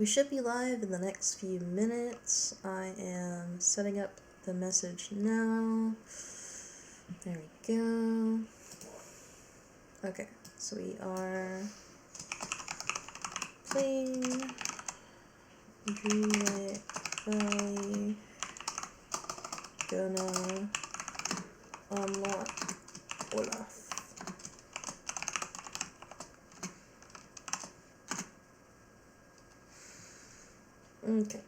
We should be live in the next few minutes. I am setting up the message now. There we go. Okay, so we are playing Dreamlight by gonna unlock Olaf. Okay.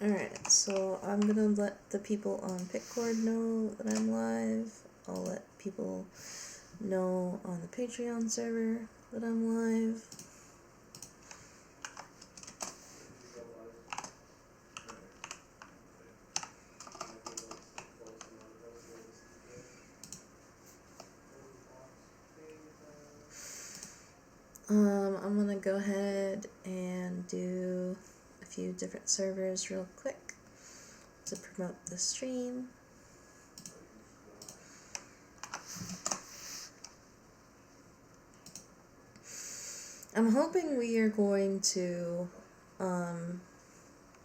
Alright, so I'm gonna let the people on Pitcord know that I'm live. I'll let people know on the Patreon server that I'm live. I'm gonna go ahead and do a few different servers real quick to promote the stream. I'm hoping we are going to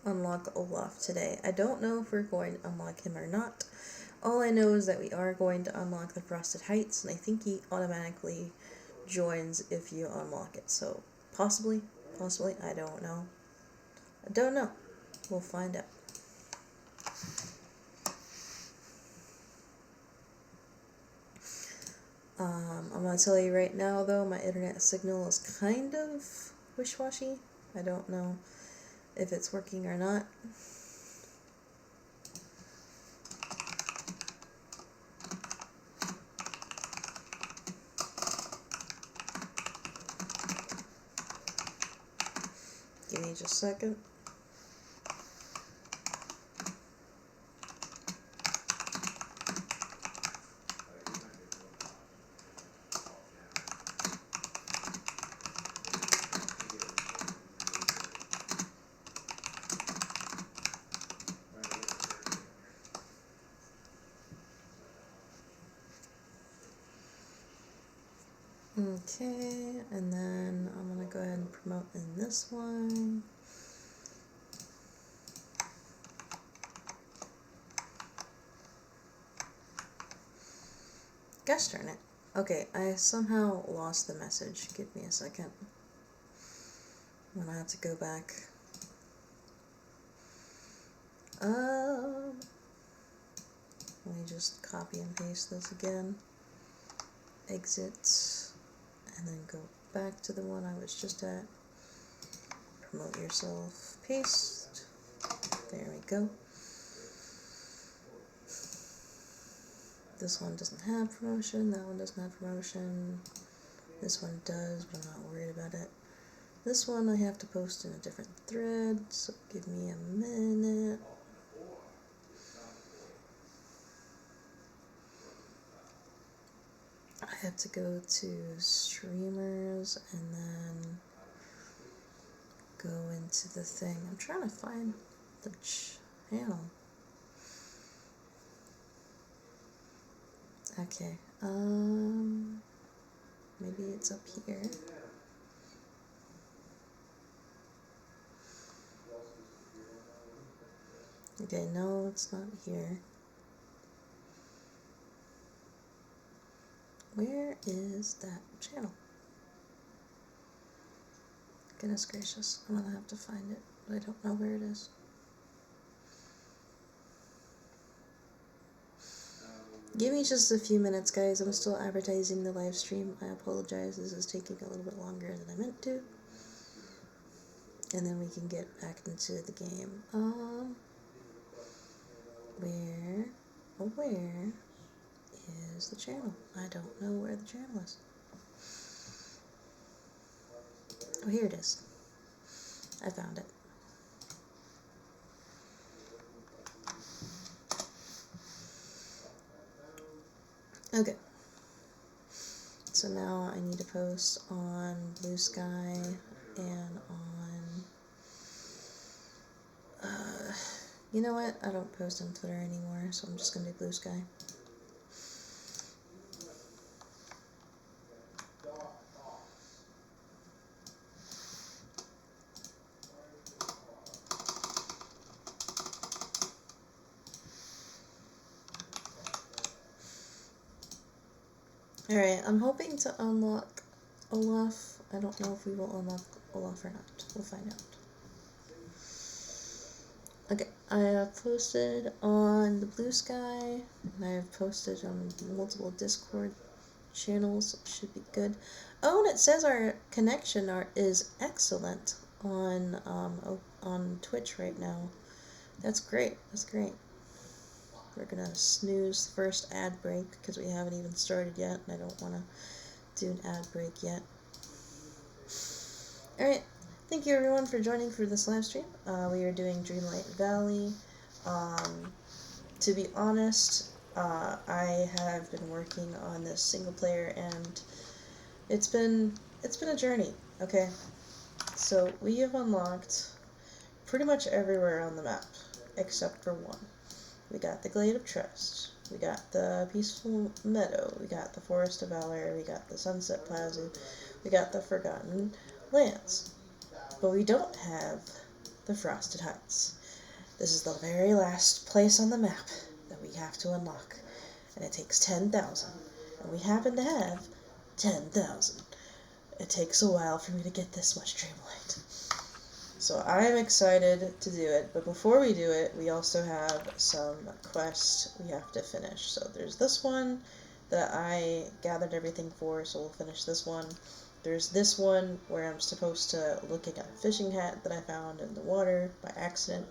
unlock Olaf today. I don't know if we're going to unlock him or not. All I know is that we are going to unlock the Frosted Heights, and I think he automatically joins if you unlock it. So possibly, I don't know. We'll find out. I'm gonna tell you right now though, my internet signal is kind of wish-washy. I don't know if it's working or not. Give me just a second. Okay, and then I'm gonna go ahead and promote in this one. Gosh darn it. Okay, I somehow lost the message. Give me a second. I'm gonna have to go back. Let me just copy and paste this again. Exit. And then go back to the one I was just at. Promote yourself. Paste. There we go. This one doesn't have promotion. That one doesn't have promotion. This one does, but I'm not worried about it. This one I have to post in a different thread, so give me a minute. I have to go to streamers and then go into the thing. I'm trying to find the channel. Okay, maybe it's up here. Okay, no, it's not here. Where is that channel? Goodness gracious, I'm gonna have to find it, but I don't know where it is. Give me just a few minutes, guys. I'm still advertising the live stream. I apologize. This is taking a little bit longer than I meant to. And then we can get back into the game. Where is the channel? I don't know where the channel is. Oh, here it is. I found it. Okay. So now I need to post on Blue Sky and on... you know what? I don't post on Twitter anymore, so I'm just going to do Blue Sky. Alright, I'm hoping to unlock Olaf. I don't know if we will unlock Olaf or not. We'll find out. Okay, I have posted on the Blue Sky, and I have posted on multiple Discord channels. Should be good. Oh, and it says our connection is excellent on Twitch right now. That's great. That's great. We're gonna snooze the first ad break because we haven't even started yet, and I don't want to do an ad break yet. Alright, thank you everyone for joining for this live stream. We are doing Dreamlight Valley. To be honest, I have been working on this single player, and it's been a journey. Okay, so we have unlocked pretty much everywhere on the map except for one. We got the Glade of Trust, we got the Peaceful Meadow, we got the Forest of Valor, we got the Sunset Plaza, we got the Forgotten Lands. But we don't have the Frosted Heights. This is the very last place on the map that we have to unlock, and it takes 10,000, and we happen to have 10,000. It takes a while for me to get this much Dreamlight. So I'm excited to do it, but before we do it, we also have some quests we have to finish. So there's this one that I gathered everything for, so we'll finish this one. There's this one where I'm supposed to look at a fishing hat that I found in the water by accident.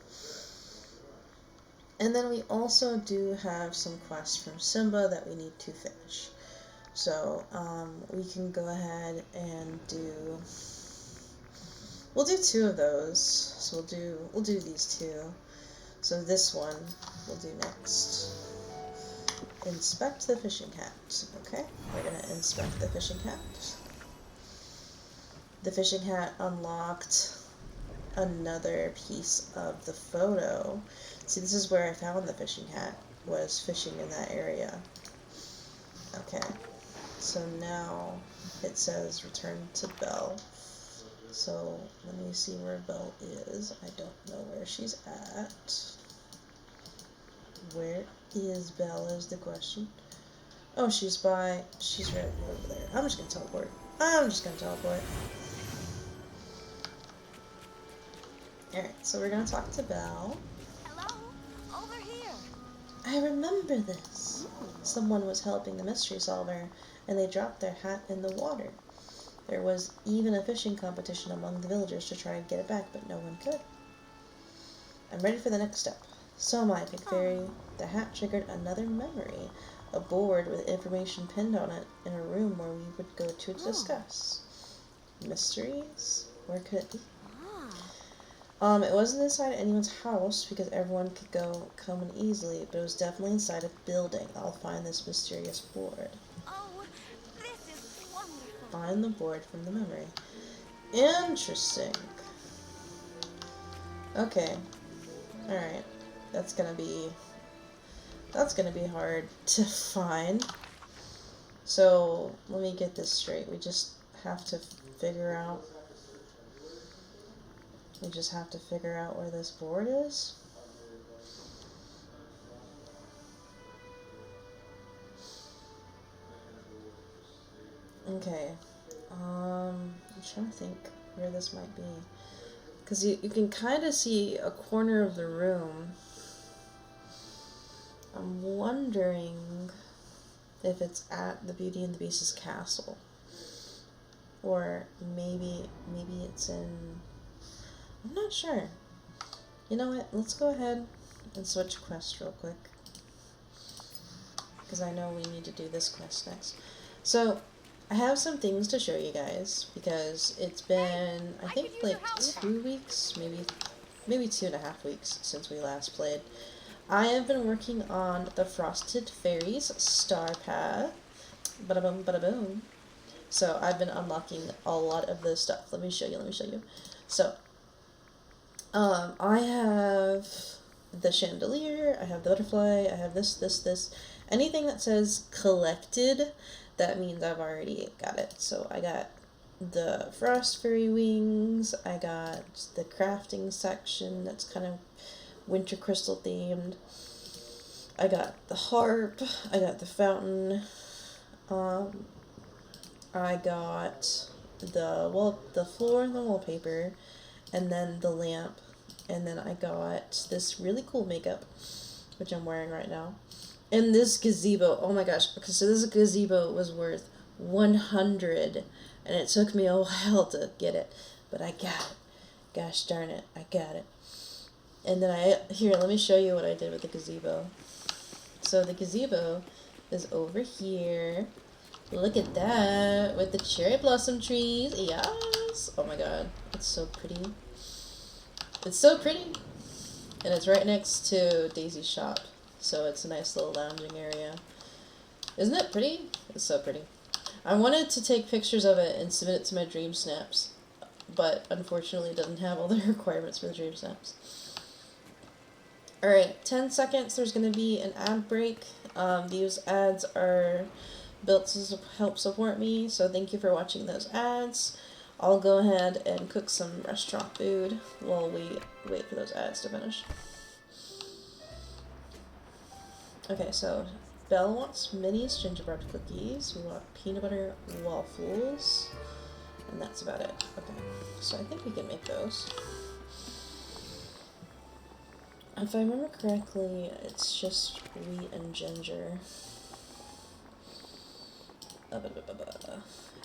And then we also do have some quests from Simba that we need to finish. So we can go ahead and we'll do two of those. So we'll do these two. So this one we'll do next. Inspect the fishing hat. Okay, we're gonna inspect the fishing hat. The fishing hat unlocked another piece of the photo. See, this is where I found the fishing hat, was fishing in that area. Okay, so now it says return to Belle. So let me see where Belle is. I don't know where she's at. Where is Belle is the question. Oh, she's right over there. I'm just gonna teleport. Alright, so we're gonna talk to Belle. Hello? Over here. I remember this. Someone was helping the mystery solver, and they dropped their hat in the water. There was even a fishing competition among the villagers to try and get it back, but no one could. I'm ready for the next step. So my Pig Fairy, the hat triggered another memory. A board with information pinned on it in a room where we would go to discuss. Mysteries? Where could it be? It wasn't inside anyone's house because everyone could come in easily, but it was definitely inside a building. I'll find this mysterious board. Oh, this is wonderful. Find the board from the memory. Interesting. Okay. Alright. That's gonna be hard to find. So, let me get this straight. We just have to figure out where this board is. Okay. I'm trying to think where this might be. Because you can kind of see a corner of the room. I'm wondering if it's at the Beauty and the Beast's castle. Or maybe it's in... I'm not sure. You know what? Let's go ahead and switch quests real quick. Because I know we need to do this quest next. So, I have some things to show you guys. Because it's been, I think, like 2 weeks, maybe 2.5 weeks since we last played. I have been working on the Frosted Fairies Star Path. Bada boom, bada boom. So, I've been unlocking a lot of this stuff. Let me show you. So, I have the chandelier, I have the butterfly, I have this. Anything that says collected, that means I've already got it. So I got the frost fairy wings, I got the crafting section that's kind of winter crystal themed, I got the harp, I got the fountain, Um, I got the floor and the wallpaper, and then the lamp, and then I got this really cool makeup, which I'm wearing right now, and this gazebo. Oh my gosh! Okay, so this gazebo was worth 100, and it took me a while to get it, but I got it. Gosh darn it, I got it. And then let me show you what I did with the gazebo. So the gazebo is over here. Look at that, with the cherry blossom trees. Yes! Oh my god, it's so pretty. It's so pretty! And it's right next to Daisy's shop, so it's a nice little lounging area. Isn't it pretty? It's so pretty. I wanted to take pictures of it and submit it to my Dream Snaps, but unfortunately it doesn't have all the requirements for the Dream Snaps. Alright, 10 seconds, there's going to be an ad break. These ads are built to help support me, so thank you for watching those ads. I'll go ahead and cook some restaurant food while we wait for those ads to finish. Okay, so Belle wants Minnie's gingerbread cookies. We want peanut butter waffles, and that's about it. Okay, so I think we can make those. If I remember correctly, it's just wheat and ginger. I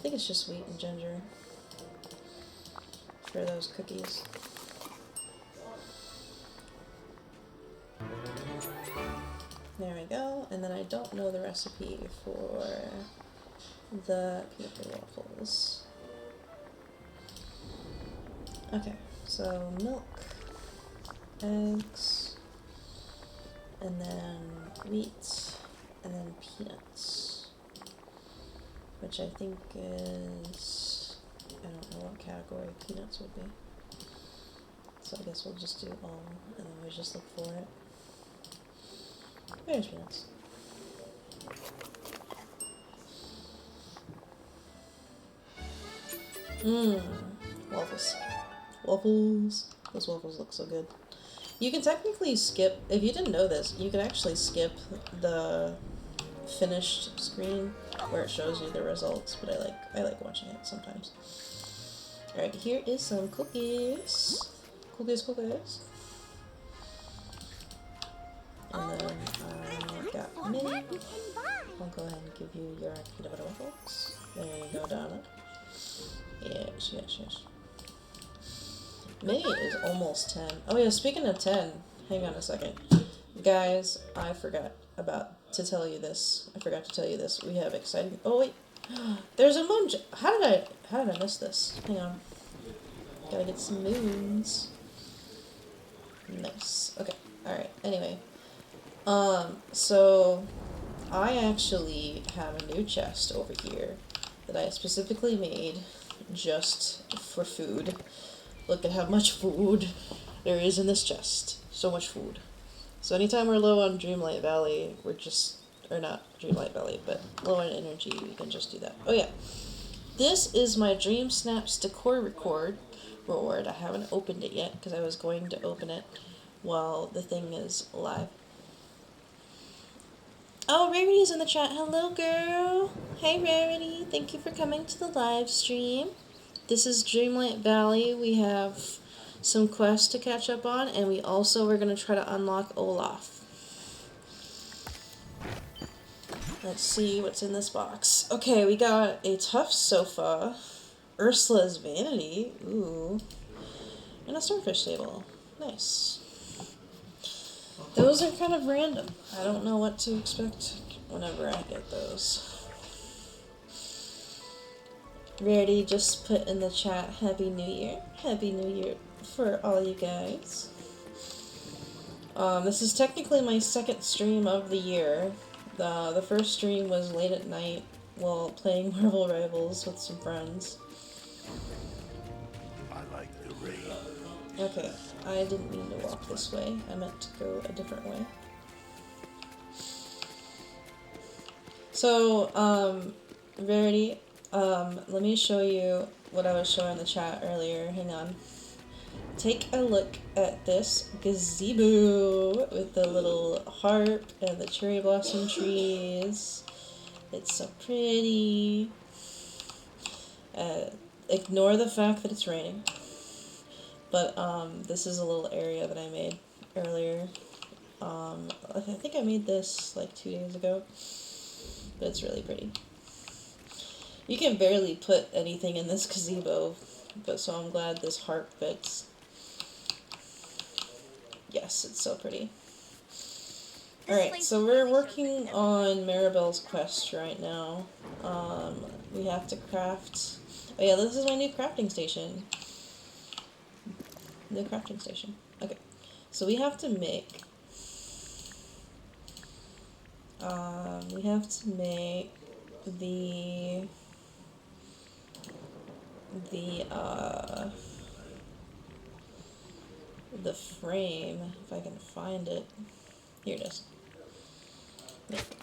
think it's just wheat and ginger for those cookies. There we go. And then I don't know the recipe for the peanut butter waffles. Okay, so milk, eggs, and then wheat, and then peanuts, which I think is, I don't know what category peanuts would be, so I guess we'll just do all, and then we just look for it. There's peanuts. Waffles. Waffles. Those waffles look so good. You can technically skip, if you didn't know this, you can actually skip the finished screen where it shows you the results, but I like watching it sometimes. Alright, here is some cookies. Cookies. And then I got Minnie. I'll go ahead and give you your peanut butter waffles. There you go, Donna. Yes. Minnie is almost 10. Oh yeah, speaking of 10, hang on a second. Guys, I forgot to tell you this. We have exciting, oh wait. There's a moon. How did I miss this? Hang on. Gotta get some moons. Nice. Okay. Alright, anyway. So I actually have a new chest over here that I specifically made just for food. Look at how much food there is in this chest. So much food. So anytime we're low on Dreamlight Valley, or not Dreamlight Valley, but low on energy, we can just do that. Oh yeah. This is my Dream Snaps decor reward. I haven't opened it yet because I was going to open it while the thing is live. Oh, Rarity's in the chat. Hello, girl. Hey, Rarity. Thank you for coming to the live stream. This is Dreamlight Valley. We have some quests to catch up on, and we also are going to try to unlock Olaf. Let's see what's in this box. Okay, we got a tough sofa, Ursula's vanity, ooh, and a starfish table. Nice. Those are kind of random. I don't know what to expect whenever I get those. Rarity just put in the chat, Happy New Year. Happy New Year for all you guys. This is technically my second stream of the year. The first stream was late at night while playing Marvel Rivals with some friends. I like the rain. Okay, I didn't mean to walk this way. I meant to go a different way. So, Rarity, let me show you what I was showing in the chat earlier. Hang on. Take a look at this gazebo with the little harp and the cherry blossom trees. It's so pretty. Ignore the fact that it's raining. But this is a little area that I made earlier. I think I made this like 2 days ago. But it's really pretty. You can barely put anything in this gazebo, but so I'm glad this heart fits. Yes, it's so pretty. Alright, so we're working on Maribel's quest right now. We have to craft... Oh yeah, this is my new crafting station. New crafting station. Okay. So we have to make... we have to make the frame, if I can find it. Here it is. Make.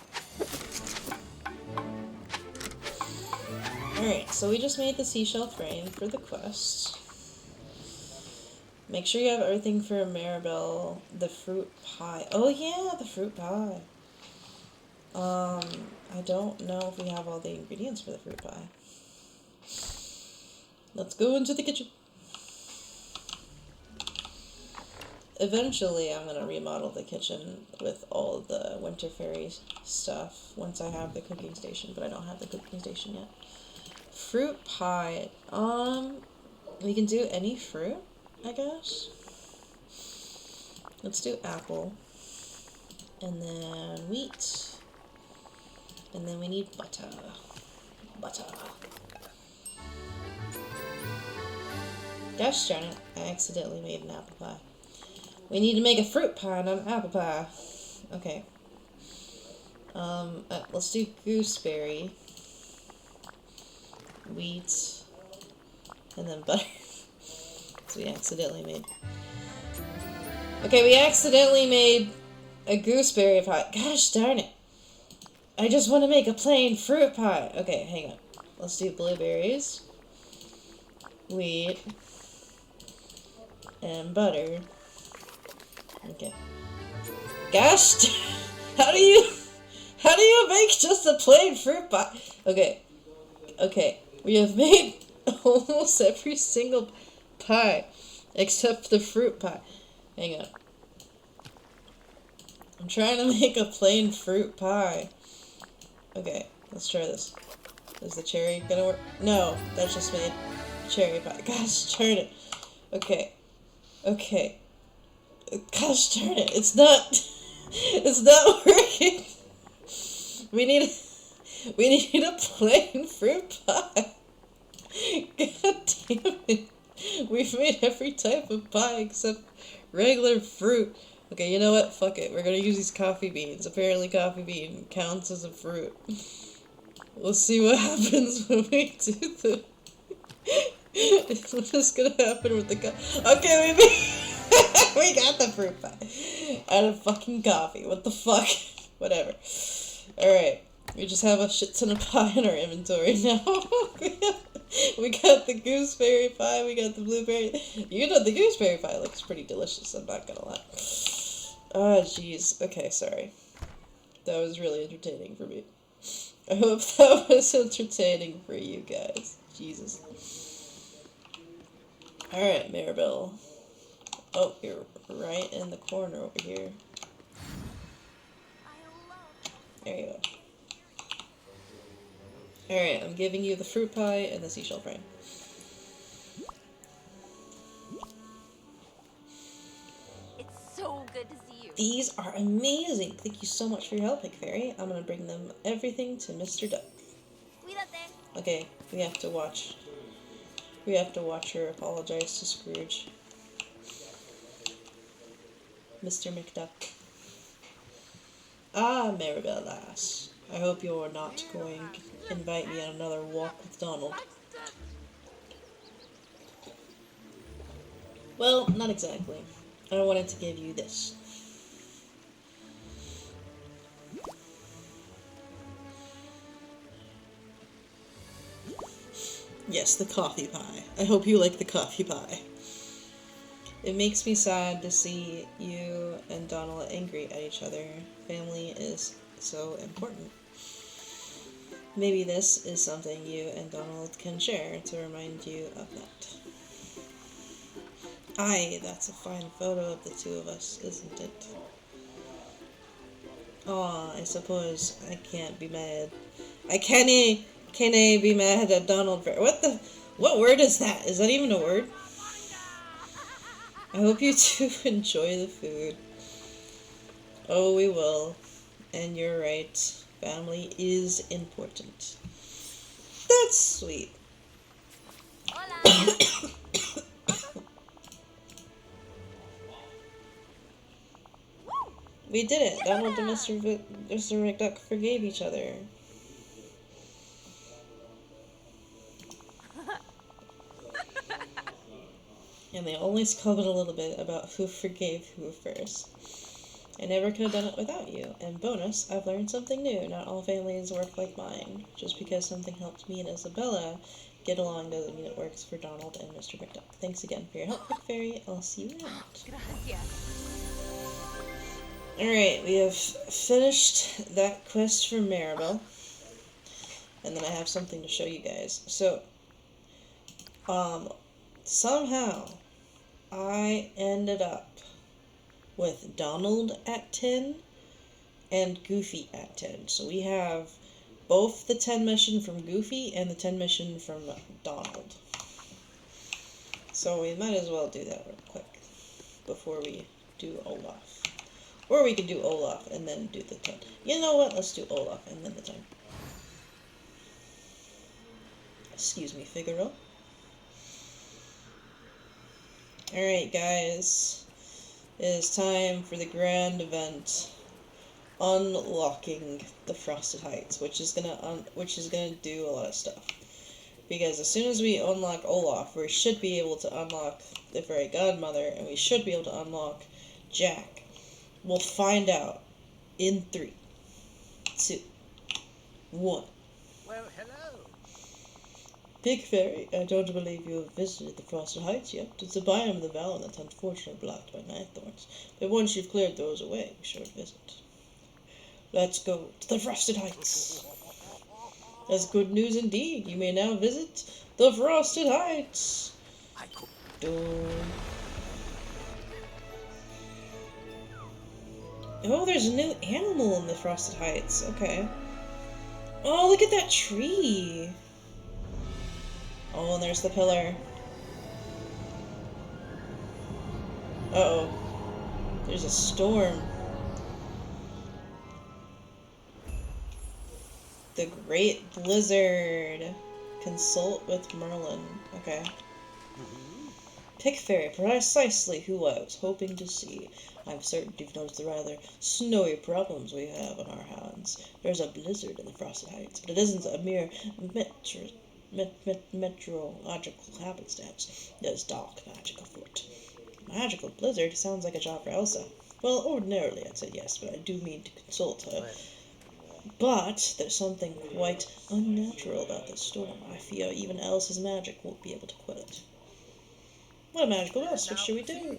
Alright, so we just made the seashell frame for the quest. Make sure you have everything for Maribel. The fruit pie. Oh yeah, the fruit pie. I don't know if we have all the ingredients for the fruit pie. Let's go into the kitchen. Eventually, I'm gonna remodel the kitchen with all of the Winter Fairy stuff once I have the cooking station, but I don't have the cooking station yet. Fruit pie. We can do any fruit, I guess. Let's do apple. And then wheat. And then we need butter. Butter. Gosh darn it, I accidentally made an apple pie. We need to make a fruit pie, not an apple pie. Okay. Let's do gooseberry. Wheat. And then butter. So we accidentally made... Okay, we accidentally made a gooseberry pie. Gosh darn it. I just want to make a plain fruit pie. Okay, hang on. Let's do blueberries. Wheat. And butter. Okay. Gosh, how do you make just a plain fruit pie? Okay, we have made almost every single pie except the fruit pie. Hang on. I'm trying to make a plain fruit pie. Okay, let's try this. Is the cherry gonna work? No, that just made cherry pie. Gosh darn it. Okay. Gosh darn it, it's not working. We need a plain fruit pie. God damn it. We've made every type of pie except regular fruit. Okay, you know what? Fuck it. We're gonna use these coffee beans. Apparently coffee bean counts as a fruit. We'll see what happens when we do the... What is gonna happen with the Okay, we got the fruit pie out of fucking coffee. What the fuck? Whatever. Alright. We just have a shit ton of pie in our inventory now. We got the gooseberry pie, we got the blueberry. You know, the gooseberry pie looks pretty delicious, I'm not gonna lie. Oh, jeez. Okay, sorry. That was really entertaining for me. I hope that was entertaining for you guys. Jesus. Alright, Maribel. Oh, you're right in the corner over here. There you go. Alright, I'm giving you the fruit pie and the seashell frame. It's so good to see you. These are amazing! Thank you so much for your help, Pig Fairy. I'm gonna bring them everything to Mr. Duck. Okay, we have to watch her apologize to Scrooge. Mr. McDuck. Ah, Maribel lass. I hope you're not going to invite me on another walk with Donald. Well, not exactly. I wanted to give you this. Yes, the coffee pie. I hope you like the coffee pie. It makes me sad to see you and Donald angry at each other. Family is so important. Maybe this is something you and Donald can share to remind you of that. Aye, that's a fine photo of the two of us, isn't it? Aw, I suppose I can't be mad. I can't be mad at Donald for what word is that? Is that even a word? I hope you two enjoy the food. Oh, we will. And you're right. Family is important. That's sweet. Hola. We did it. Donald and Mr. McDuck forgave each other. And they only squabbled a little bit about who forgave who first. I never could have done it without you. And bonus, I've learned something new. Not all families work like mine. Just because something helped me and Isabella get along doesn't mean it works for Donald and Mr. McDuck. Thanks again for your help, Pick Fairy. I'll see you out. Alright, we have finished that quest for Maribel. And then I have something to show you guys. So, somehow, I ended up with Donald at 10 and Goofy at 10. So we have both the 10 mission from Goofy and the 10 mission from Donald. So we might as well do that real quick before we do Olaf. Or we could do Olaf and then do the 10. You know what? Let's do Olaf and then the 10. Excuse me, Figaro. Alright, guys. It is time for the grand event. Unlocking the Frosted Heights, which is gonna do a lot of stuff. Because as soon as we unlock Olaf, we should be able to unlock the Fairy Godmother, and we should be able to unlock Jack. We'll find out in 3, 2, 1. Well, hello. Big Fairy, I don't believe you have visited the Frosted Heights yet. It's a biome of the valley that's unfortunately blocked by night thorns. But once you've cleared those away, be sure to visit. Let's go to the Frosted Heights. That's good news indeed. You may now visit the Frosted Heights. Oh, there's a new animal in the Frosted Heights. Okay. Oh, look at that tree. Oh, and there's the pillar. Uh-oh. There's a storm. The Great Blizzard. Consult with Merlin. Okay. Pick Fairy, precisely who I was hoping to see. I'm certain you've noticed the rather snowy problems we have on our hands. There's a blizzard in the Frosted Heights, but it isn't a mere meteorological happenstance. There's dark magic afoot. Magical blizzard sounds like a job for Elsa. Well, ordinarily I'd say yes, but I do mean to consult her. But there's something quite unnatural about this storm. I fear even Elsa's magic won't be able to quell it. What a magical mess, what should we do?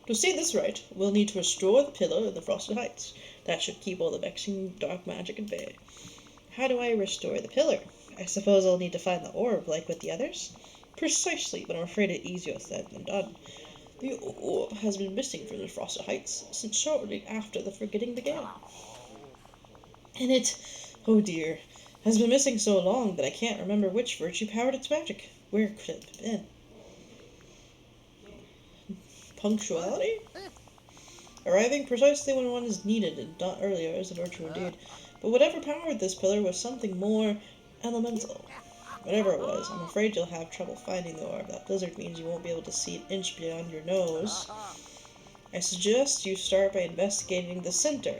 To see this right, we'll need to restore the pillar in the Frosted Heights. That should keep all the vexing dark magic at bay. How do I restore the pillar? I suppose I'll need to find the orb, like with the others? Precisely, but I'm afraid it's easier said than done. The orb has been missing from the Frosted Heights since shortly after the forgetting began. And it, oh dear, has been missing so long that I can't remember which virtue powered its magic. Where could it have been? Punctuality? Arriving precisely when one is needed and not earlier is a virtue indeed. But whatever powered this pillar was something more elemental. Whatever it was, I'm afraid you'll have trouble finding the orb. That blizzard means you won't be able to see an inch beyond your nose. I suggest you start by investigating the center.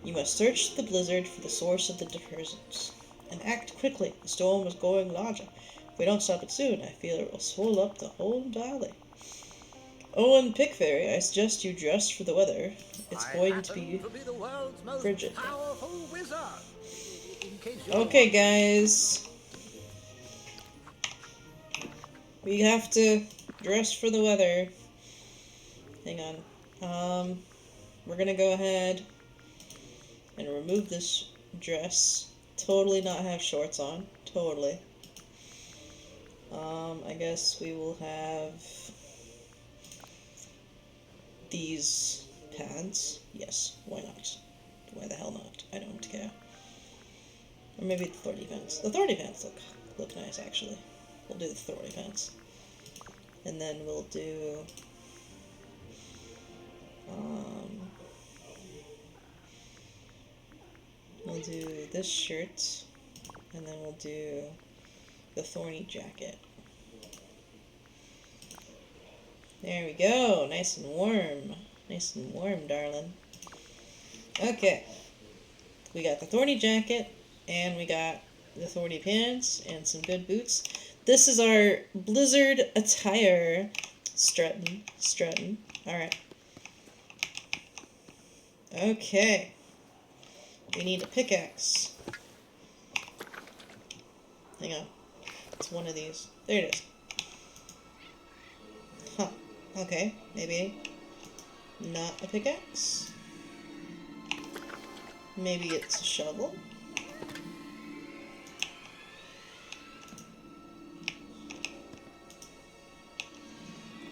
You must search the blizzard for the source of the divergence. And act quickly. The storm is going larger. If we don't stop it soon, I fear it will swallow up the whole valley. Oh, and Pick Fairy, I suggest you dress for the weather. It's going to be the world's most frigid. powerful wizard. Okay, guys. We have to dress for the weather. Hang on. We're gonna go ahead and remove this dress totally not have shorts on. Totally. I guess we will have these pants. Yes, why not? Why the hell not? I don't care. Or maybe the authority pants. The authority pants look nice, actually. We'll do the authority pants. And then we'll do... we'll do this shirt. And then we'll do the thorny jacket. There we go. Nice and warm. Nice and warm, darling. Okay. We got the thorny jacket, and we got the thorny pants, and some good boots. This is our blizzard attire. Strutting. Strutting. Alright. Okay. We need a pickaxe. Hang on. It's one of these. There it is. Huh. Okay. Maybe not a pickaxe. Maybe it's a shovel.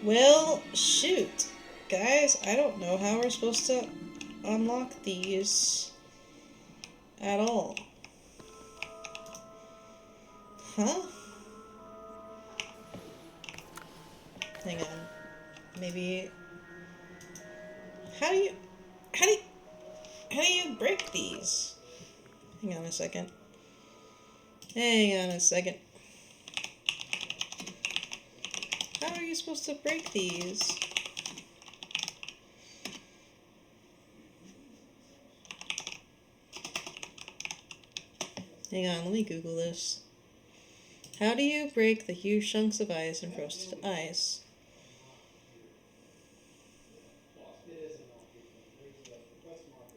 Well, shoot. Guys, I don't know how we're supposed to unlock these at all. Huh? Hang on. Maybe... How do you break these? Hang on a second. Hang on a second. How are you supposed to break these? Hang on, let me Google this. How do you break the huge chunks of ice and frosted ice?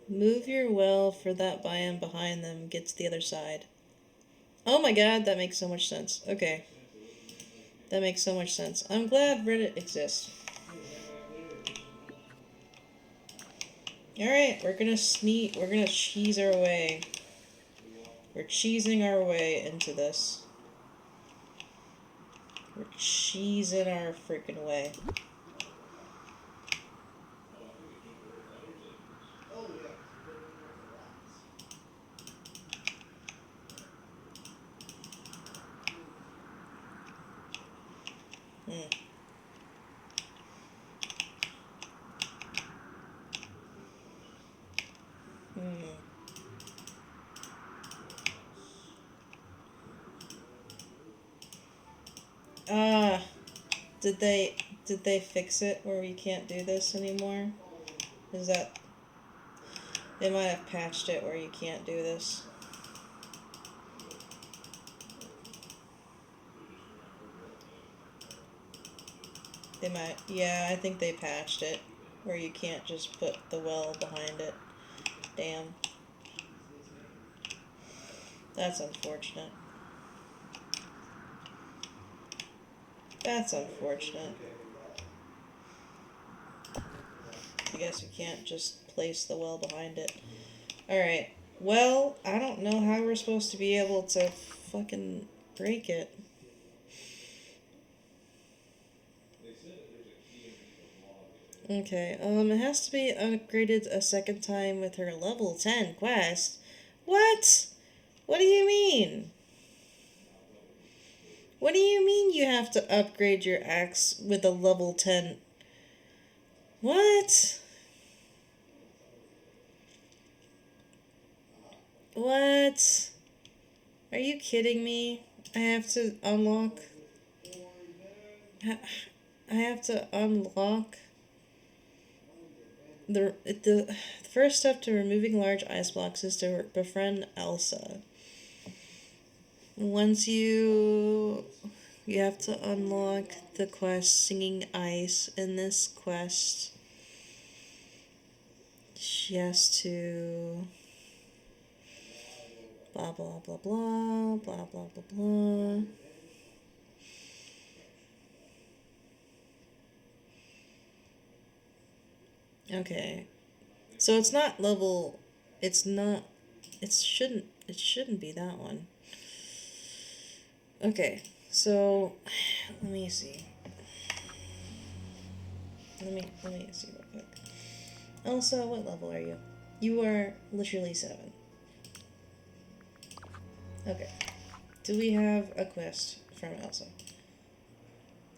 Move your well for that biome behind them gets the other side. Oh my god, that makes so much sense. Okay. That makes so much sense. I'm glad Reddit exists. Alright, we're gonna cheese our way. We're cheesing our way into this. We're cheesing our freaking way. Did they fix it where we can't do this anymore? Is that... They might have patched it where you can't do this. They might... Yeah, I think they patched it where you can't just put the well behind it. Damn. That's unfortunate. That's unfortunate. I guess we can't just place the well behind it. Alright. Well, I don't know how we're supposed to be able to fucking break it. Okay, it has to be upgraded a second time with her level 10 quest. What? What do you mean? What do you mean you have to upgrade your axe with a level 10? What? What? Are you kidding me? I have to unlock... I have to unlock... The first step to removing large ice blocks is to befriend Elsa. Once you have to unlock the quest Singing Ice. In this quest, she has to blah blah blah blah blah blah blah blah. Okay, so it's not It shouldn't be that one. Okay, so let me see. Let me see real quick. Elsa, what level are you? You are literally 7. Okay. Do we have a quest from Elsa?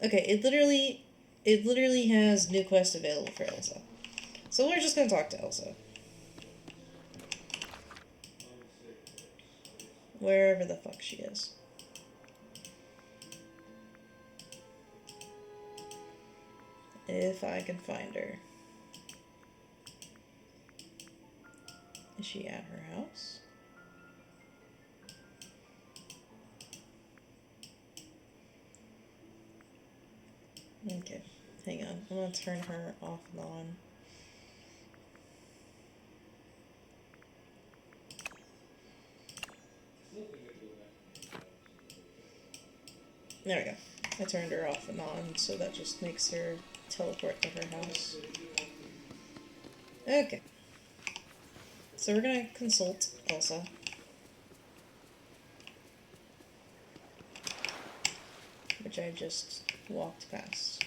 Okay, it literally has new quest available for Elsa. So we're just gonna talk to Elsa. Wherever the fuck she is. If I can find her. Is she at her house? Okay, hang on. I'm gonna turn her off and on. There we go. I turned her off and on, so that just makes her teleport to her house. Okay. So we're gonna consult Elsa. Which I just walked past.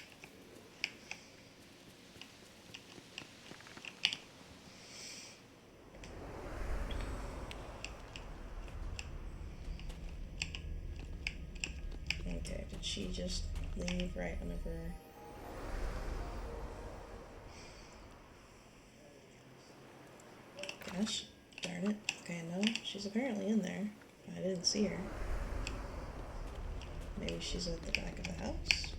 Okay, did she just leave right whenever... Gosh, darn it. Okay, no, she's apparently in there. I didn't see her. Maybe she's at the back of the house?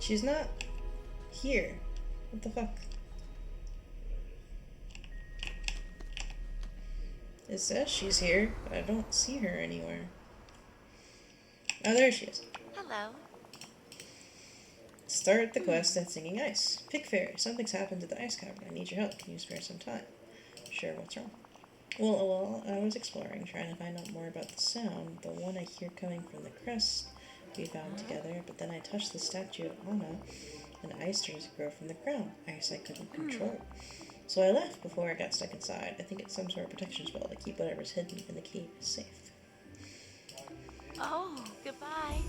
She's not here. What the fuck? It says she's here, but I don't see her anywhere. Oh, there she is. Hello. Start the quest at Singing Ice. Pick Fairy. Something's happened to the ice cavern. I need your help. Can you spare some time? Sure, what's wrong? Well, I was exploring, trying to find out more about the sound. The one I hear coming from the crest we found together, but then I touched the statue of Anna, and ice started to grow from the ground. Ice I couldn't control. So I left before I got stuck inside. I think it's some sort of protection spell to keep whatever's hidden in the cave safe. Oh, goodbye.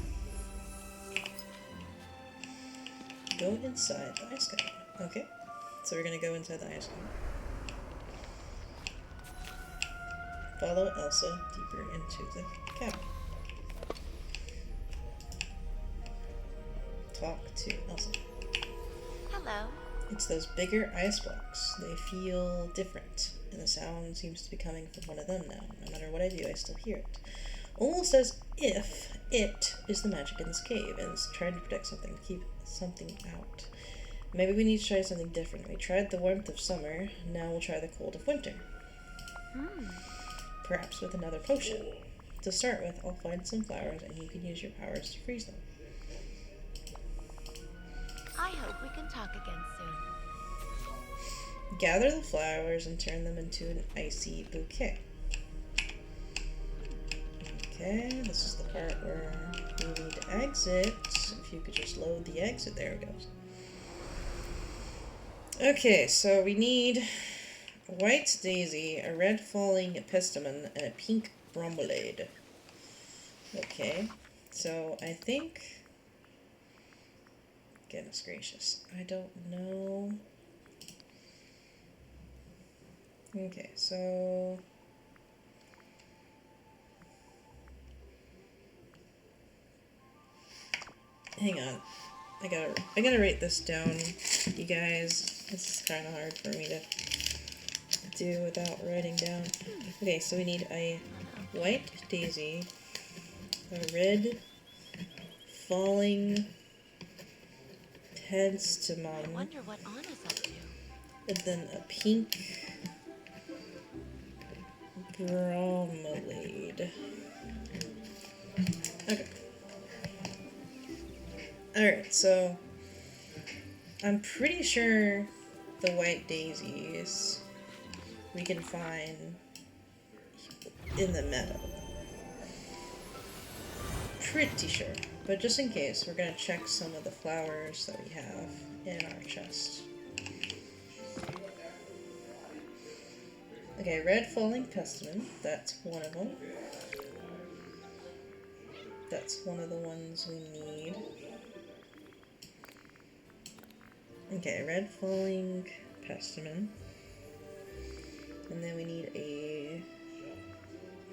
Go inside the ice cavern. Okay, so we're gonna go inside the ice cavern. Follow Elsa deeper into the cavern. Talk to Elsa. Hello. It's those bigger ice blocks. They feel different, and the sound seems to be coming from one of them now. No matter what I do, I still hear it. Almost as if it is the magic in this cave and is trying to protect something, to keep something out. Maybe we need to try something different. We tried the warmth of summer, now we'll try the cold of winter. Perhaps with another potion. To start with, I'll find some flowers and you can use your powers to freeze them. I hope we can talk again soon. Gather the flowers and turn them into an icy bouquet. Okay, this is the part where we need to exit. If you could just load the exit, there it goes. Okay, so we need a white daisy, a red falling epistemon, and a pink bromelaid. Okay, so I think... Goodness gracious, I don't know. Okay, so... Hang on. I gotta write this down, you guys. This is kind of hard for me to do without writing down. Okay, so we need a white daisy, a red falling I headstamon, wonder what Anna's up to. and then a pink bromelaid. Okay. Alright, so I'm pretty sure the white daisies we can find in the meadow. Pretty sure. But just in case, we're gonna check some of the flowers that we have in our chest. Okay, red falling testament, that's one of them. That's one of the ones we need. Okay, red falling testament. And then we need a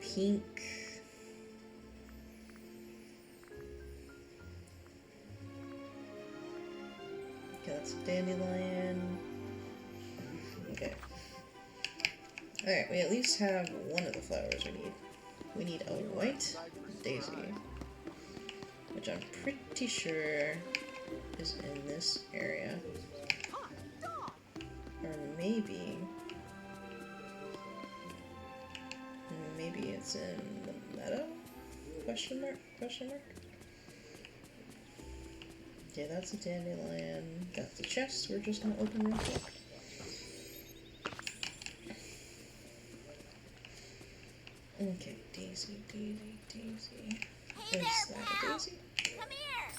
pink. Okay, that's a dandelion. Okay. Alright, we at least have one of the flowers we need. We need a white daisy, which I'm pretty sure is in this area. Or maybe it's in the meadow? Question mark? Question mark? Okay, that's a dandelion. Got the chest we're just gonna open real quick. Okay, daisy, daisy, daisy. Hey Is there, that a pal. daisy? Come here.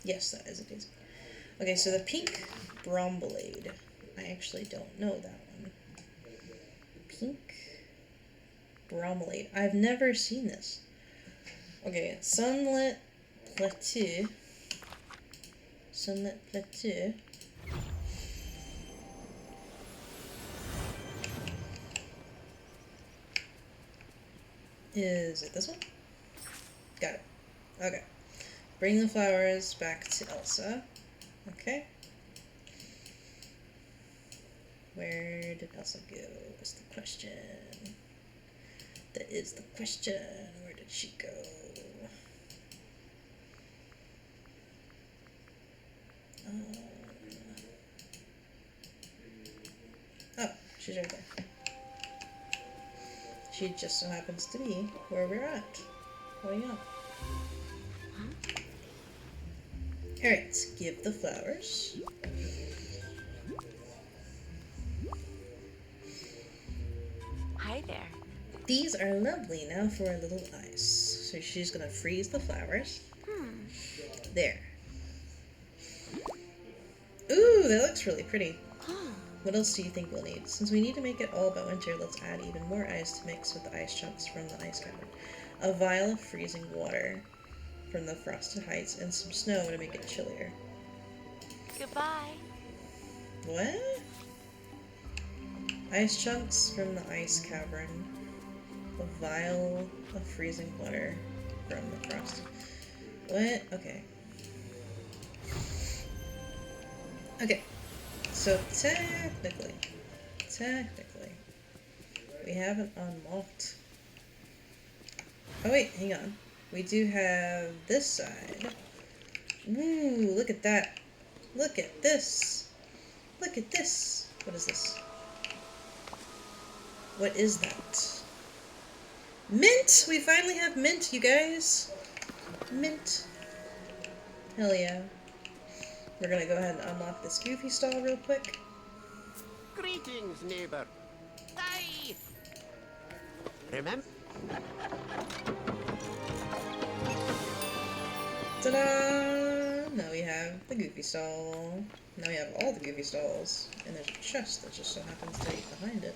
Yes, that is a daisy. Okay, so the pink bromblade. I actually don't know that one. Pink bromblade. I've never seen this. Okay, sunlit plateau. Sunlit plateau. Is it this one? Got it. Okay. Bring the flowers back to Elsa. Okay. Where did Elsa go is the question. That is the question. Where did she go? Oh, she's right there. She just so happens to be where we're at. Going up. Alright, give the flowers. Hi there. These are lovely. Now for a little ice. So she's gonna freeze the flowers. There. Ooh, that looks really pretty. What else do you think we'll need? Since we need to make it all by winter, let's add even more ice to mix with the ice chunks from the ice cavern. A vial of freezing water from the frosted heights and some snow to make it chillier. Goodbye. What? Ice chunks from the ice cavern. A vial of freezing water from the frost. What? Okay. Okay. So technically, we haven't unlocked. Oh wait, hang on. We do have this side. Ooh, look at that. Look at this. Look at this. What is this? What is that? Mint! We finally have mint, you guys. Mint. Hell yeah. We're gonna go ahead and unlock this goofy stall real quick. Greetings, neighbor. Hi. Remember? Ta-da! Now we have the goofy stall. Now we have all the goofy stalls. And there's a chest that just so happens to be behind it.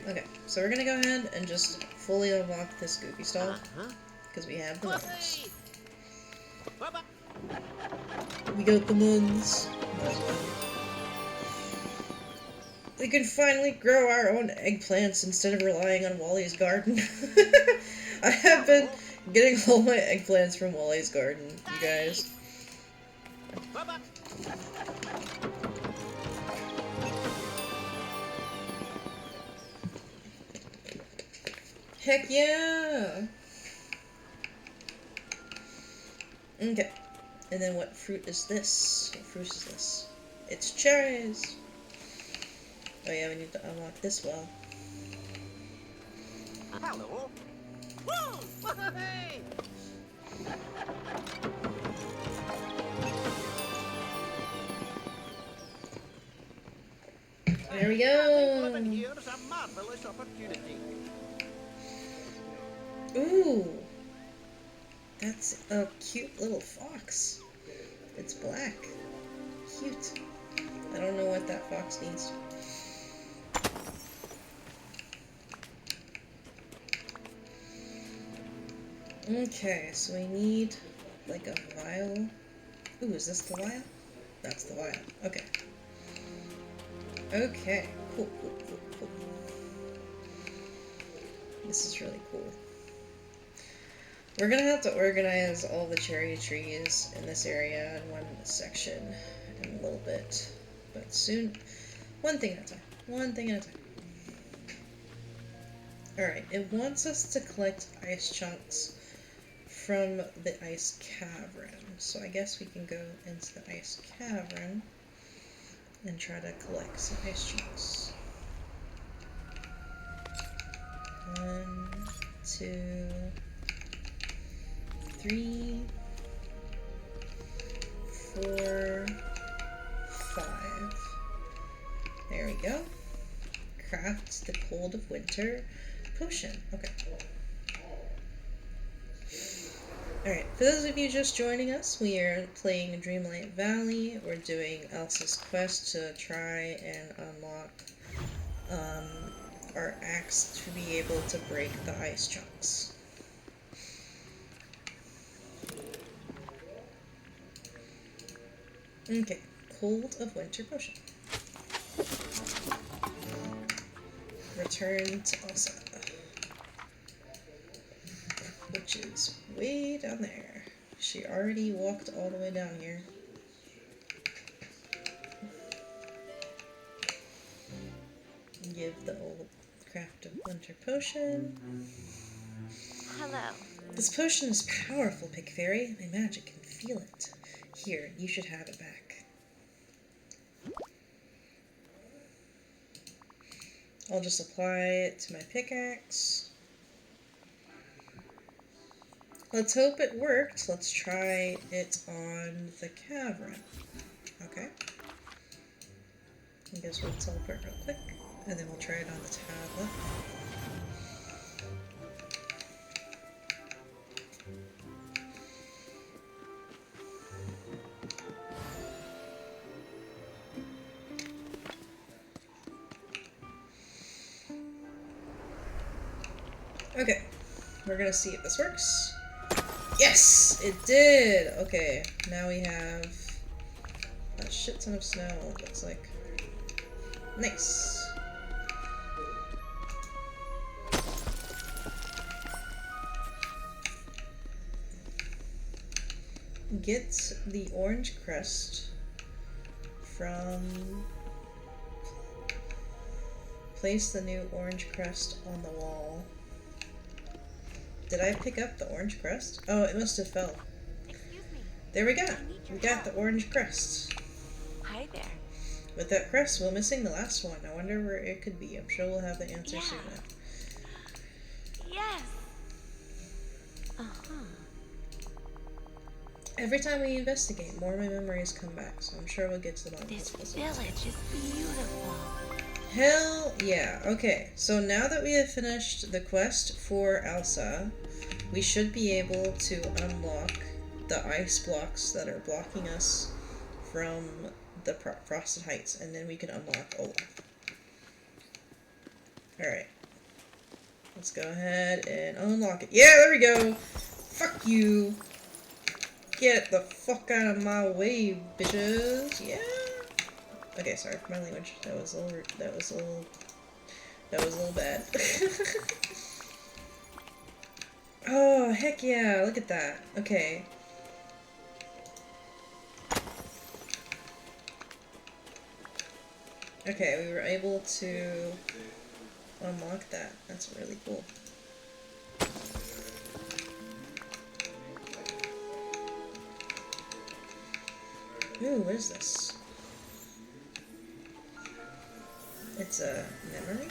Okay, so we're gonna go ahead and just fully unlock this goofy stall. Because we have the ones. We got the ones. Might as well. We can finally grow our own eggplants instead of relying on Wally's garden. I have been getting all my eggplants from Wally's garden, you guys. Heck yeah! Okay. And then what fruit is this? What fruit is this? It's cherries! Oh yeah, we need to unlock this well. Hello. Woo! Hey! There we Living go! here's a marvelous opportunity. Ooh! That's a cute little fox. It's black. Cute. I don't know what that fox needs. Okay, so we need like a vial. Ooh, is this the vial? That's the vial. Okay. Okay. Cool, cool, cool, cool. This is really cool. We're gonna have to organize all the cherry trees in this area in one section in a little bit. But soon, one thing at a time. One thing at a time. Alright, it wants us to collect ice chunks from the ice cavern. So I guess we can go into the ice cavern and try to collect some ice chunks. 1, 2, 3, 4, 5. There we go. Craft the cold of winter potion. Okay. Alright, for those of you just joining us, we are playing Dreamlight Valley. We're doing Elsa's quest to try and unlock our axe to be able to break the ice chunks. Okay, cold of winter potion. Return to Elsa, which is way down there. She already walked all the way down here. Give the old craft of winter potion. Hello. This potion is powerful, Pig Fairy. My magic can feel it. Here, you should have it back. I'll just apply it to my pickaxe. Let's hope it worked. Let's try it on the cavern. Okay. I guess we'll teleport real quick, and then we'll try it on the tablet. Okay, we're gonna see if this works. Yes, it did! Okay, now we have a shit ton of snow, it looks like. Nice. Get the orange crest from... Place the new orange crest on the wall. Did I pick up the orange crest? Oh, it must have fell. Excuse me. There we go. I need your We got the help. orange crest. Hi there. With that crest, we're missing the last one. I wonder where it could be. I'm sure we'll have the answer Yeah. soon. Yes. Uh-huh. Every time we investigate, more of my memories come back, so I'm sure we'll get to the bottom of This this puzzle. village is beautiful. Hell yeah. Okay, so now that we have finished the quest for Elsa, we should be able to unlock the ice blocks that are blocking us from the Frosted Heights, and then we can unlock Olaf. Alright. Let's go ahead and unlock it. Yeah, there we go! Fuck you! Get the fuck out of my way, bitches! Yeah! Okay, sorry for my language. That was a little bad. Oh, heck yeah, look at that. Okay. Okay, we were able to unlock that. That's really cool. Ooh, what is this? It's a memory?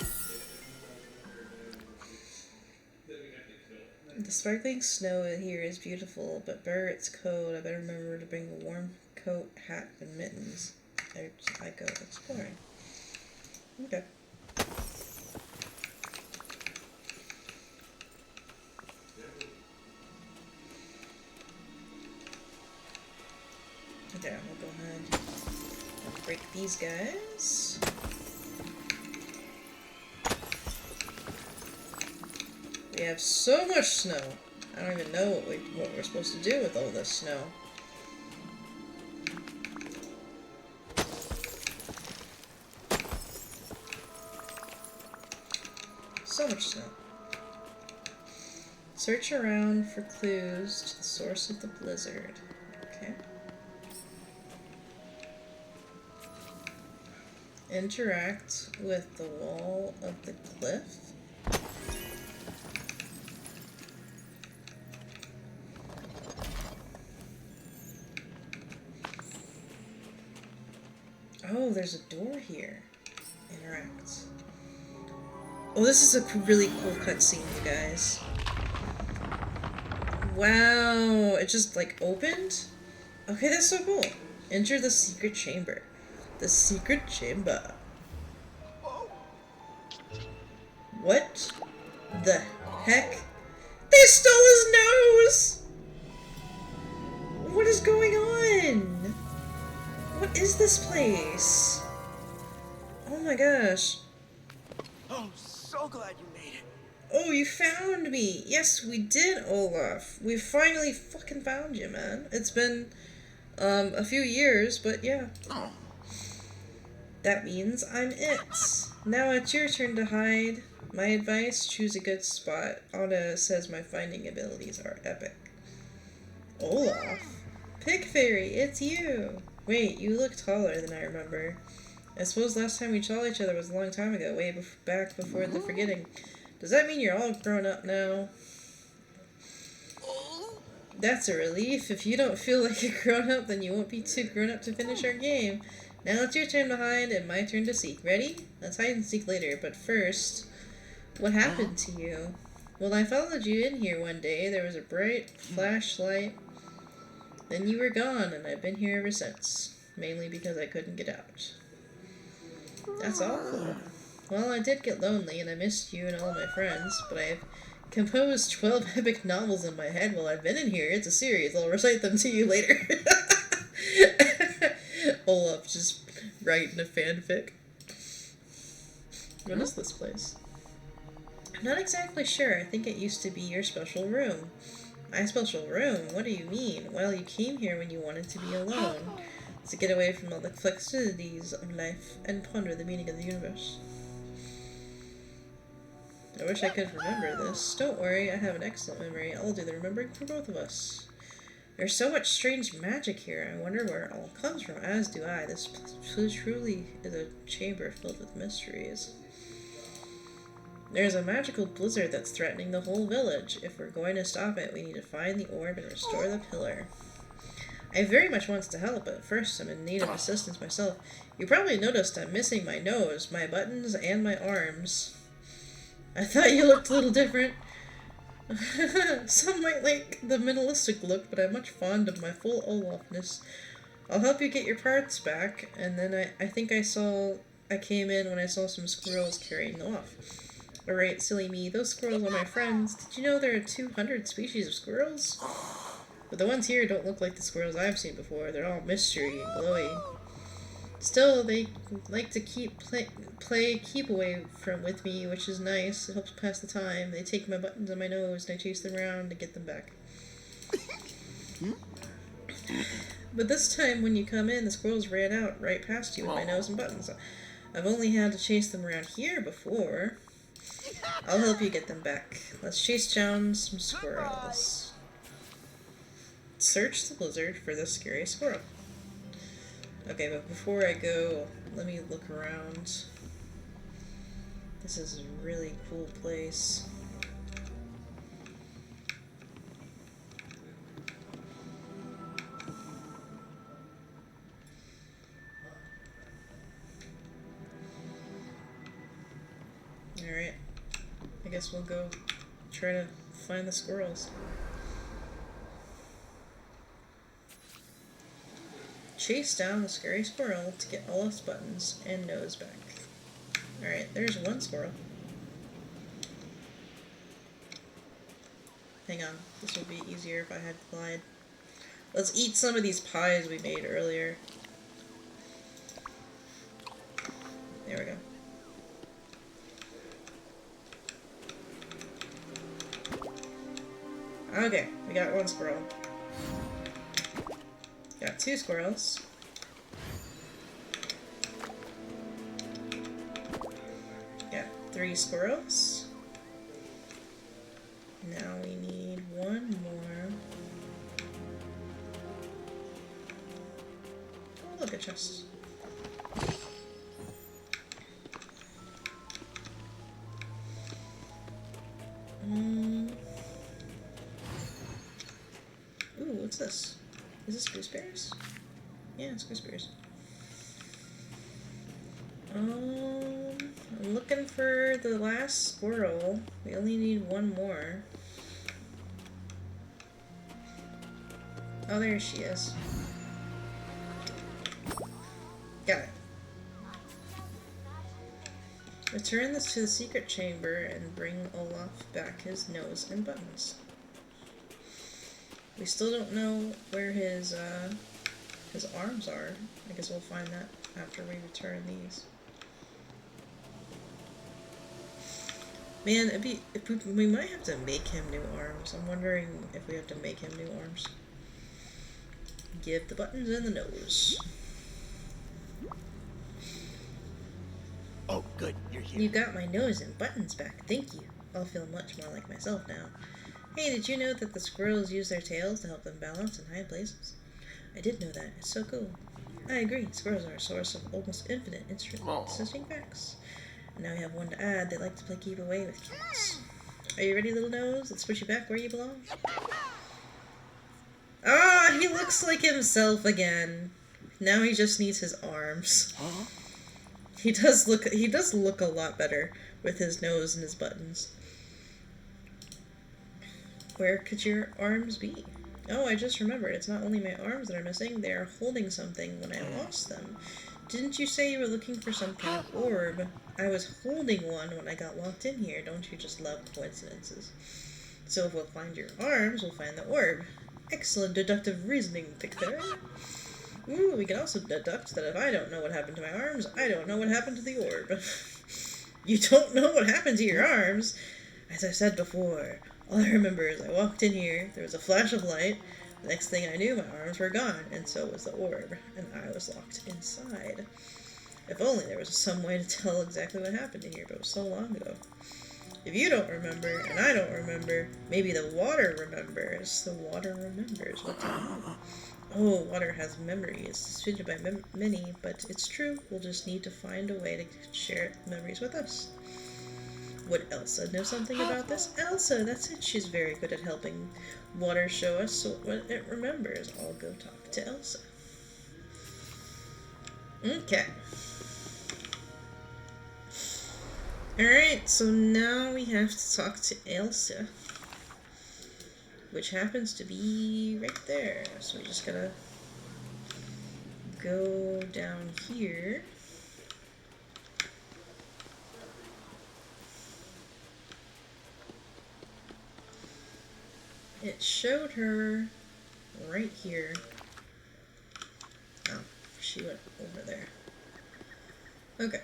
The sparkling snow here is beautiful, but brr, it's cold. I better remember to bring a warm coat, hat, and mittens. I go exploring. Okay. break these guys. We have so much snow. I don't even know what we're supposed to do with all this snow. So much snow. Search around for clues to the source of the blizzard. Okay. Interact with the wall of the cliff. Oh, there's a door here. Interact. Oh, this is a really cool cutscene, you guys. Wow, it just like opened? Okay, that's so cool. Enter the secret chamber. The secret chamber. What the heck? They stole his nose! What is going on? What is this place? Oh my gosh. Oh, so glad you made it. Oh, you found me! Yes, we did, Olaf. We finally fucking found you, man. It's been, a few years, but yeah. Oh. That means I'm it. Now it's your turn to hide. My advice, choose a good spot. Anna says my finding abilities are epic. Olaf? Pig Fairy, it's you! Wait, you look taller than I remember. I suppose last time we saw each other was a long time ago, way back before the forgetting. Does that mean you're all grown up now? That's a relief. If you don't feel like you're grown up, then you won't be too grown up to finish our game. Now it's your turn to hide and my turn to seek. Ready? Let's hide and seek later, but first, what happened to you? Well, I followed you in here one day. There was a bright flashlight. Then you were gone, and I've been here ever since. Mainly because I couldn't get out. That's awful. Well, I did get lonely, and I missed you and all my friends, but I've composed 12 epic novels in my head while I've been in here. It's a series. I'll recite them to you later. Olaf just writing a fanfic. What is this place? I'm not exactly sure. I think it used to be your special room. My special room? What do you mean? Well, you came here when you wanted to be alone. To get away from all the complexities of life and ponder the meaning of the universe. I wish I could remember this. Don't worry, I have an excellent memory. I'll do the remembering for both of us. There's so much strange magic here. I wonder where it all comes from, as do I. This truly is a chamber filled with mysteries. There's a magical blizzard that's threatening the whole village. If we're going to stop it, we need to find the orb and restore the pillar. I very much want to help, but first I'm in need of assistance myself. You probably noticed I'm missing my nose, my buttons, and my arms. I thought you looked a little different. Some might like the minimalistic look, but I'm much fond of my full Olafness. I'll help you get your parts back, and then I think I came in when I saw some squirrels carrying them off. Alright, silly me, those squirrels are my friends. Did you know there are 200 species of squirrels? But the ones here don't look like the squirrels I've seen before. They're all mystery and glowy. Still, they like to keep away with me, which is nice. It helps pass the time. They take my buttons on my nose and I chase them around to get them back. But this time, when you come in, the squirrels ran out right past you with my nose and buttons. I've only had to chase them around here before. I'll help you get them back. Let's chase down some squirrels. Search the blizzard for the scary squirrel. Okay, but before I go, let me look around. This is a really cool place. Alright, I guess we'll go try to find the squirrels. Chase down the scary squirrel to get Olaf's buttons and nose back. Alright, there's one squirrel. Hang on, this would be easier if I had Clyde. Let's eat some of these pies we made earlier. There we go. Okay, we got one squirrel. Got two squirrels. Got three squirrels. Now we need one more. Oh, look, a chest. Ooh, what's this? Is this gooseberries? Yeah, it's gooseberries. I'm looking for the last squirrel. We only need one more. Oh, there she is. Got it. Return this to the secret chamber and bring Olaf back his nose and buttons. We still don't know where his arms are. I guess we'll find that after we return these. Man, we might have to make him new arms. I'm wondering if we have to make him new arms. Give the buttons and the nose. Oh, good, you're here. You got my nose and buttons back. Thank you. I'll feel much more like myself now. Hey, did you know that the squirrels use their tails to help them balance in high places? I did know that. It's so cool. I agree. Squirrels are a source of almost infinite interesting facts. And now we have one to add. They like to play keep away with cats. Are you ready, little nose? Let's put you back where you belong. Ah, he looks like himself again. Now he just needs his arms. Huh? He does look a lot better with his nose and his buttons. Where could your arms be? Oh, I just remembered. It's not only my arms that are missing, they are holding something when I lost them. Didn't you say you were looking for some kind of orb? I was holding one when I got locked in here. Don't you just love coincidences? So if we'll find your arms, we'll find the orb. Excellent deductive reasoning, Victor. Ooh, we can also deduct that if I don't know what happened to my arms, I don't know what happened to the orb. You don't know what happened to your arms? As I said before, all I remember is I walked in here, there was a flash of light, the next thing I knew, my arms were gone, and so was the orb, and I was locked inside. If only there was some way to tell exactly what happened in here, but it was so long ago. If you don't remember, and I don't remember, maybe the water remembers. The water remembers what to do. Oh, water has memory. It's disputed by many, but it's true. We'll just need to find a way to share memories with us. Would Elsa know something about this? Elsa, that's it. She's very good at helping water show us what it remembers. I'll go talk to Elsa. Okay. Alright, so now we have to talk to Elsa, which happens to be right there. So we just gotta go down here. It showed her right here. Oh, she went over there. Okay.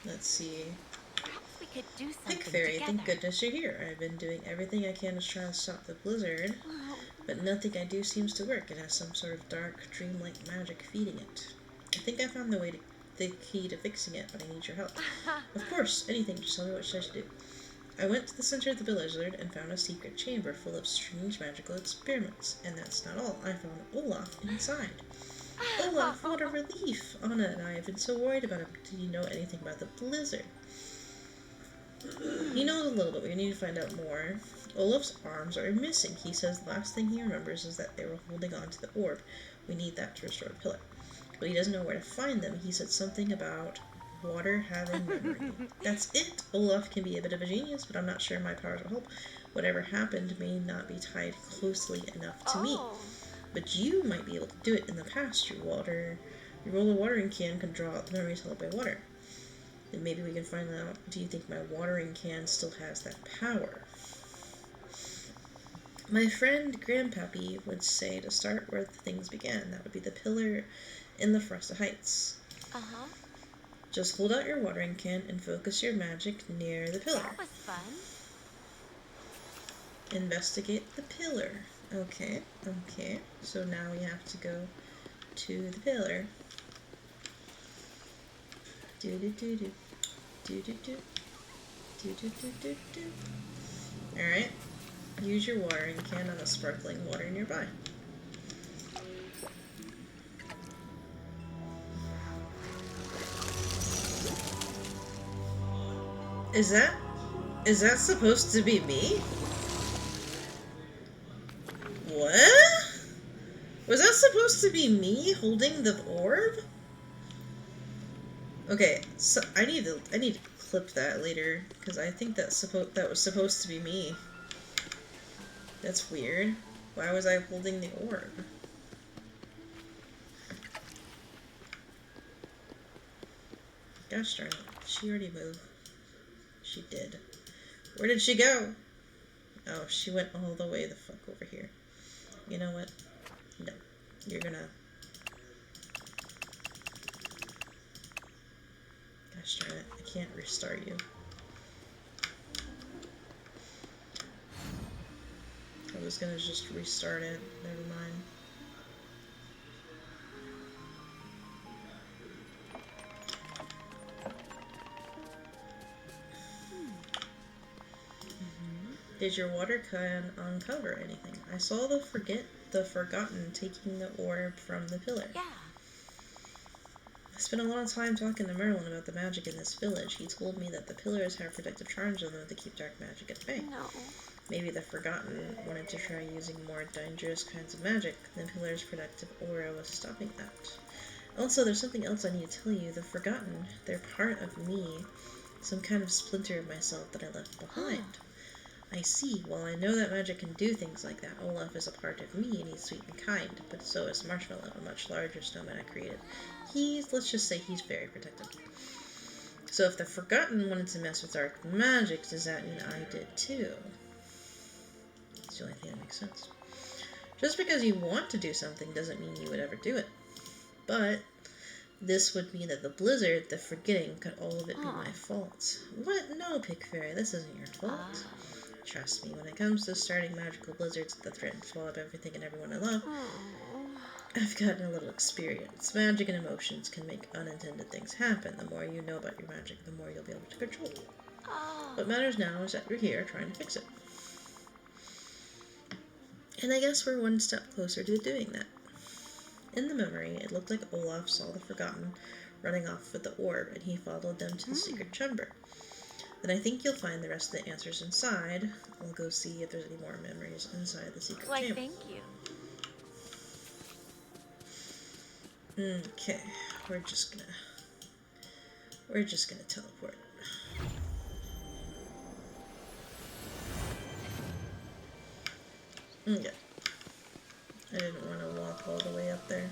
Let's see. We could do something Pick Fairy, together. thank goodness you're here. I've been doing everything I can to try to stop the blizzard, but nothing I do seems to work. It has some sort of dark, dreamlight magic feeding it. I think I found the key to fixing it, but I need your help. Of course, anything, just tell me what I should do. I went to the center of the blizzard and found a secret chamber full of strange magical experiments, and that's not all. I found Olaf inside. Olaf, what a relief! Anna and I have been so worried about him. Did you know anything about the blizzard? He knows a little bit. We need to find out more. Olaf's arms are missing. He says the last thing he remembers is that they were holding on to the orb. We need that to restore the pillar. But he doesn't know where to find them. He said something about water having memory. That's it! Olaf can be a bit of a genius, but I'm not sure my powers will help. Whatever happened may not be tied closely enough to me. But you might be able to do it in the past. You roll a watering can draw out the memories held by water. Then maybe we can find out, do you think my watering can still has that power? My friend Grandpappy would say to start where things began. That would be the pillar in the Frosted Heights. Just hold out your watering can and focus your magic near the pillar. That was fun. Investigate the pillar. Okay, okay. So now we have to go to the pillar. Do do do do do do do do do do do do. All right. Use your watering can on the sparkling water nearby. Is that supposed to be me? What? Was that supposed to be me holding the orb? Okay, so I need to clip that later because I think that was supposed to be me. That's weird. Why was I holding the orb? Gosh darn it. Did she already move? She did. Where did she go? Oh, she went all the way the fuck over here. You know what? No. You're gonna... Gosh darn it. I can't restart you. I was gonna just restart it. Never mind. Did your water can uncover anything? I saw the Forgotten taking the orb from the pillar. Yeah. I spent a lot of time talking to Merlin about the magic in this village. He told me that the pillars have protective charms on them to keep dark magic at bay. No. Maybe the Forgotten wanted to try using more dangerous kinds of magic. The pillar's protective aura was stopping that. Also, there's something else I need to tell you. The Forgotten, they're part of me. Some kind of splinter of myself that I left behind. I see. Well, I know that magic can do things like that. Olaf is a part of me, and he's sweet and kind, but so is Marshmallow, a much larger snowman I created. Let's just say he's very protective. So if the Forgotten wanted to mess with dark magic, does that mean I did too? That's the only thing that makes sense. Just because you want to do something doesn't mean you would ever do it. But this would mean that the blizzard, the forgetting, could all of it be my fault. What? No, Pig Fairy, this isn't your fault. Trust me, when it comes to starting magical blizzards that threaten to swallow up everything and everyone I love, I've gotten a little experience. Magic and emotions can make unintended things happen. The more you know about your magic, the more you'll be able to control it. What matters now is that you're here trying to fix it. And I guess we're one step closer to doing that. In the memory, it looked like Olaf saw the Forgotten running off with the orb, and he followed them to the secret chamber. Then I think you'll find the rest of the answers inside. I'll go see if there's any more memories inside the secret chamber. Thank you. Okay, we're just gonna teleport. Okay. I didn't want to walk all the way up there.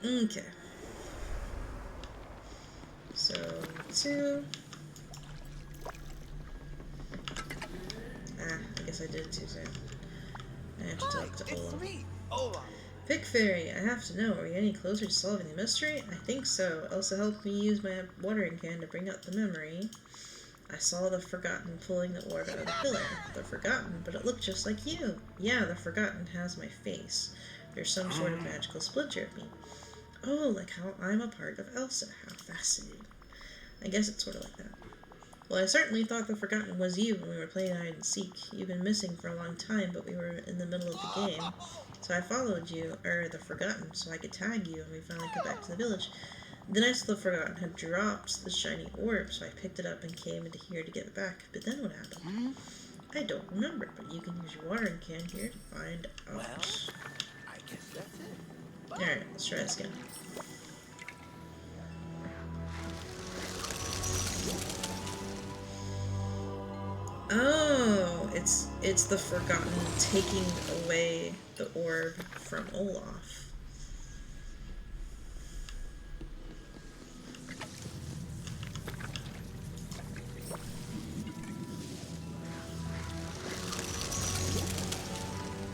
Okay. So, 2. I guess I did it too soon. I have to talk to Olaf. It's me, Olaf. Pig Fairy, I have to know, are you any closer to solving the mystery? I think so. Elsa helped me use my watering can to bring up the memory. I saw the Forgotten pulling the orb out of the pillar. The Forgotten, but it looked just like you. Yeah, the Forgotten has my face. There's some sort of magical splinter of me. Oh, like how I'm a part of Elsa. How fascinating. I guess it's sort of like that. Well, I certainly thought the Forgotten was you when we were playing hide and seek. You've been missing for a long time, but we were in the middle of the game. So I followed you, the Forgotten, so I could tag you, and we finally got back to the village. Then I saw the Forgotten had dropped the shiny orb, so I picked it up and came into here to get it back. But then what happened? I don't remember, but you can use your watering can here to find out. Well, I guess that's it. Alright, let's try this again. Oh, it's the Forgotten taking away the orb from Olaf.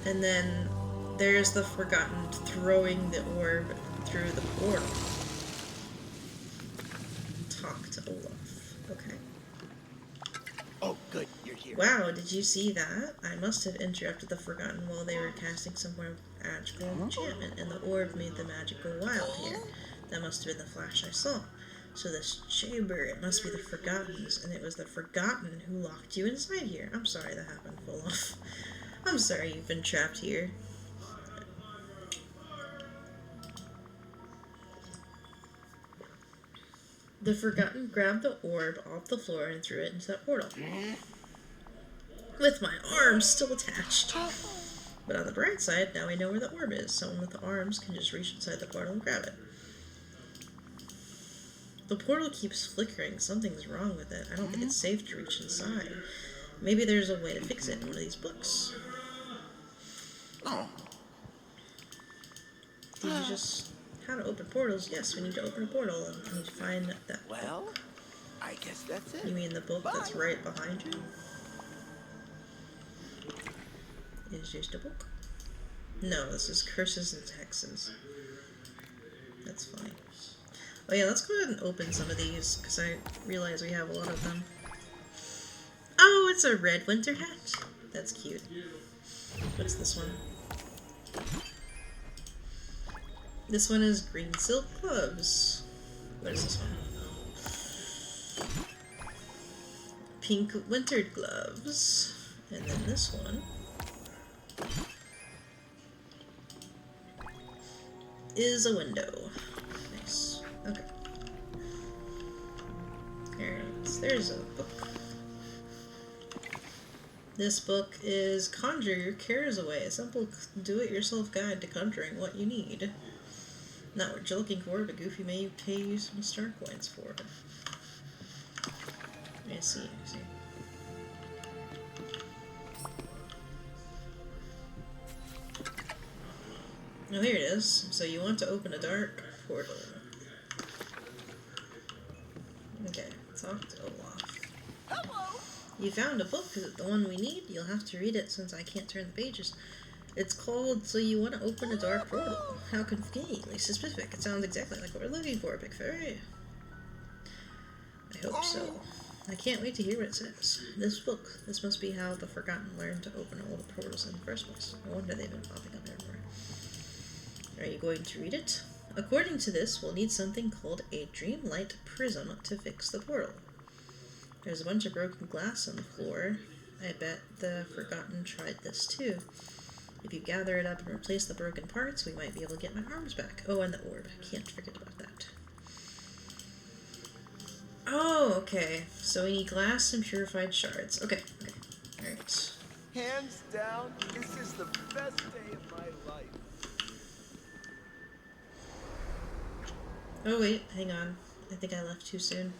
And then There's the Forgotten throwing the orb through the portal. Talk to Olaf. Okay. Oh, good, you're here. Wow, did you see that? I must have interrupted the Forgotten while they were casting some more magical enchantment, and the orb made the magic go wild here. That must have been the flash I saw. So this chamber, it must be the Forgotten's, and it was the Forgotten who locked you inside here. I'm sorry that happened, Olaf. I'm sorry you've been trapped here. The Forgotten grabbed the orb off the floor and threw it into that portal. With my arms still attached. But on the bright side, now we know where the orb is. Someone with the arms can just reach inside the portal and grab it. The portal keeps flickering. Something's wrong with it. I don't think it's safe to reach inside. Maybe there's a way to fix it in one of these books. Did you just... How to open portals? Yes, we need to open a portal and we need to find that Well, book. I guess that's it. You mean the book that's right behind you? Is just a book? No, this is Curses and Hexes. That's fine. Oh yeah, let's go ahead and open some of these, because I realize we have a lot of them. Oh, it's a red winter hat. That's cute. What's this one? This one is green silk gloves. What is this one? Pink wintered gloves. And then this one is a window. Nice. Okay. Alright, so there's a book. This book is Conjure Your Cares Away, a simple do-it-yourself guide to conjuring what you need. Not what you're looking for, but Goofy may pay you some star coins for. I see. Oh, here it is. So you want to open a dark portal. Okay, talk to Olaf. Hello. You found a book. Is it the one we need? You'll have to read it since I can't turn the pages. It's called So You Want to Open a Dark Portal. How conveniently specific. It sounds exactly like what we're looking for, Big Fairy. I hope so. I can't wait to hear what it says. This book. This must be how the Forgotten learned to open all the portals in the first place. No wonder they've been popping up everywhere. Are you going to read it? According to this, we'll need something called a Dreamlight prism to fix the portal. There's a bunch of broken glass on the floor. I bet the Forgotten tried this too. If you gather it up and replace the broken parts, we might be able to get my arms back. Oh, and the orb. Can't forget about that. Oh, okay. So we need glass and purified shards. Okay. Alright. Hands down, this is the best day of my life. Oh, wait. Hang on. I think I left too soon.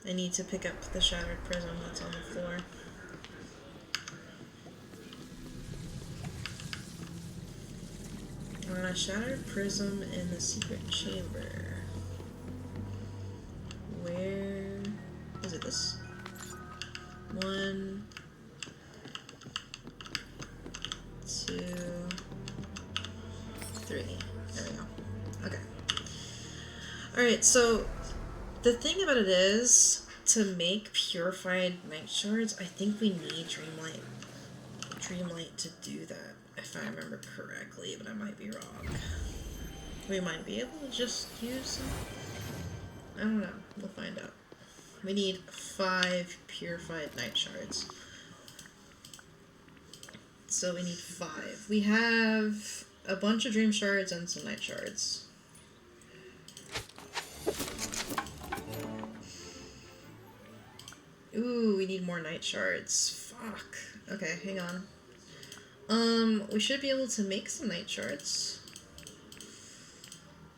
I need to pick up the shattered prism that's on the floor. On a shattered prism in the secret chamber. Where is it? This 1, 2, 3. There we go. Okay. Alright, so the thing about it is, to make purified night shards, I think we need Dreamlight to do that, if I remember correctly, but I might be wrong. We might be able to just use some. I don't know. We'll find out. We need 5 purified night shards. So we need 5. We have a bunch of dream shards and some night shards. Ooh, we need more night shards. Fuck. Okay, hang on. We should be able to make some night shards.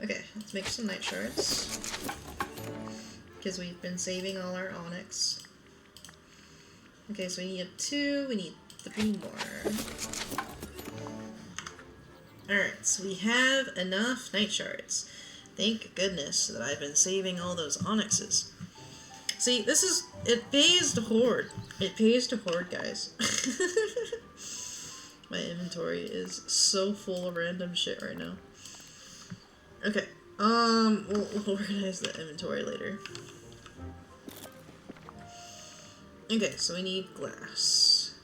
Okay, let's make some night shards. Because we've been saving all our onyx. Okay, so we need 2, we need 3 more. Alright, so we have enough night shards. Thank goodness that I've been saving all those onyxes. See, this is... It pays to hoard. It pays to hoard, guys. My inventory is so full of random shit right now. Okay. We'll organize the inventory later. Okay, so we need glass.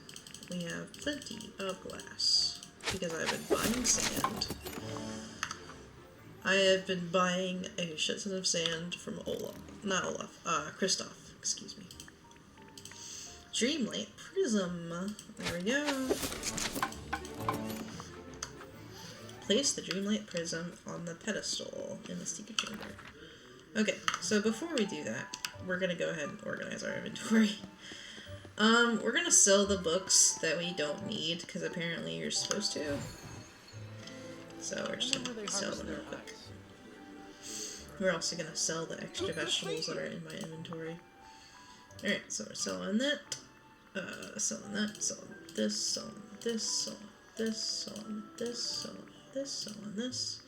We have plenty of glass because I've been buying sand. I have been buying a shit ton of sand from Christoph, excuse me. Dreamlight prism. There we go. Place the Dreamlight prism on the pedestal in the secret chamber. Okay, so before we do that, we're gonna go ahead and organize our inventory. We're gonna sell the books that we don't need, because apparently you're supposed to. So we're just gonna sell them real quick. We're also gonna sell the extra vegetables that are in my inventory. Alright, so we're selling that. Selling that, selling this, selling this, selling this, selling this, selling this, selling this.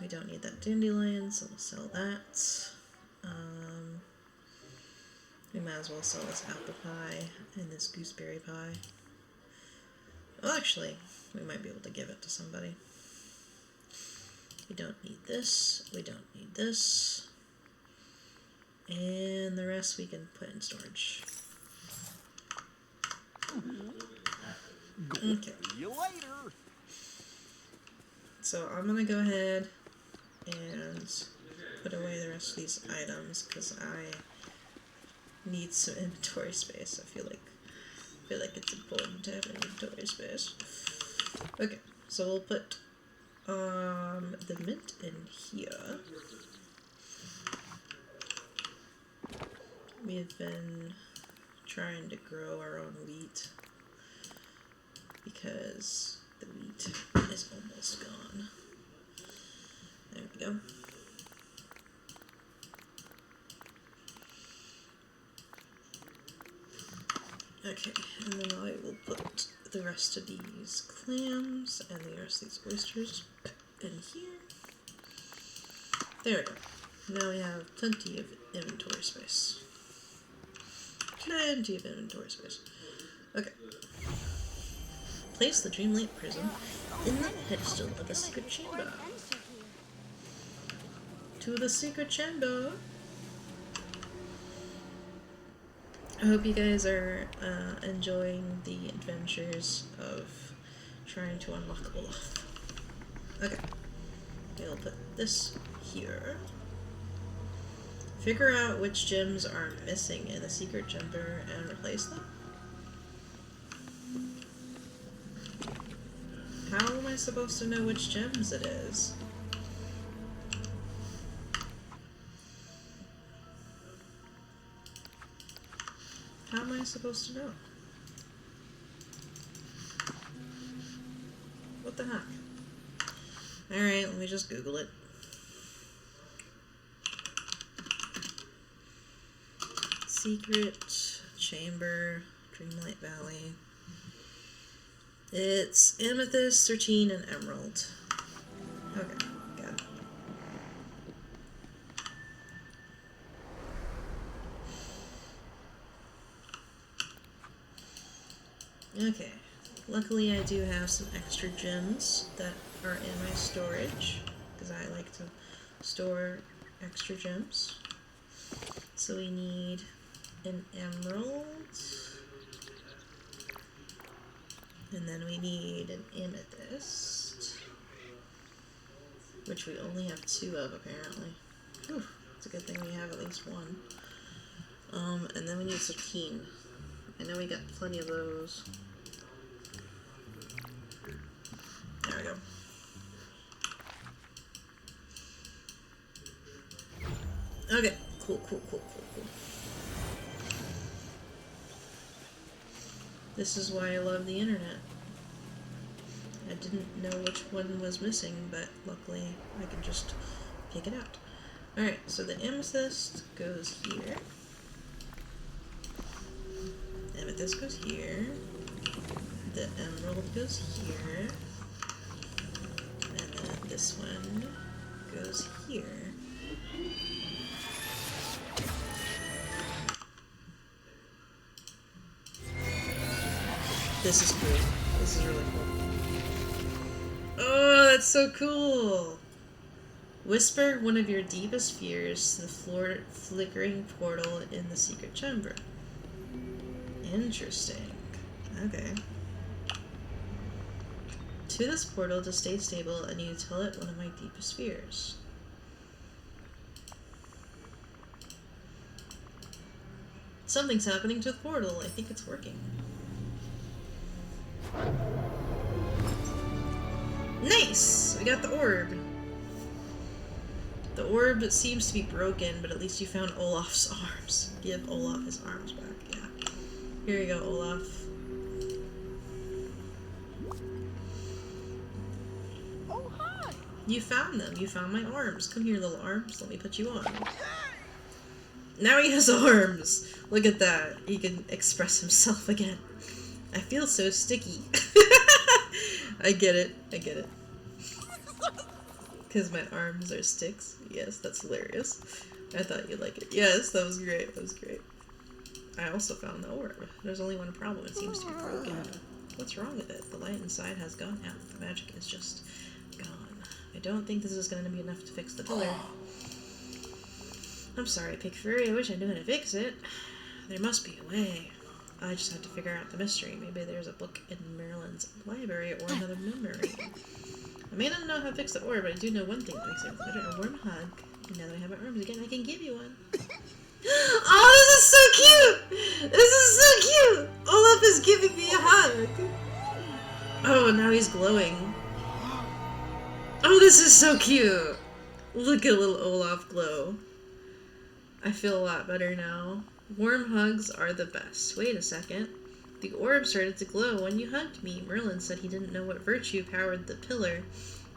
We don't need that dandelion, so we'll sell that. We might as well sell this apple pie and this gooseberry pie. Well, actually, we might be able to give it to somebody. We don't need this, we don't need this. And the rest we can put in storage. Okay. See you later. So I'm gonna go ahead and put away the rest of these items because I need some inventory space. I feel like it's important to have inventory space. Okay, so we'll put the mint in here. We've been trying to grow our own wheat because the wheat is almost gone. There we go. Okay, and then I will put the rest of these clams and the rest of these oysters in here. There we go. Now we have plenty of inventory space. Plenty of inventory space. Okay. Place the Dreamlight prism in the pedestal of the secret chamber. To the secret chamber. I hope you guys are enjoying the adventures of trying to unlock Olaf. Okay. We'll put this here. Figure out which gems are missing in the secret chamber and replace them. How am I supposed to know which gems it is? How am I supposed to know? What the heck? Alright, let me just Google it. Secret chamber, Dreamlight Valley. It's amethyst, serpentine, and emerald. Okay, got it. Okay, luckily I do have some extra gems that are in my storage, because I like to store extra gems. So we need an emerald, and then we need an amethyst, which we only have 2 of apparently. Whew, it's a good thing we have at least 1. And then we need serpentine. I know we got plenty of those. There we go. Okay, cool. This is why I love the internet. I didn't know which one was missing, but luckily I can just pick it out. Alright, so the amethyst goes here. Amethyst goes here. The emerald goes here. And then this one goes here. This is cool. This is really cool. Oh, that's so cool! Whisper one of your deepest fears to the flickering portal in the secret chamber. Interesting. Okay. To this portal to stay stable, and you tell it one of my deepest fears. Something's happening to the portal. I think it's working. Nice! We got the orb. The orb seems to be broken, but at least you found Olaf's arms. Give Olaf his arms back, yeah. Here you go, Olaf. Oh, hi! You found them. You found my arms. Come here, little arms. Let me put you on. Now he has arms! Look at that. He can express himself again. I feel so sticky. I get it. I get it. Because my arms are sticks. Yes, that's hilarious. I thought you'd like it. Yes, that was great. That was great. I also found the orb. There's only one problem. It seems to be broken. What's wrong with it? The light inside has gone out. The magic is just gone. I don't think this is going to be enough to fix the pillar. I'm sorry, Pig Fury. I wish I knew how to fix it. There must be a way. I just have to figure out the mystery. Maybe there's a book in Marilyn's library or another memory. I may not know how to fix the orb, but I do know one thing that makes it better. A warm hug. And now that I have my arms again, I can give you one. Oh, this is so cute! This is so cute! Olaf is giving me a hug! Oh, now he's glowing. Oh, this is so cute! Look at little Olaf glow. I feel a lot better now. Warm hugs are the best. Wait a second. The orb started to glow when you hugged me. Merlin said he didn't know what virtue powered the pillar,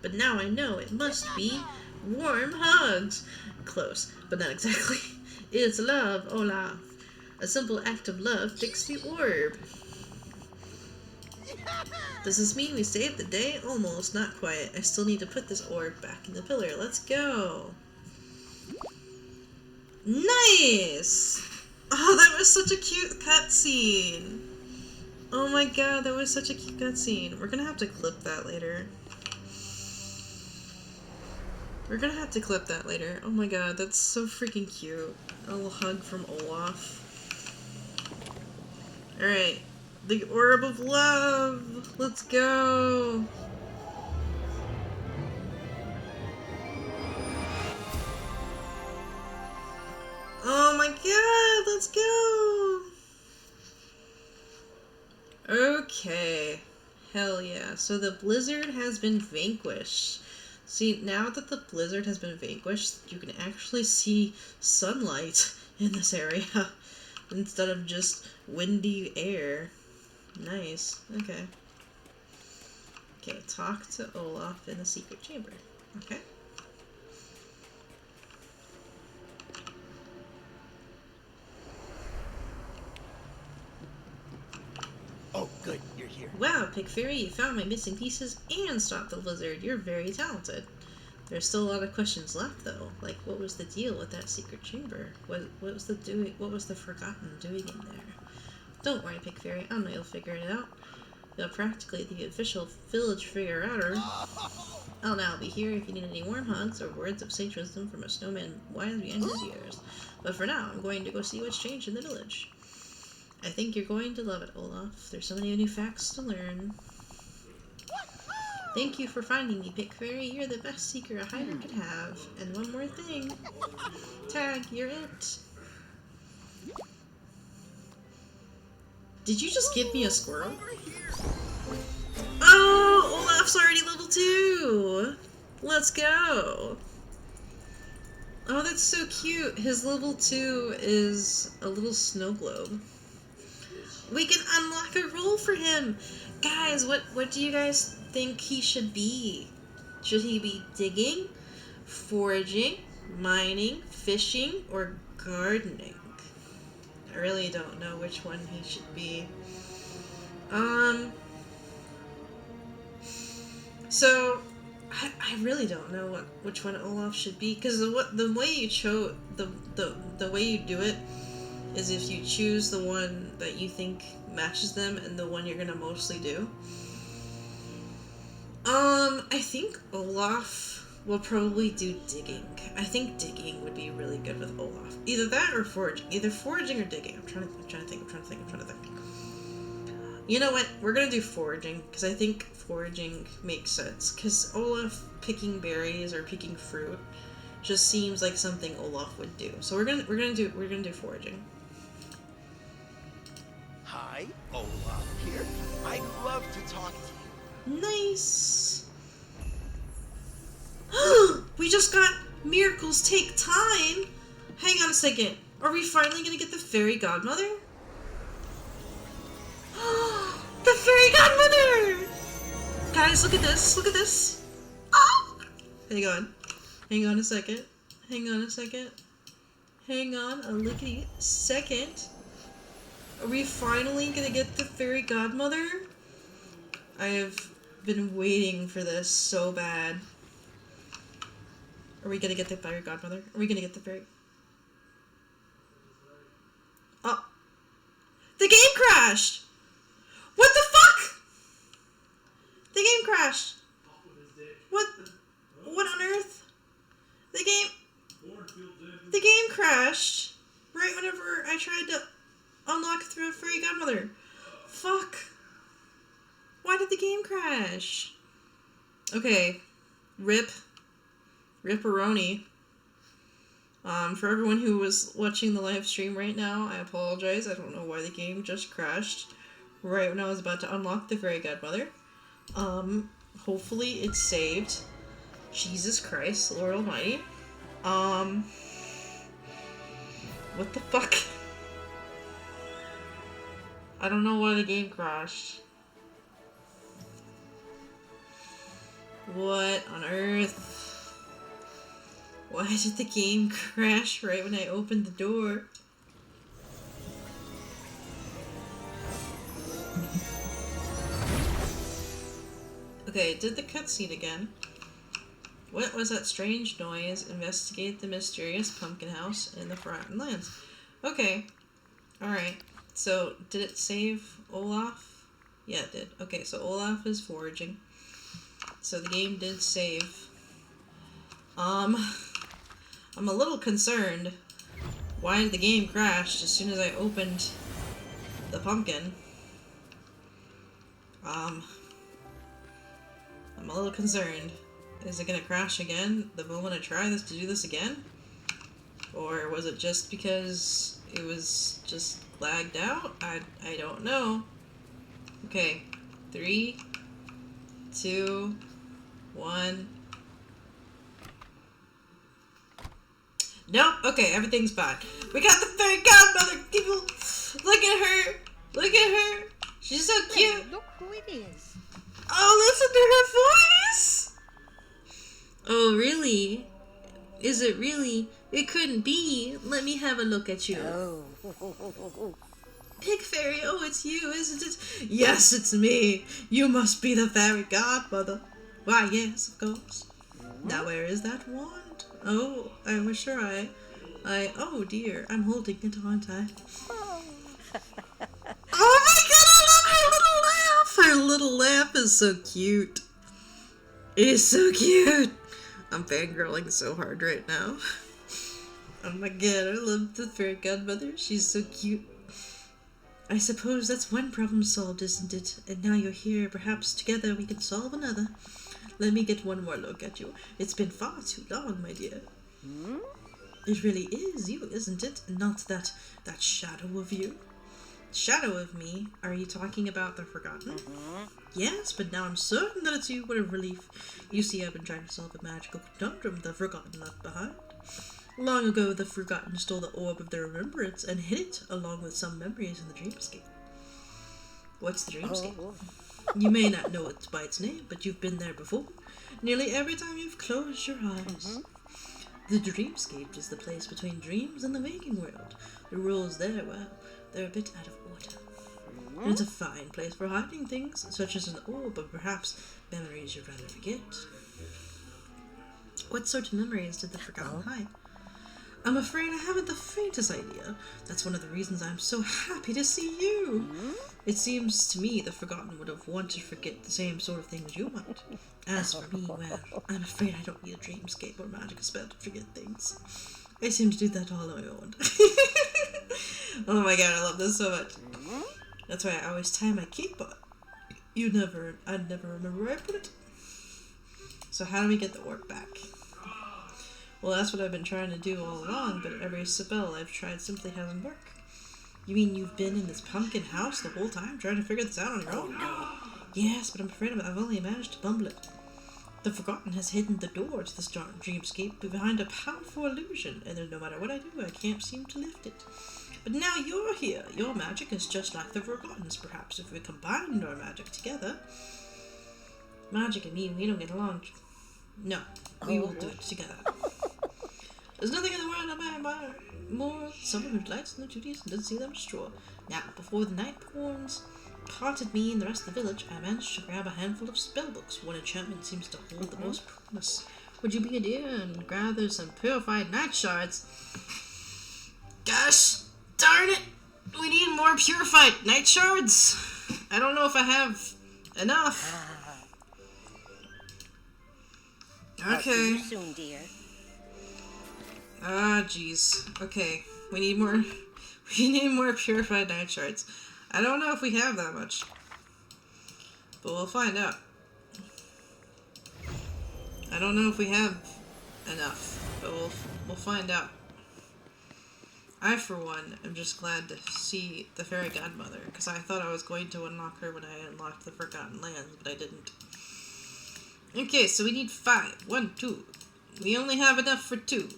but now I know it must be warm hugs. Close, but not exactly. It's love, Olaf. A simple act of love fixed the orb. Does this mean we saved the day? Almost, not quite. I still need to put this orb back in the pillar. Let's go. Nice! Oh, that was such a cute cutscene. Oh my god, that was such a cute cutscene. We're gonna have to clip that later. We're gonna have to clip that later. Oh my god, that's so freaking cute. A little hug from Olaf. Alright. The Orb of Love! Let's go! Oh my god, let's go! Okay. Hell yeah. So the blizzard has been vanquished. See, now that the blizzard has been vanquished, you can actually see sunlight in this area instead of just windy air. Nice. Okay. Okay, talk to Olaf in the secret chamber. Okay. Oh, good, you're here. Wow, Pig Fairy, you found my missing pieces and stopped the blizzard. You're very talented. There's still a lot of questions left, though. Like, what was the deal with that secret chamber? What was the Forgotten doing in there? Don't worry, Pig Fairy. I know you'll figure it out. You're practically the official village figure-outer. I'll now be here if you need any warm hugs or words of sage wisdom from a snowman wise beyond his years. But for now, I'm going to go see what's changed in the village. I think you're going to love it, Olaf. There's so many new facts to learn. Thank you for finding me, Pig Fairy. You're the best seeker a hider could have. And one more thing. Tag, you're it. Did you just give me a squirrel? Oh, Olaf's already level 2. Let's go. Oh, that's so cute. His level 2 is a little snow globe. We can unlock a role for him. Guys, what do you guys think he should be? Should he be digging, foraging, mining, fishing, or gardening? I really don't know which one he should be. So I really don't know which one Olaf should be, because the way you the way you do it is if you choose the one that you think matches them and the one you're gonna mostly do. I think Olaf will probably do digging. I think digging would be really good with Olaf. Either that or foraging. Either foraging or digging. I'm trying to think. You know what? We're gonna do foraging, because I think foraging makes sense. Because Olaf picking berries or picking fruit just seems like something Olaf would do. So we're gonna do foraging. Hi, Olaf here. I'd love to talk to you. Nice. We just got miracles take time. Hang on a second. Are we finally gonna get the fairy godmother? The fairy godmother! Guys, look at this. Look at this. Oh! Hang on. Hang on a second. Hang on a second. Hang on a lickety second. Are we finally gonna get the fairy godmother? I have been waiting for this so bad. Are we gonna get the fairy godmother? Are we gonna get the fairy... Oh. The game crashed! What the fuck? The game crashed. What on earth? The game crashed right whenever I tried to unlock through a fairy godmother. Fuck. Why did the game crash? Okay. Ripperoni. For everyone who was watching the live stream right now, I apologize. I don't know why the game just crashed right when I was about to unlock the fairy godmother. Hopefully it's saved. Jesus Christ, Lord Almighty. What the fuck? I don't know why the game crashed. What on earth? Why did the game crash right when I opened the door? Okay, did the cutscene again. What was that strange noise? Investigate the mysterious pumpkin house in the Forgotten Lands. Okay. Alright. So, did it save Olaf? Yeah, it did. Okay, so Olaf is foraging. So the game did save. I'm a little concerned. Why did the game crash as soon as I opened the pumpkin? I'm a little concerned. Is it gonna crash again the moment I try to do this again? Or was it just because it was just lagged out? I don't know. Okay. 3, 2, 1. Nope. Okay, everything's fine. We got the fairy godmother. People, look at her. Look at her. She's so cute. Hey, look who it is. Oh, listen to her voice! Oh, really? Is it really? It couldn't be. Let me have a look at you. Oh. Pig fairy, oh, it's you, isn't it? Yes, it's me. You must be the fairy godmother. Why, yes, of course. Now, where is that wand? Oh, I was sure oh dear, I'm holding it, aren't I? Oh my god, I love her little laugh! Her little laugh is so cute. It is so cute. I'm fangirling so hard right now. Oh my god, I love the fairy godmother. She's so cute. I suppose that's one problem solved, isn't it? And now you're here, perhaps together we can solve another. Let me get one more look at you. It's been far too long, my dear. It really is you, isn't it? Not that shadow of you. Shadow of me? Are you talking about the Forgotten? Yes, but now I'm certain that it's you. What a relief. You see, I've been trying to solve a magical conundrum the Forgotten left behind. Long ago, the Forgotten stole the orb of their remembrance and hid it, along with some memories in the dreamscape. What's the dreamscape? You may not know it by its name, but you've been there before. Nearly every time you've closed your eyes. The dreamscape is the place between dreams and the waking world. The rules there, well, they're a bit out of order. It's a fine place for hiding things, such as an orb, but perhaps memories you'd rather forget. What sort of memories did the Forgotten hide? I'm afraid I haven't the faintest idea. That's one of the reasons I'm so happy to see you. It seems to me the Forgotten would have wanted to forget the same sort of things you might. As for me, well, I'm afraid I don't need a dreamscape or magic spell to forget things. I seem to do that all on my own. Oh my god, I love this so much. That's why I always tie my cape on. I'd never remember where I put it. So how do we get the orc back? Well, that's what I've been trying to do all along, but every spell I've tried simply hasn't worked. You mean you've been in this pumpkin house the whole time, trying to figure this out on your own? Yes, but I'm afraid I've only managed to bumble it. The Forgotten has hidden the door to this dreamscape behind a powerful illusion, and no matter what I do, I can't seem to lift it. But now you're here. Your magic is just like the Forgotten's, perhaps, if we combined our magic together. Magic and me, we don't get along. No, we will do it together. There's nothing in the world I admire more than someone who lights their duties and doesn't see them destroy. Now, before the night parted me and the rest of the village, I managed to grab a handful of spellbooks. One enchantment seems to hold the most promise. Would you be a dear and gather some purified night shards? Gosh, darn it! We need more purified night shards. I don't know if I have enough. Talk to you soon, dear. Ah, jeez. Okay, we need more. We need more purified night shards. I don't know if we have that much, but we'll find out. I don't know if we have enough, but we'll find out. I, for one, am just glad to see the fairy godmother, because I thought I was going to unlock her when I unlocked the Forgotten Lands, but I didn't. Okay, so we need 5. 1, 2. We only have enough for 2.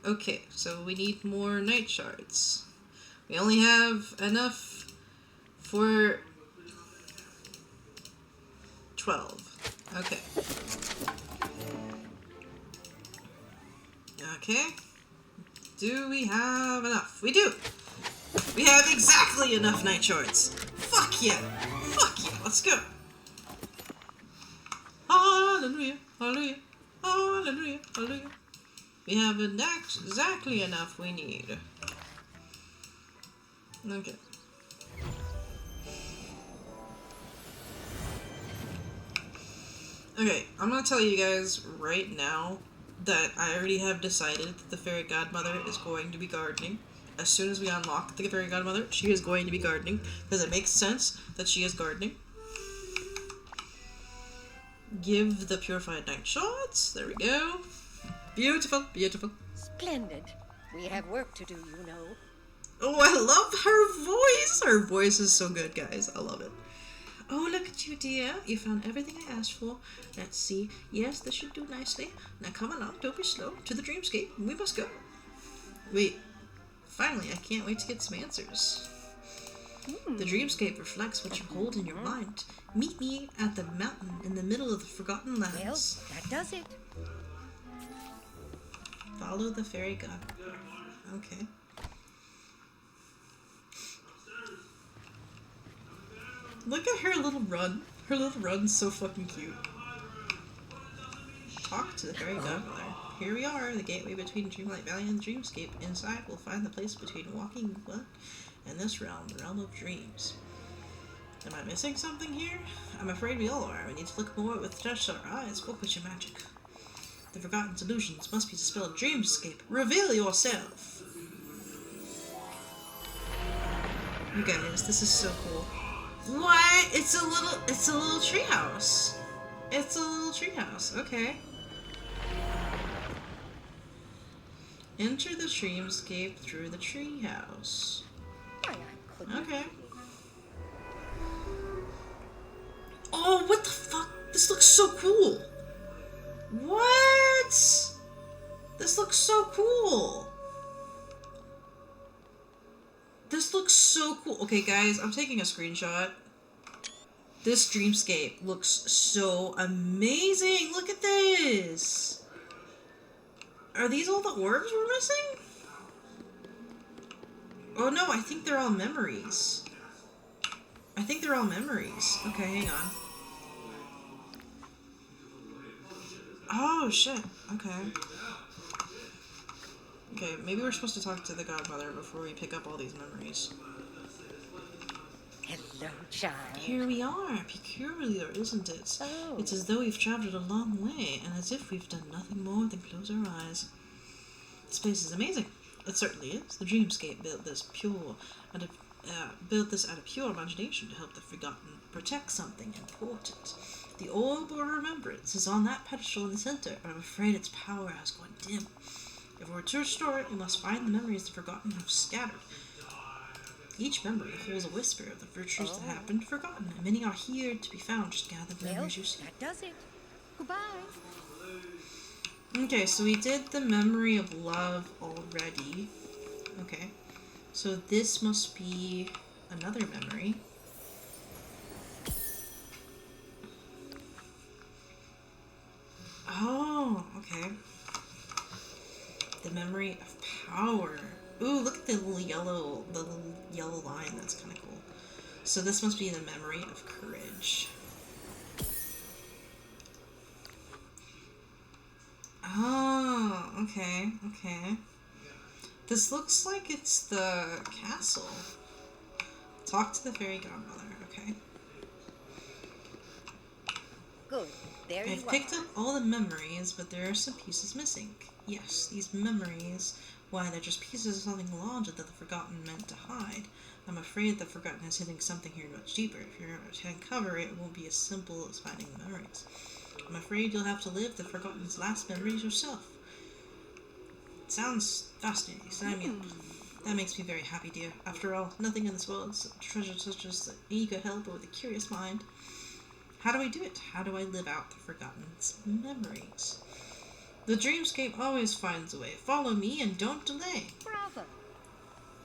Okay, so we need more night shards. We only have enough for 12. Okay. Okay. Do we have enough? We do! We have exactly enough night shards. Fuck yeah! Fuck yeah! Let's go! Hallelujah! Hallelujah! Hallelujah! Hallelujah! We have exactly enough we need. Okay. Okay, I'm gonna tell you guys right now that I already have decided that the fairy godmother is going to be gardening. As soon as we unlock the fairy godmother, she is going to be gardening, because it makes sense that she is gardening. Give the purified night shards. There we go. Beautiful, beautiful. Splendid. We have work to do, you know. Oh, I love her voice. Her voice is so good, guys. I love it. Oh, look at you, dear. You found everything I asked for. Let's see. Yes, this should do nicely. Now come along. Don't be slow. To the dreamscape. We must go. Wait. Finally, I can't wait to get some answers. The dreamscape reflects what you hold in your mind. Meet me at the mountain in the middle of the Forgotten Lands. Well, that does it. Follow the fairy god. Okay. Look at her little run. Her little run's so fucking cute. Talk to the fairy godmother. Here we are, the gateway between Dreamlight Valley and the Dreamscape. Inside, we'll find the place between walking and this realm, the realm of dreams. Am I missing something here? I'm afraid we all are. We need to look more with just our eyes. Focus your magic. The forgotten illusions must be dispelled. Dreamscape, reveal yourself. You guys, this is so cool. What? It's a little treehouse. It's a little treehouse. Okay. Enter the dreamscape through the treehouse. Why, I couldn't. Okay. Oh, what the fuck? This looks so cool. What? This looks so cool. This looks so cool. Okay, guys, I'm taking a screenshot. This dreamscape looks so amazing. Look at this. Are these all the orbs we're missing? Oh no, I think they're all memories. I think they're all memories. Okay, hang on. Oh shit. Okay. Okay, maybe we're supposed to talk to the godmother before we pick up all these memories. Hello, child. Here we are. Peculiar, isn't it? Oh. It's as though we've traveled a long way, and as if we've done nothing more than close our eyes. This place is amazing. It certainly is. The Dreamscape built this out of pure imagination to help the forgotten protect something important. The orb or remembrance is on that pedestal in the center, but I'm afraid its power has gone dim. If we're to restore it, we must find the memories the forgotten have scattered. Each memory holds a whisper of the virtues that have been forgotten, and many are here to be found. Just gather the Well, memories you see. that does it. Goodbye. Okay, so we did the memory of love already. Okay, so this must be another memory. Oh, okay. The memory of power. Ooh, look at the little yellow line. That's kind of cool. So this must be the memory of courage. Oh, okay, okay. This looks like it's the castle. Talk to the fairy godmother, okay. Good. There you I've are. picked up all the memories, but there are some pieces missing. Yes, these memories, why, they're just pieces of something larger that the Forgotten meant to hide. I'm afraid the Forgotten is hiding something here much deeper. If you're to uncover it, it won't be as simple as finding the memories. I'm afraid you'll have to live the Forgotten's last memories yourself. It sounds fascinating. Sign me up. That makes me very happy, dear. After all, nothing in this world is a treasure such as an eager helper with a curious mind. How do I do it? How do I live out the Forgotten's memories? The Dreamscape always finds a way. Follow me and don't delay. Bravo.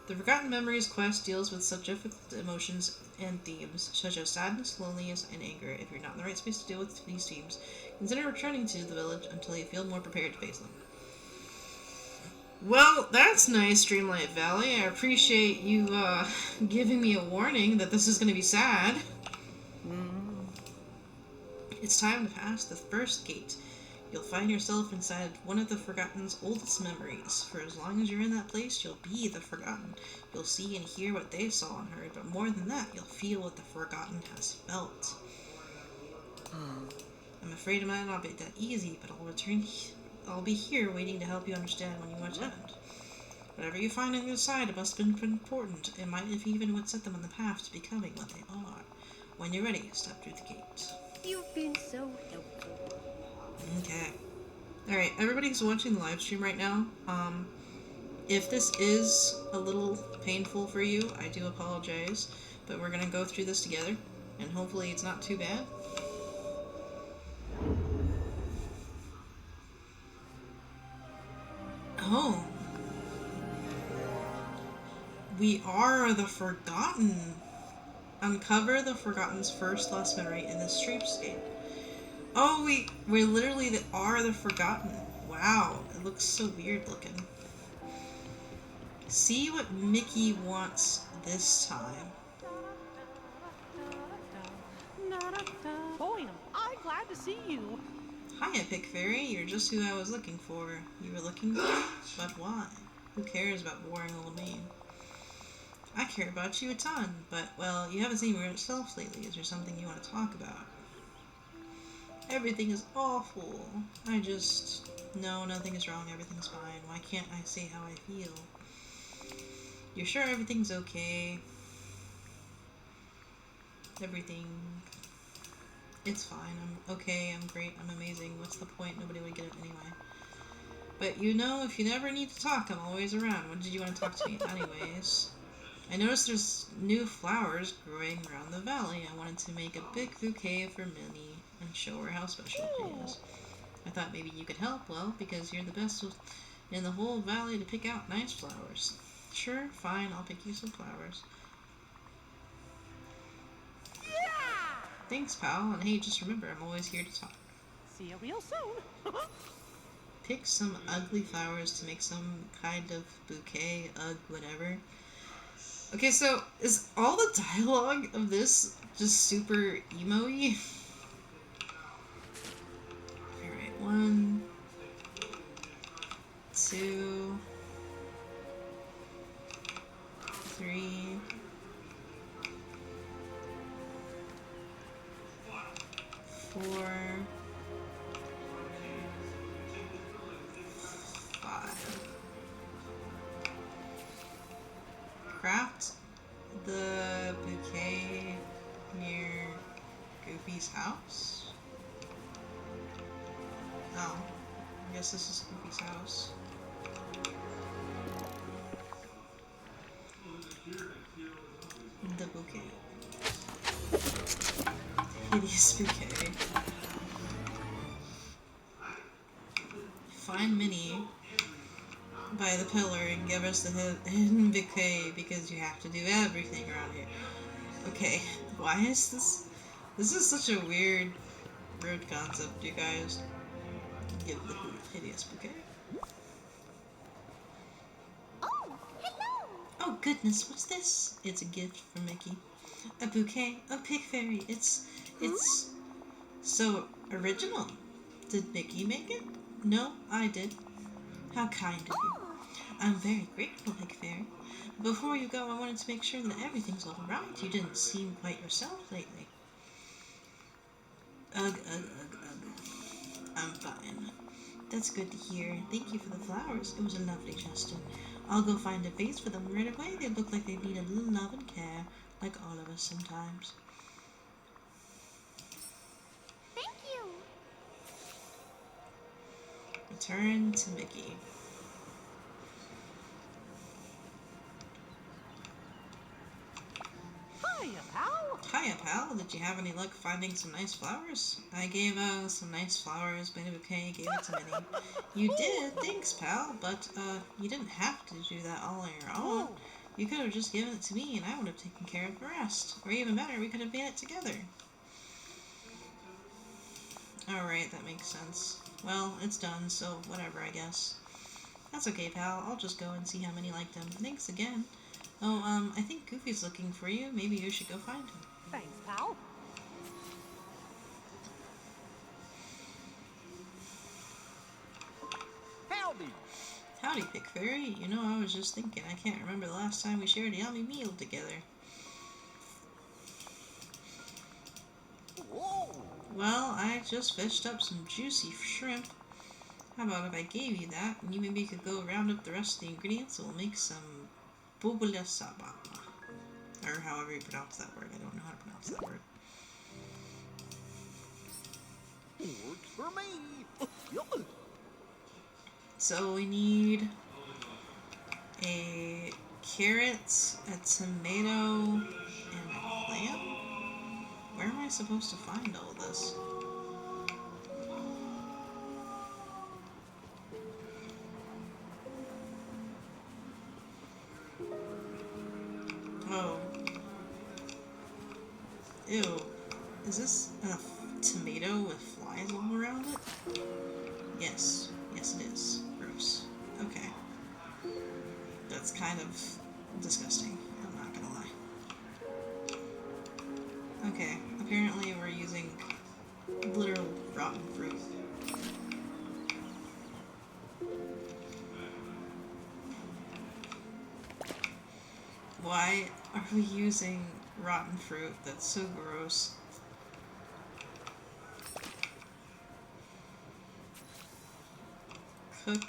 The Forgotten Memories quest deals with such difficult emotions and themes, such as sadness, loneliness, and anger. If you're not in the right space to deal with these themes, consider returning to the village until you feel more prepared to face them. Well, that's nice, Dreamlight Valley. I appreciate you, giving me a warning that this is going to be sad. It's time to pass the first gate. You'll find yourself inside one of the Forgotten's oldest memories. For as long as you're in that place, you'll be the Forgotten. You'll see and hear what they saw and heard, but more than that, you'll feel what the Forgotten has felt. I'm afraid it might not be that easy, but I'll be here waiting to help you understand when you attend. Whatever you find on the other side, it must have been important. It might have even would set them on the path to becoming what they are. When you're ready, step through the gate. You've been so helpful. Okay. Alright, everybody who's watching the live stream right now, if this is a little painful for you, I do apologize, but we're gonna go through this together, and hopefully it's not too bad. Oh. We are the Forgotten. Uncover the Forgotten's first lost memory in this streetscape. Oh, we literally are the Forgotten. Wow, it looks so weird looking. See what Mickey wants this time. Boy, am I glad to see you. Hiya, Pick Fairy. You're just who I was looking for. You were looking for me? But why? Who cares about boring old me? I care about you a ton, but, well, you haven't seen me yourself lately. Is there something you want to talk about? Everything is awful. No, nothing is wrong. Everything's fine. Why can't I say how I feel? You're sure everything's okay? Everything... It's fine. I'm okay. I'm great. I'm amazing. What's the point? Nobody would get it anyway. But you know, if you never need to talk, I'm always around. When did you want to talk to me? Anyways... I noticed there's new flowers growing around the valley. I wanted to make a big bouquet for Minnie and show her how special she is. I thought maybe you could help, well, because you're the best in the whole valley to pick out nice flowers. Sure, fine, I'll pick you some flowers. Yeah! Thanks, pal, and hey, just remember, I'm always here to talk. See you real soon. Pick some ugly flowers to make some kind of bouquet, whatever. Okay, so is all the dialogue of this just super emo-y? Alright, 1, 2, 3, 4, 5. Craft the bouquet near Goofy's house? Oh, I guess this is Goofy's house. The bouquet. Hideous bouquet. Find Minnie by the pillar and give us the hidden bouquet because you have to do everything around here. Okay, why is this? This is such a weird concept, you guys. Give the hideous bouquet. Oh, hello. Oh goodness, what's this? It's a gift from Mickey. A bouquet of pig fairy. It's so original. Did Mickey make it? No, I did. How kind of you. I'm very grateful, Pig Fairy. Before you go, I wanted to make sure that everything's all right. You didn't seem quite yourself lately. Ugh, ugh, ugh, ugh. I'm fine. That's good to hear. Thank you for the flowers. It was a lovely gesture. I'll go find a vase for them right away. They look like they need a little love and care, like all of us sometimes. Thank you. Return to Mickey. Hiya, pal. Hiya, pal. Did you have any luck finding some nice flowers? I gave some nice flowers, made a bouquet, gave it to Minnie. You did? Thanks, pal. But, you didn't have to do that all on your own. You could have just given it to me and I would have taken care of the rest. Or even better, we could have made it together. Alright, that makes sense. Well, it's done, so whatever, I guess. That's okay, pal. I'll just go and see how many liked them. Thanks again. Oh, I think Goofy's looking for you. Maybe you should go find him. Thanks, pal. Howdy. Howdy, Pig Fairy. You know, I was just thinking, I can't remember the last time we shared a yummy meal together. Whoa. Well, I just fished up some juicy shrimp. How about if I gave you that, and you maybe could go round up the rest of the ingredients, and we'll make some bubula saba. Or however you pronounce that word. I don't know how to pronounce that word. Works for me. So we need a carrot, a tomato, and a lamb? Where am I supposed to find all this? Oh. Ew. Is this a tomato with flies all around it? Yes. Yes, it is. Gross. Okay. That's kind of disgusting. I'm not gonna lie. Okay. Apparently we're using literal rotten fruit. Why are we using rotten fruit? That's so gross. Cook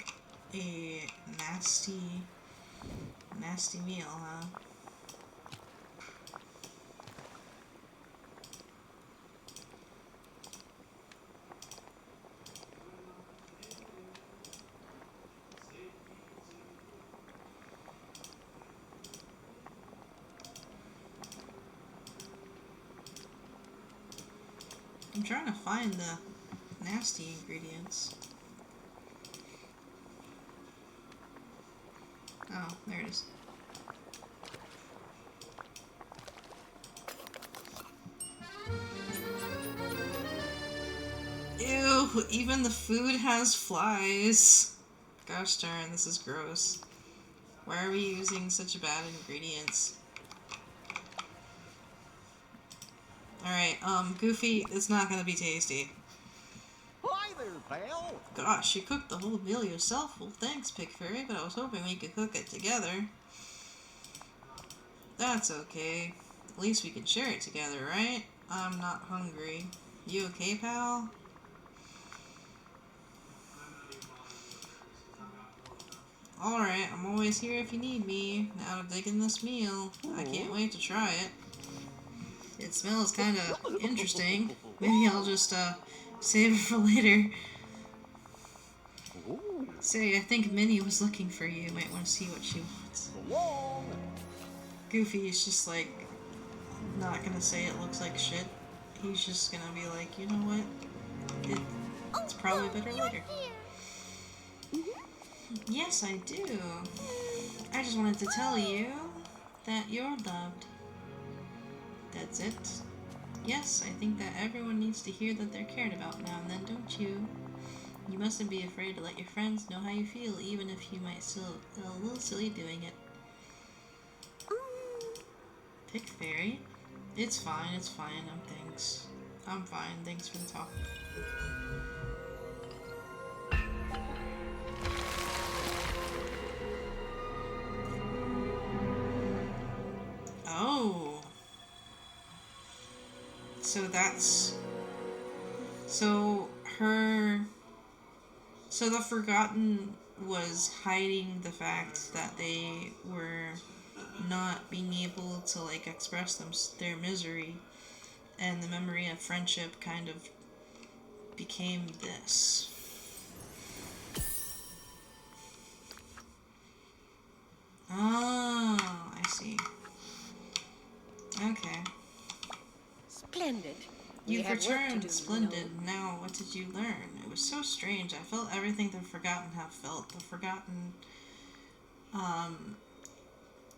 a nasty meal, huh? I'm trying to find the nasty ingredients. Oh, there it is. Ew, even the food has flies. Gosh darn, this is gross. Why are we using such bad ingredients? Alright, Goofy, it's not gonna be tasty. Hi there, pal. Gosh, you cooked the whole meal yourself. Well, thanks, Pig Fairy, but I was hoping we could cook it together. That's okay. At least we can share it together, right? I'm not hungry. You okay, pal? Alright, I'm always here if you need me. Now I'm digging this meal. I can't wait to try it. It smells kind of interesting. Maybe I'll just, save it for later. Say, I think Minnie was looking for you. Might want to see what she wants. Goofy is just like, not gonna say it looks like shit. He's just gonna be like, you know what? It's probably better later. Yes, I do. I just wanted to tell you that you're loved. That's it. Yes, I think that everyone needs to hear that they're cared about now and then, don't you? You mustn't be afraid to let your friends know how you feel, even if you might still feel a little silly doing it. Pick Fairy? It's fine, thanks. I'm fine, thanks for the talk. Oh. So that's... So the Forgotten was hiding the fact that they were not being able to, like, express their misery, and the memory of friendship kind of became this. Oh, I see. Okay. Splendid. You've returned, splendid. Now, what did you learn? It was so strange. I felt everything the Forgotten have felt. The Forgotten,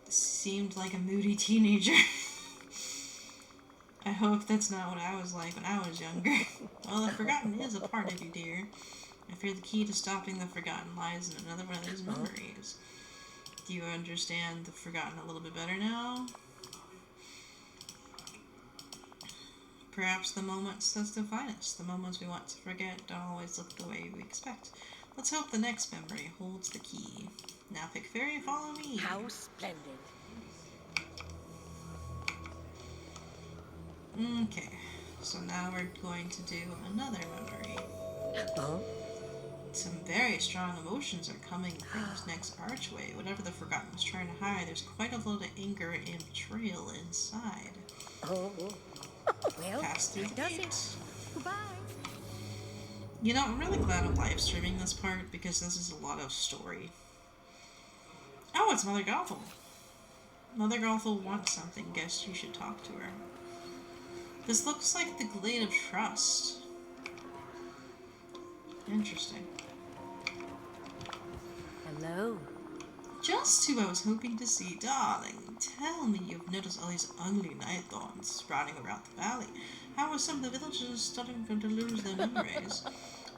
seemed like a moody teenager. I hope that's not what I was like when I was younger. Well, the Forgotten is a part of you, dear. I fear the key to stopping the Forgotten lies in another one of these memories. Do you understand the Forgotten a little bit better now? Perhaps the moments that define us, the moments we want to forget, don't always look the way we expect. Let's hope the next memory holds the key. Now, Pick Fairy, follow me. How splendid. Okay, so now we're going to do another memory. Some very strong emotions are coming from this next archway. Whatever the Forgotten was trying to hide, there's quite a lot of anger and betrayal inside. Well, Pass through the gate. Goodbye. You know, I'm really glad I'm live streaming this part because this is a lot of story. Oh, it's Mother Gothel. Mother Gothel wants something. Guess you should talk to her. This looks like the Glade of Trust. Interesting. Hello. Just who I was hoping to see, darling. Tell me you've noticed all these ugly night thorns sprouting around the valley. How are some of the villagers starting to lose their memories?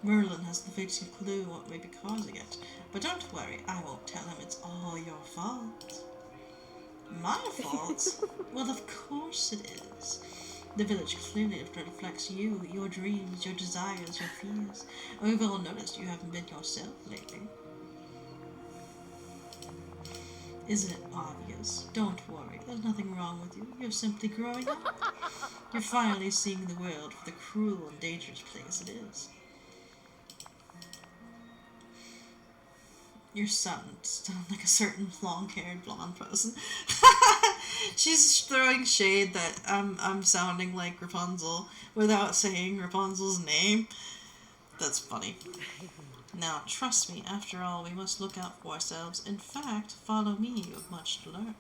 Merlin has the vaguest clue what may be causing it. But don't worry, I won't tell him it's all your fault. My fault? Well, of course it is. The village clearly reflects you, your dreams, your desires, your fears. We've all noticed you haven't been yourself lately. Isn't it obvious? Don't worry, there's nothing wrong with you. You're simply growing up. You're finally seeing the world for the cruel and dangerous place it is. Your son sounds like a certain long-haired blonde person. She's throwing shade that I'm sounding like Rapunzel without saying Rapunzel's name. That's funny. Now, trust me, after all, we must look out for ourselves. In fact, follow me, you have much to learn.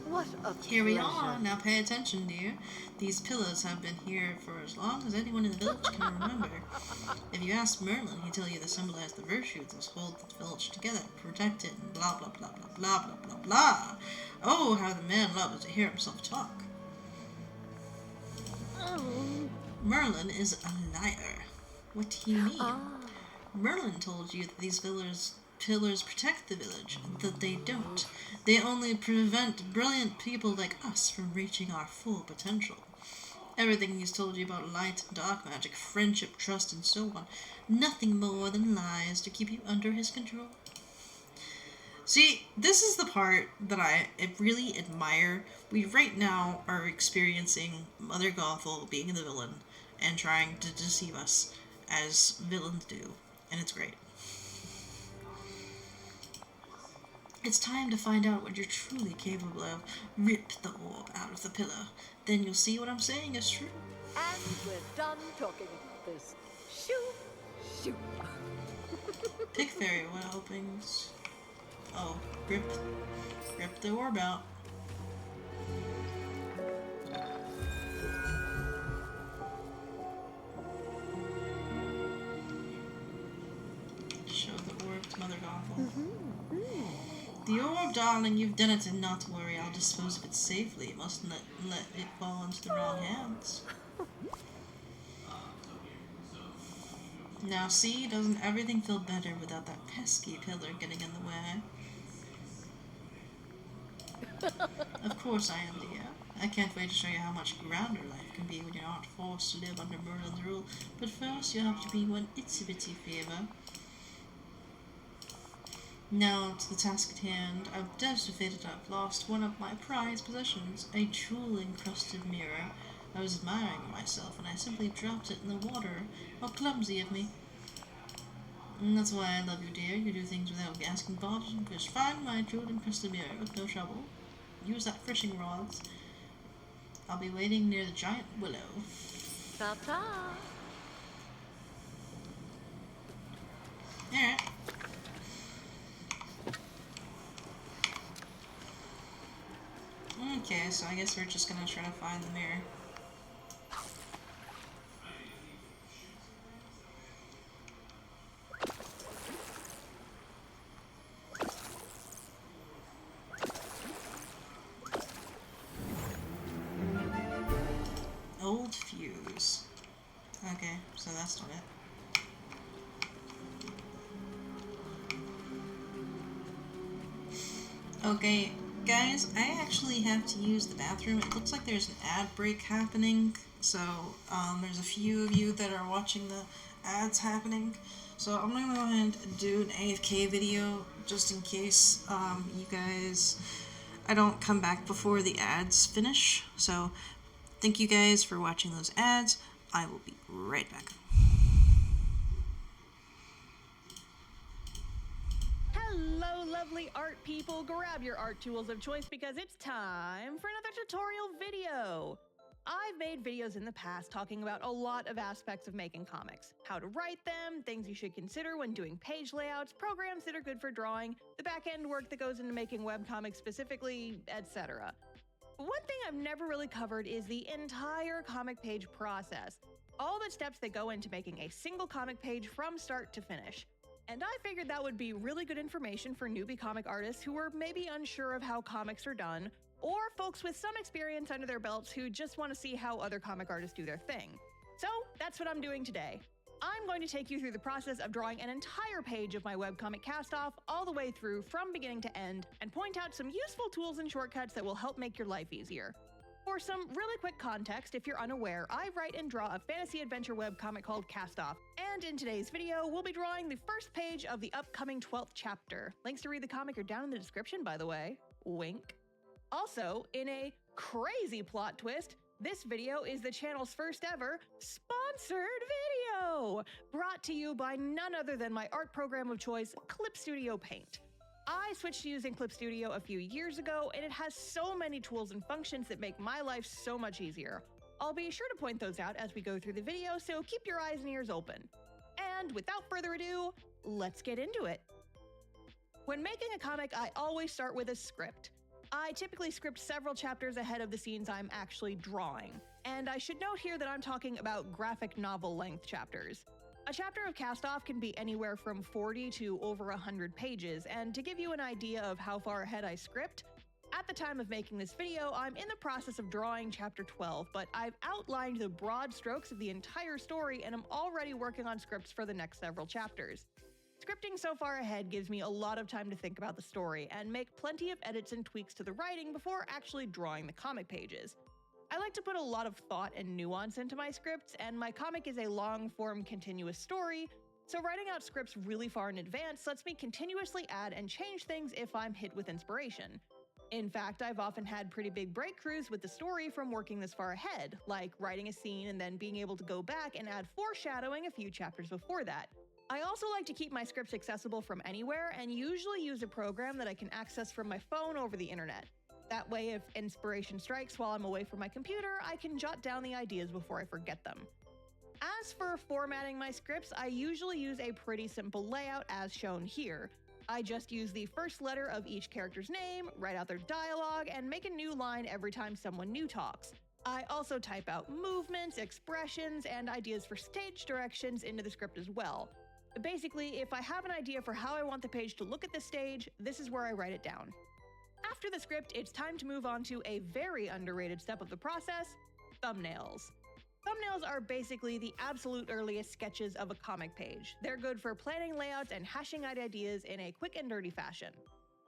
What a Here we pleasure. are. Now pay attention, dear. These pillars have been here for as long as anyone in the village can remember. If you ask Merlin, he'll tell you they symbolize the virtues that hold the village together, protect it, and blah blah blah blah blah blah blah blah. Oh, how the man loves to hear himself talk. Merlin is a liar. What do you mean? Merlin told you that these pillars protect the village, that they don't. They only prevent brilliant people like us from reaching our full potential. Everything he's told you about light and dark magic, friendship, trust, and so on. Nothing more than lies to keep you under his control. See, this is the part that I really admire. We right now are experiencing Mother Gothel being the villain and trying to deceive us as villains do, and it's great. It's time to find out what you're truly capable of. Rip the orb out of the pillar. Then you'll see what I'm saying is true. And we're done talking about this. Shoo! Shoo! Pick fairy whelpings. Oh, rip the orb out. Show the orb to Mother Gothel. The orb, darling, you've done it, and not to worry, I'll dispose of it safely. You mustn't let it fall into the wrong hands. Now see, doesn't everything feel better without that pesky pillar getting in the way? Of course I am, dear. I can't wait to show you how much grander life can be when you're not forced to live under Merlin's rule. But first you have to be one itsy-bitsy favor. Now to the task at hand. I'm devastated I've lost one of my prized possessions, a jewel-encrusted mirror. I was admiring myself and I simply dropped it in the water. How clumsy of me. And that's why I love you, dear. You do things without asking permission. Just find my jewel-encrusted mirror with no trouble. Use that fishing rods. I'll be waiting near the giant willow. Ta-ta! Alright. Okay, so I guess we're just gonna try to find the mirror. Old fuse. Okay, so that's not it. Okay, guys, I actually have to use the bathroom. It looks like there's an ad break happening, so there's a few of you that are watching the ads happening. So I'm gonna go ahead and do an AFK video just in case you guys, I don't come back before the ads finish. So thank you guys for watching those ads. I will be right back. Hello, lovely art people. Grab your art tools of choice because it's time for another tutorial video. I've made videos in the past talking about a lot of aspects of making comics. How to write them, things you should consider when doing page layouts, programs that are good for drawing, the back-end work that goes into making webcomics specifically, etc. One thing I've never really covered is the entire comic page process. All the steps that go into making a single comic page from start to finish. And I figured that would be really good information for newbie comic artists who are maybe unsure of how comics are done, or folks with some experience under their belts who just want to see how other comic artists do their thing. So that's what I'm doing today. I'm going to take you through the process of drawing an entire page of my webcomic cast-off all the way through from beginning to end and point out some useful tools and shortcuts that will help make your life easier. For some really quick context, if you're unaware, I write and draw a fantasy adventure webcomic called Cast Off, and in today's video, we'll be drawing the first page of the upcoming 12th chapter. Links to read the comic are down in the description, by the way. Wink. Also, in a crazy plot twist, this video is the channel's first ever sponsored video, brought to you by none other than my art program of choice, Clip Studio Paint. I switched to using Clip Studio a few years ago, and it has so many tools and functions that make my life so much easier. I'll be sure to point those out as we go through the video, so keep your eyes and ears open. And without further ado, let's get into it. When making a comic, I always start with a script. I typically script several chapters ahead of the scenes I'm actually drawing. And I should note here that I'm talking about graphic novel length chapters. A chapter of Cast Off can be anywhere from 40 to over 100 pages, and to give you an idea of how far ahead I script, at the time of making this video, I'm in the process of drawing chapter 12, but I've outlined the broad strokes of the entire story and I'm already working on scripts for the next several chapters. Scripting so far ahead gives me a lot of time to think about the story and make plenty of edits and tweaks to the writing before actually drawing the comic pages. I like to put a lot of thought and nuance into my scripts, and my comic is a long-form continuous story, so writing out scripts really far in advance lets me continuously add and change things if I'm hit with inspiration. In fact, I've often had pretty big breakthroughs with the story from working this far ahead, like writing a scene and then being able to go back and add foreshadowing a few chapters before that. I also like to keep my scripts accessible from anywhere and usually use a program that I can access from my phone over the internet. That way, if inspiration strikes while I'm away from my computer, I can jot down the ideas before I forget them. As for formatting my scripts, I usually use a pretty simple layout as shown here. I just use the first letter of each character's name, write out their dialogue, and make a new line every time someone new talks. I also type out movements, expressions, and ideas for stage directions into the script as well. Basically, if I have an idea for how I want the page to look at the stage, this is where I write it down. After the script, it's time to move on to a very underrated step of the process: thumbnails. Thumbnails are basically the absolute earliest sketches of a comic page. They're good for planning layouts and hashing out ideas in a quick and dirty fashion.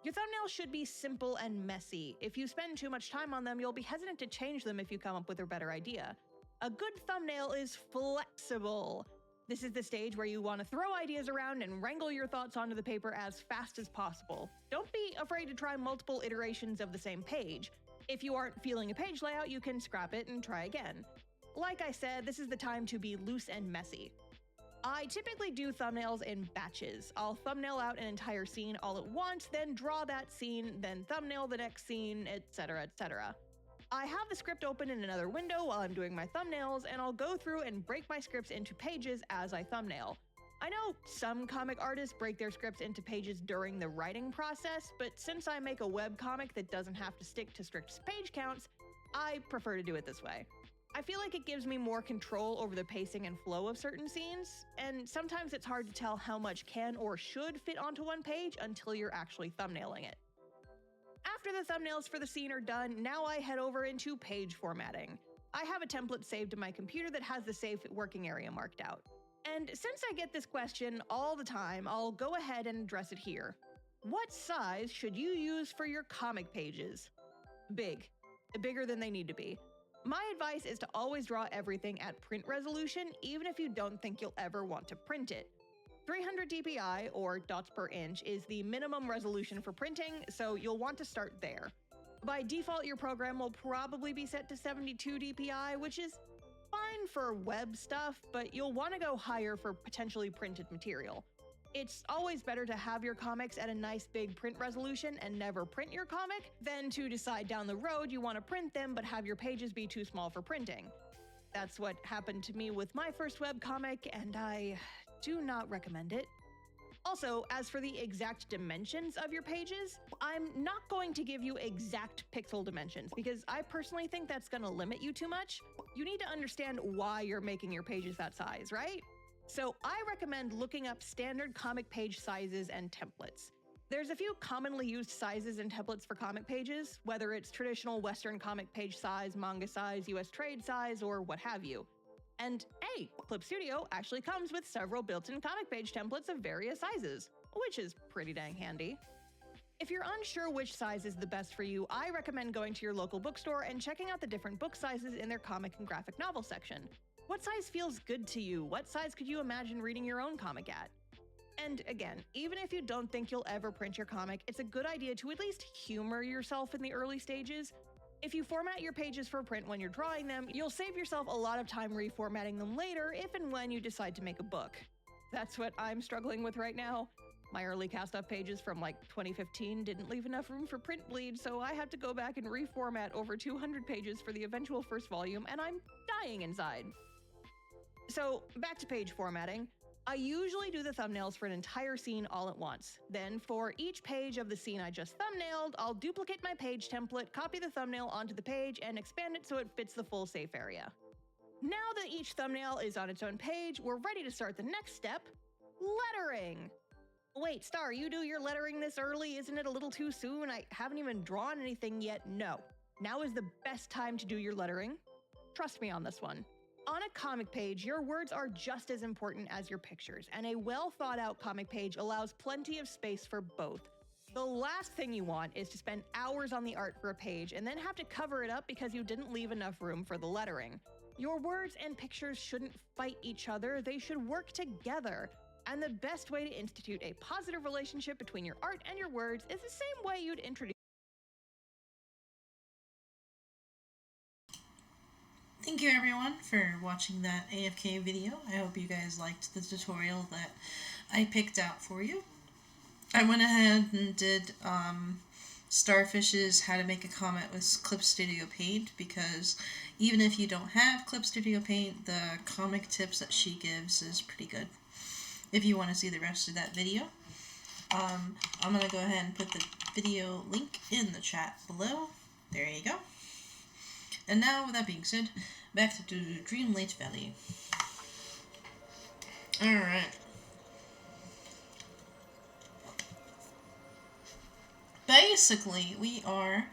Your thumbnails should be simple and messy. If you spend too much time on them, you'll be hesitant to change them if you come up with a better idea. A good thumbnail is flexible. This is the stage where you want to throw ideas around and wrangle your thoughts onto the paper as fast as possible. Don't be afraid to try multiple iterations of the same page. If you aren't feeling a page layout, you can scrap it and try again. Like I said, this is the time to be loose and messy. I typically do thumbnails in batches. I'll thumbnail out an entire scene all at once, then draw that scene, then thumbnail the next scene, etc., etc. I have the script open in another window while I'm doing my thumbnails, and I'll go through and break my scripts into pages as I thumbnail. I know some comic artists break their scripts into pages during the writing process, but since I make a webcomic that doesn't have to stick to strict page counts, I prefer to do it this way. I feel like it gives me more control over the pacing and flow of certain scenes, and sometimes it's hard to tell how much can or should fit onto one page until you're actually thumbnailing it. After the thumbnails for the scene are done, now I head over into page formatting. I have a template saved to my computer that has the safe working area marked out. And since I get this question all the time, I'll go ahead and address it here. What size should you use for your comic pages? Big. Bigger than they need to be. My advice is to always draw everything at print resolution, even if you don't think you'll ever want to print it. 300 dpi, or dots per inch, is the minimum resolution for printing, so you'll want to start there. By default, your program will probably be set to 72 dpi, which is fine for web stuff, but you'll want to go higher for potentially printed material. It's always better to have your comics at a nice big print resolution and never print your comic than to decide down the road you want to print them but have your pages be too small for printing. That's what happened to me with my first webcomic, and I do not recommend it. Also, as for the exact dimensions of your pages, I'm not going to give you exact pixel dimensions because I personally think that's going to limit you too much. You need to understand why you're making your pages that size, right? So I recommend looking up standard comic page sizes and templates. There's a few commonly used sizes and templates for comic pages, whether it's traditional Western comic page size, manga size, US trade size, or what have you. And hey, Clip Studio actually comes with several built-in comic page templates of various sizes, which is pretty dang handy. If you're unsure which size is the best for you, I recommend going to your local bookstore and checking out the different book sizes in their comic and graphic novel section. What size feels good to you? What size could you imagine reading your own comic at? And again, even if you don't think you'll ever print your comic, it's a good idea to at least humor yourself in the early stages. If you format your pages for print when you're drawing them, you'll save yourself a lot of time reformatting them later if and when you decide to make a book. That's what I'm struggling with right now. My early cast-off pages from like 2015 didn't leave enough room for print bleed, so I had to go back and reformat over 200 pages for the eventual first volume, and I'm dying inside. So back to page formatting. I usually do the thumbnails for an entire scene all at once. Then for each page of the scene I just thumbnailed, I'll duplicate my page template, copy the thumbnail onto the page, and expand it so it fits the full safe area. Now that each thumbnail is on its own page, we're ready to start the next step: lettering. Wait, Star, you do your lettering this early? Isn't it a little too soon? I haven't even drawn anything yet. No. Now is the best time to do your lettering. Trust me on this one. On a comic page, your words are just as important as your pictures, and a well-thought-out comic page allows plenty of space for both. The last thing you want is to spend hours on the art for a page and then have to cover it up because you didn't leave enough room for the lettering. Your words and pictures shouldn't fight each other, they should work together. And the best way to institute a positive relationship between your art and your words is the same way you'd introduce. Thank you everyone for watching that AFK video. I hope you guys liked the tutorial that I picked out for you. I went ahead and did Starfish's How to Make a Comet with Clip Studio Paint, because even if you don't have Clip Studio Paint, the comic tips that she gives is pretty good. If you want to see the rest of that video, I'm going to go ahead and put the video link in the chat below. There you go. And now, with that being said, back to Dreamlight Valley. Alright. Basically, we are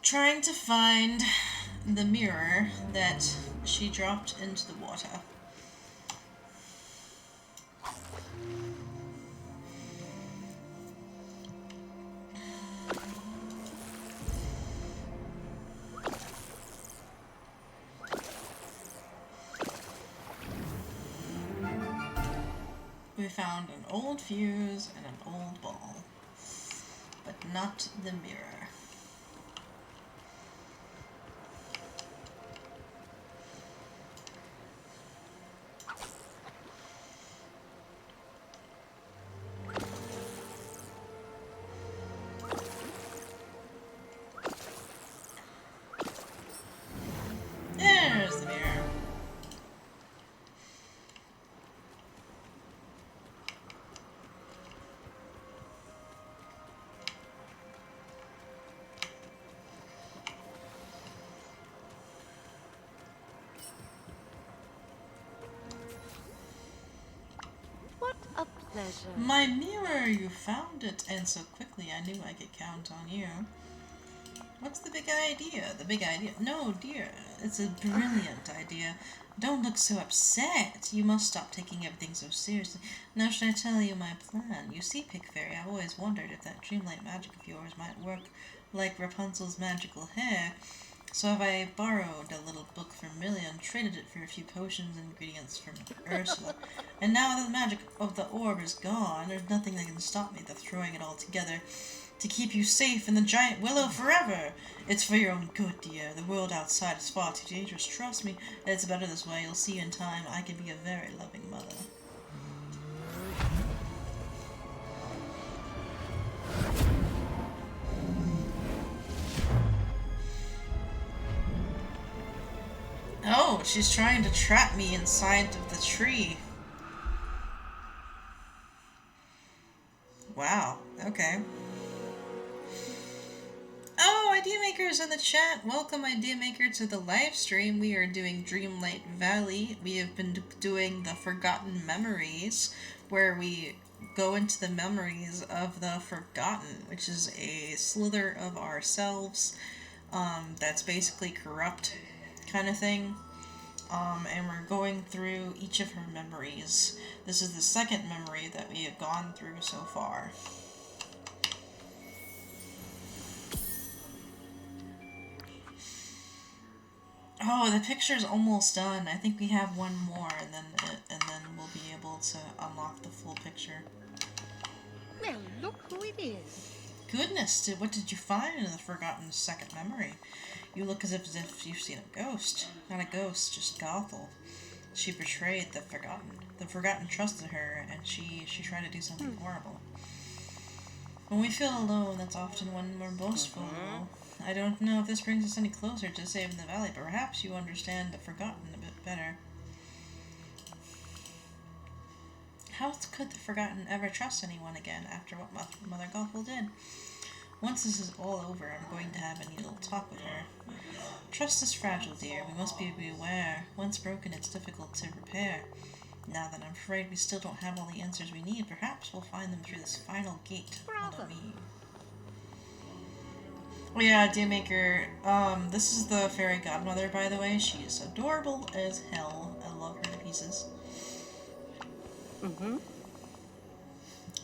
trying to find the mirror that she dropped into the water. We found an old fuse and an old ball, but not the mirror. There's the mirror. What a pleasure. My mirror, you found it, and so quickly I knew I could count on you. What's the big idea? The big idea? No, dear, it's a brilliant idea. Don't look so upset. You must stop taking everything so seriously. Now should I tell you my plan? You see, Pick Fairy, I've always wondered if that dreamlight magic of yours might work like Rapunzel's magical hair. So have I borrowed a little book from Millie and traded it for a few potions and ingredients from Ursula. And now that the magic of the orb is gone, there's nothing that can stop me but throwing it all together to keep you safe in the giant willow forever. It's for your own good, dear. The world outside is far too dangerous. Trust me, it's better this way. You'll see in time I can be a very loving mother. Oh, she's trying to trap me inside of the tree. Wow, okay. Oh, Idea Maker's in the chat. Welcome, Idea Maker, to the live stream. We are doing Dreamlight Valley. We have been doing the Forgotten Memories, where we go into the memories of the Forgotten, which is a slither of ourselves that's basically corrupt kind of thing. And we're going through each of her memories. This is the second memory that we have gone through so far. Oh, the picture's almost done. I think we have one more, and then we'll be able to unlock the full picture. Well, look who it is. Goodness, what did you find in the Forgotten second memory? You look as if you've seen a ghost. Not a ghost, just Gothel. She betrayed the Forgotten. The Forgotten trusted her, and she tried to do something horrible. When we feel alone, that's often when we're boastful. I don't know if this brings us any closer to saving the valley, but perhaps you understand the Forgotten a bit better. How could the Forgotten ever trust anyone again after what Mother Gothel did? Once this is all over, I'm going to have a little talk with her. Trust is fragile, dear. We must be aware. Once broken, it's difficult to repair. Now that I'm afraid we still don't have all the answers we need, perhaps we'll find them through this final gate. Follow me. Oh yeah, Idea Maker. This is the fairy godmother, by the way. She is adorable as hell. I love her to pieces.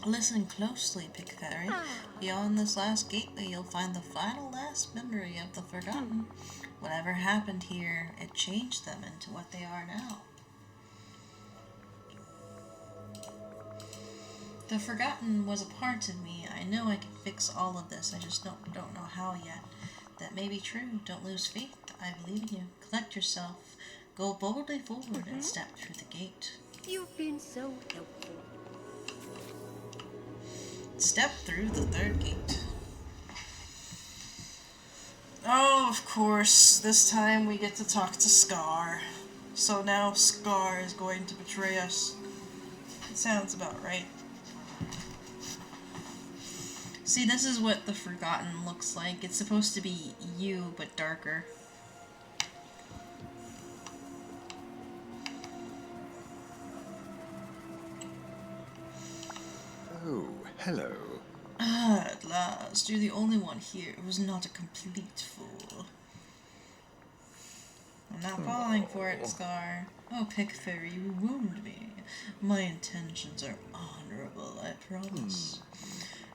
Listen closely, Pick Fairy. Beyond this last gateway, you'll find the final last memory of the Forgotten. Whatever happened here, it changed them into what they are now. The Forgotten was a part of me. I know I can fix all of this. I just don't know how yet. That may be true. Don't lose faith. I believe in you. Collect yourself. Go boldly forward and step through the gate. You've been so helpful. Step through the third gate. Oh, of course. This time we get to talk to Scar. So now Scar is going to betray us. It sounds about right. See, this is what the Forgotten looks like. It's supposed to be you, but darker. Oh, hello. Ah, at last. You're the only one here who's not a complete fool. I'm not falling for it, Scar. Oh, Pick Fairy, you wound me. My intentions are honorable, I promise.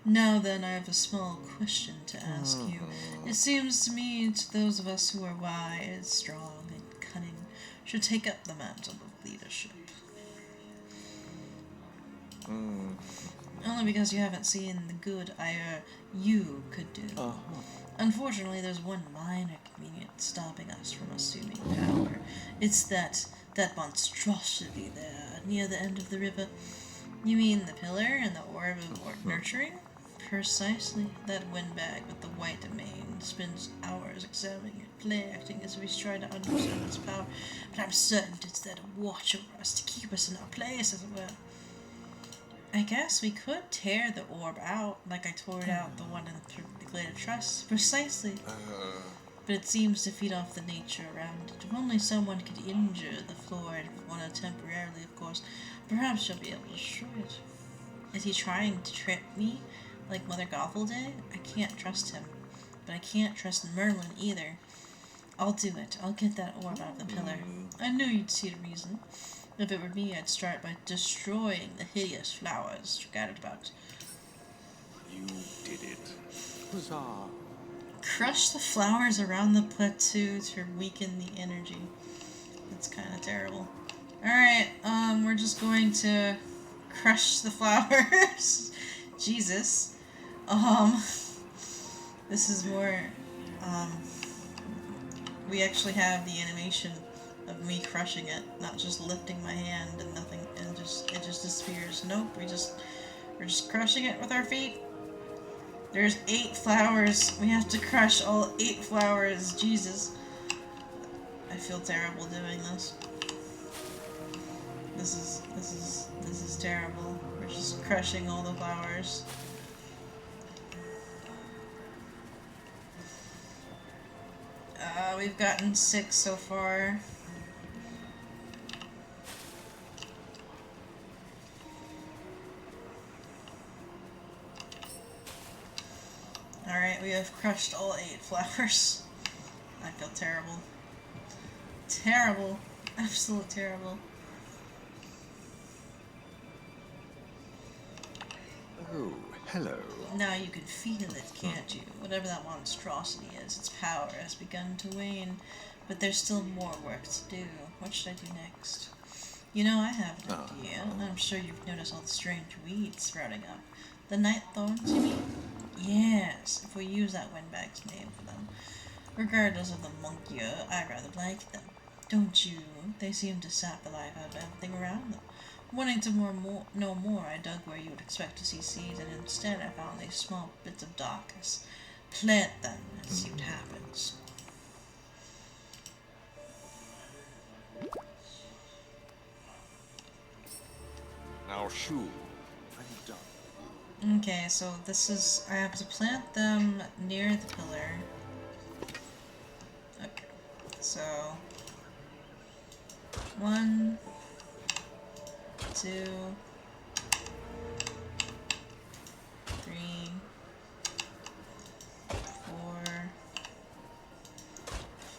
Now then, I have a small question to ask you. It seems to me to those of us who are wise, strong, and cunning should take up the mantle of leadership. Only because you haven't seen the good you could do. Unfortunately, there's one minor inconvenience stopping us from assuming power. It's that monstrosity there, near the end of the river. You mean the pillar and the orb of nurturing? Precisely. That windbag with the white mane spends hours examining it, play acting as if he's trying to understand its power. But I'm certain it's there to watch over us, to keep us in our place, as it were. I guess we could tear the orb out, like I tore out the one in the Glade of Trust. Precisely. But it seems to feed off the nature around it. If only someone could injure the floor and wanna temporarily, of course, perhaps she'll be able to destroy it. Is he trying to trick me, like Mother Gothel did? I can't trust him. But I can't trust Merlin either. I'll do it. I'll get that orb out of the pillar. I knew you'd see the reason. If it were me, I'd start by destroying the hideous flowers scattered about. You did it. Huzzah. Crush the flowers around the plateau to weaken the energy. That's kind of terrible. Alright, we're just going to crush the flowers. Jesus. This is more, we actually have the animation of me crushing it, not just lifting my hand and nothing, and it just disappears. Nope, we're just crushing it with our feet. There's 8 flowers. We have to crush all 8 flowers. Jesus. I feel terrible doing this. This is terrible. We're just crushing all the flowers. We've gotten 6 so far. Alright, we have crushed all 8 flowers. I feel terrible. Terrible. Absolute terrible. Oh, hello. Now you can feel it, can't you? Whatever that monstrosity is, its power has begun to wane, but there's still more work to do. What should I do next? You know, I have an idea. I'm sure you've noticed all the strange weeds sprouting up. The night thorns, you mean? Yes, if we use that windbag's name for them. Regardless of the monkey, I rather like them. Don't you? They seem to sap the life out of everything around them. Wanting to know more, I dug where you would expect to see seeds, and instead I found these small bits of darkness. Plant them and see what happens. Now, shoo. I'm done. Okay, so this is... I have to plant them near the pillar. Okay, so... 1, 2, 3, 4,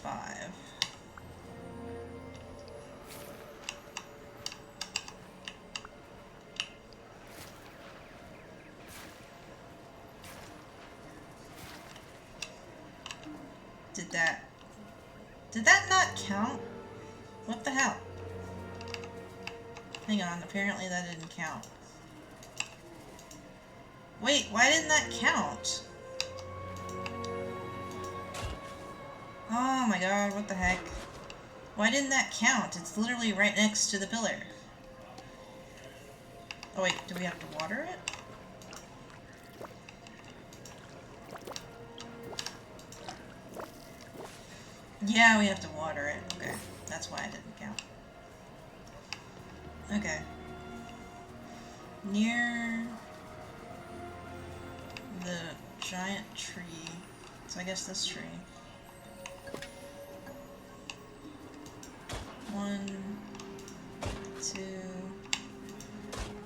5. Did that not count? What the hell? Hang on, apparently that didn't count. Wait, why didn't that count? Oh my god, what the heck? Why didn't that count? It's literally right next to the pillar. Oh wait, do we have to water it? Yeah, we have to water it. Okay, that's why it didn't count. Okay. Near the giant tree. So I guess this tree. 1, 2,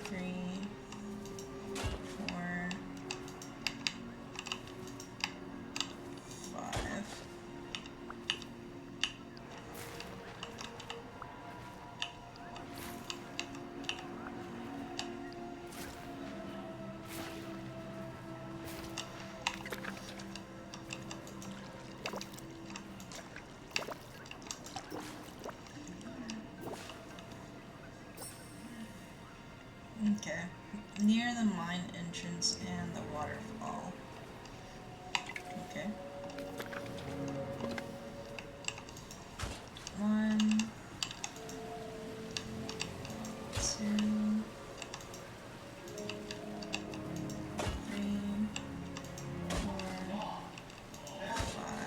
3, 4, 5. Okay. Near the mine entrance and the waterfall. Okay. 1, 2, 3, 4, 5.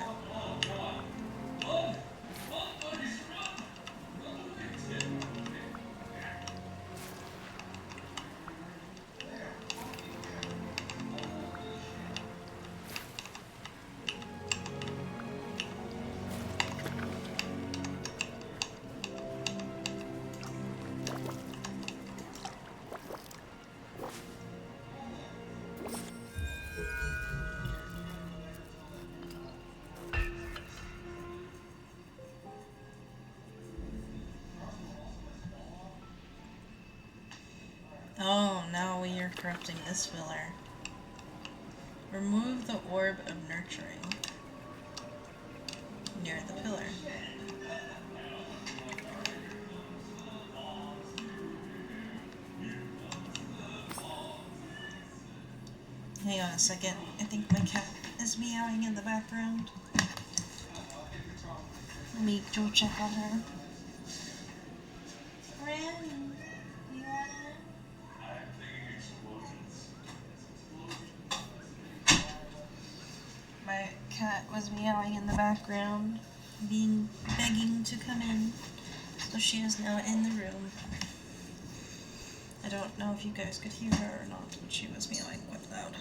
Oh, now we are corrupting this pillar. Remove the orb of nurturing near the pillar. Hang on a second. I think my cat is meowing in the background. Let me go check on her. Granny, you alright? My cat was meowing in the background, begging to come in, so she is now in the room. I don't know if you guys could hear her or not, but she was meowing quite loud.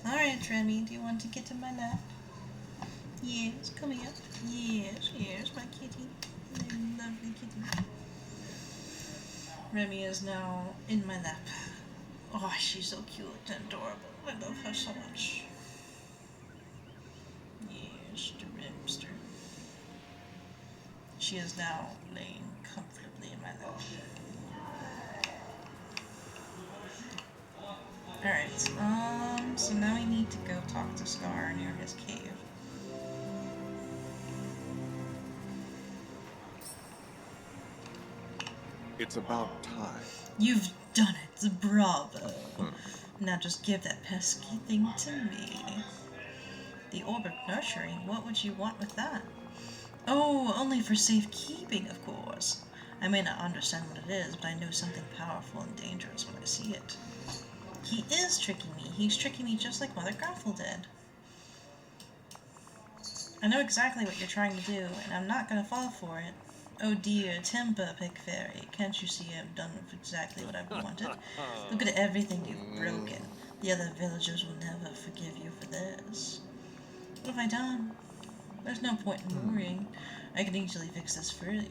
Alright, Remy, do you want to get in my lap? Yes, come here. Yes, yes, my kitty. My lovely kitty. Remy is now in my lap. Oh, she's so cute and adorable. I love her so much. Yes, the Rimster. She is now laying comfortably in my lap. Alright, so now we need to go talk to Scar near his cave. It's about time. You've done it, bravo. Now just give that pesky thing to me. The Orb of Nurturing, what would you want with that? Oh, only for safekeeping, of course. I may not understand what it is, but I know something powerful and dangerous when I see it. He is tricking me. He's tricking me just like Mother Gothel did. I know exactly what you're trying to do, and I'm not going to fall for it. Oh dear, temper, Pick Fairy. Can't you see I've done exactly what I've wanted? Look at everything you've broken. The other villagers will never forgive you for this. What have I done? There's no point in worrying. I can easily fix this for you.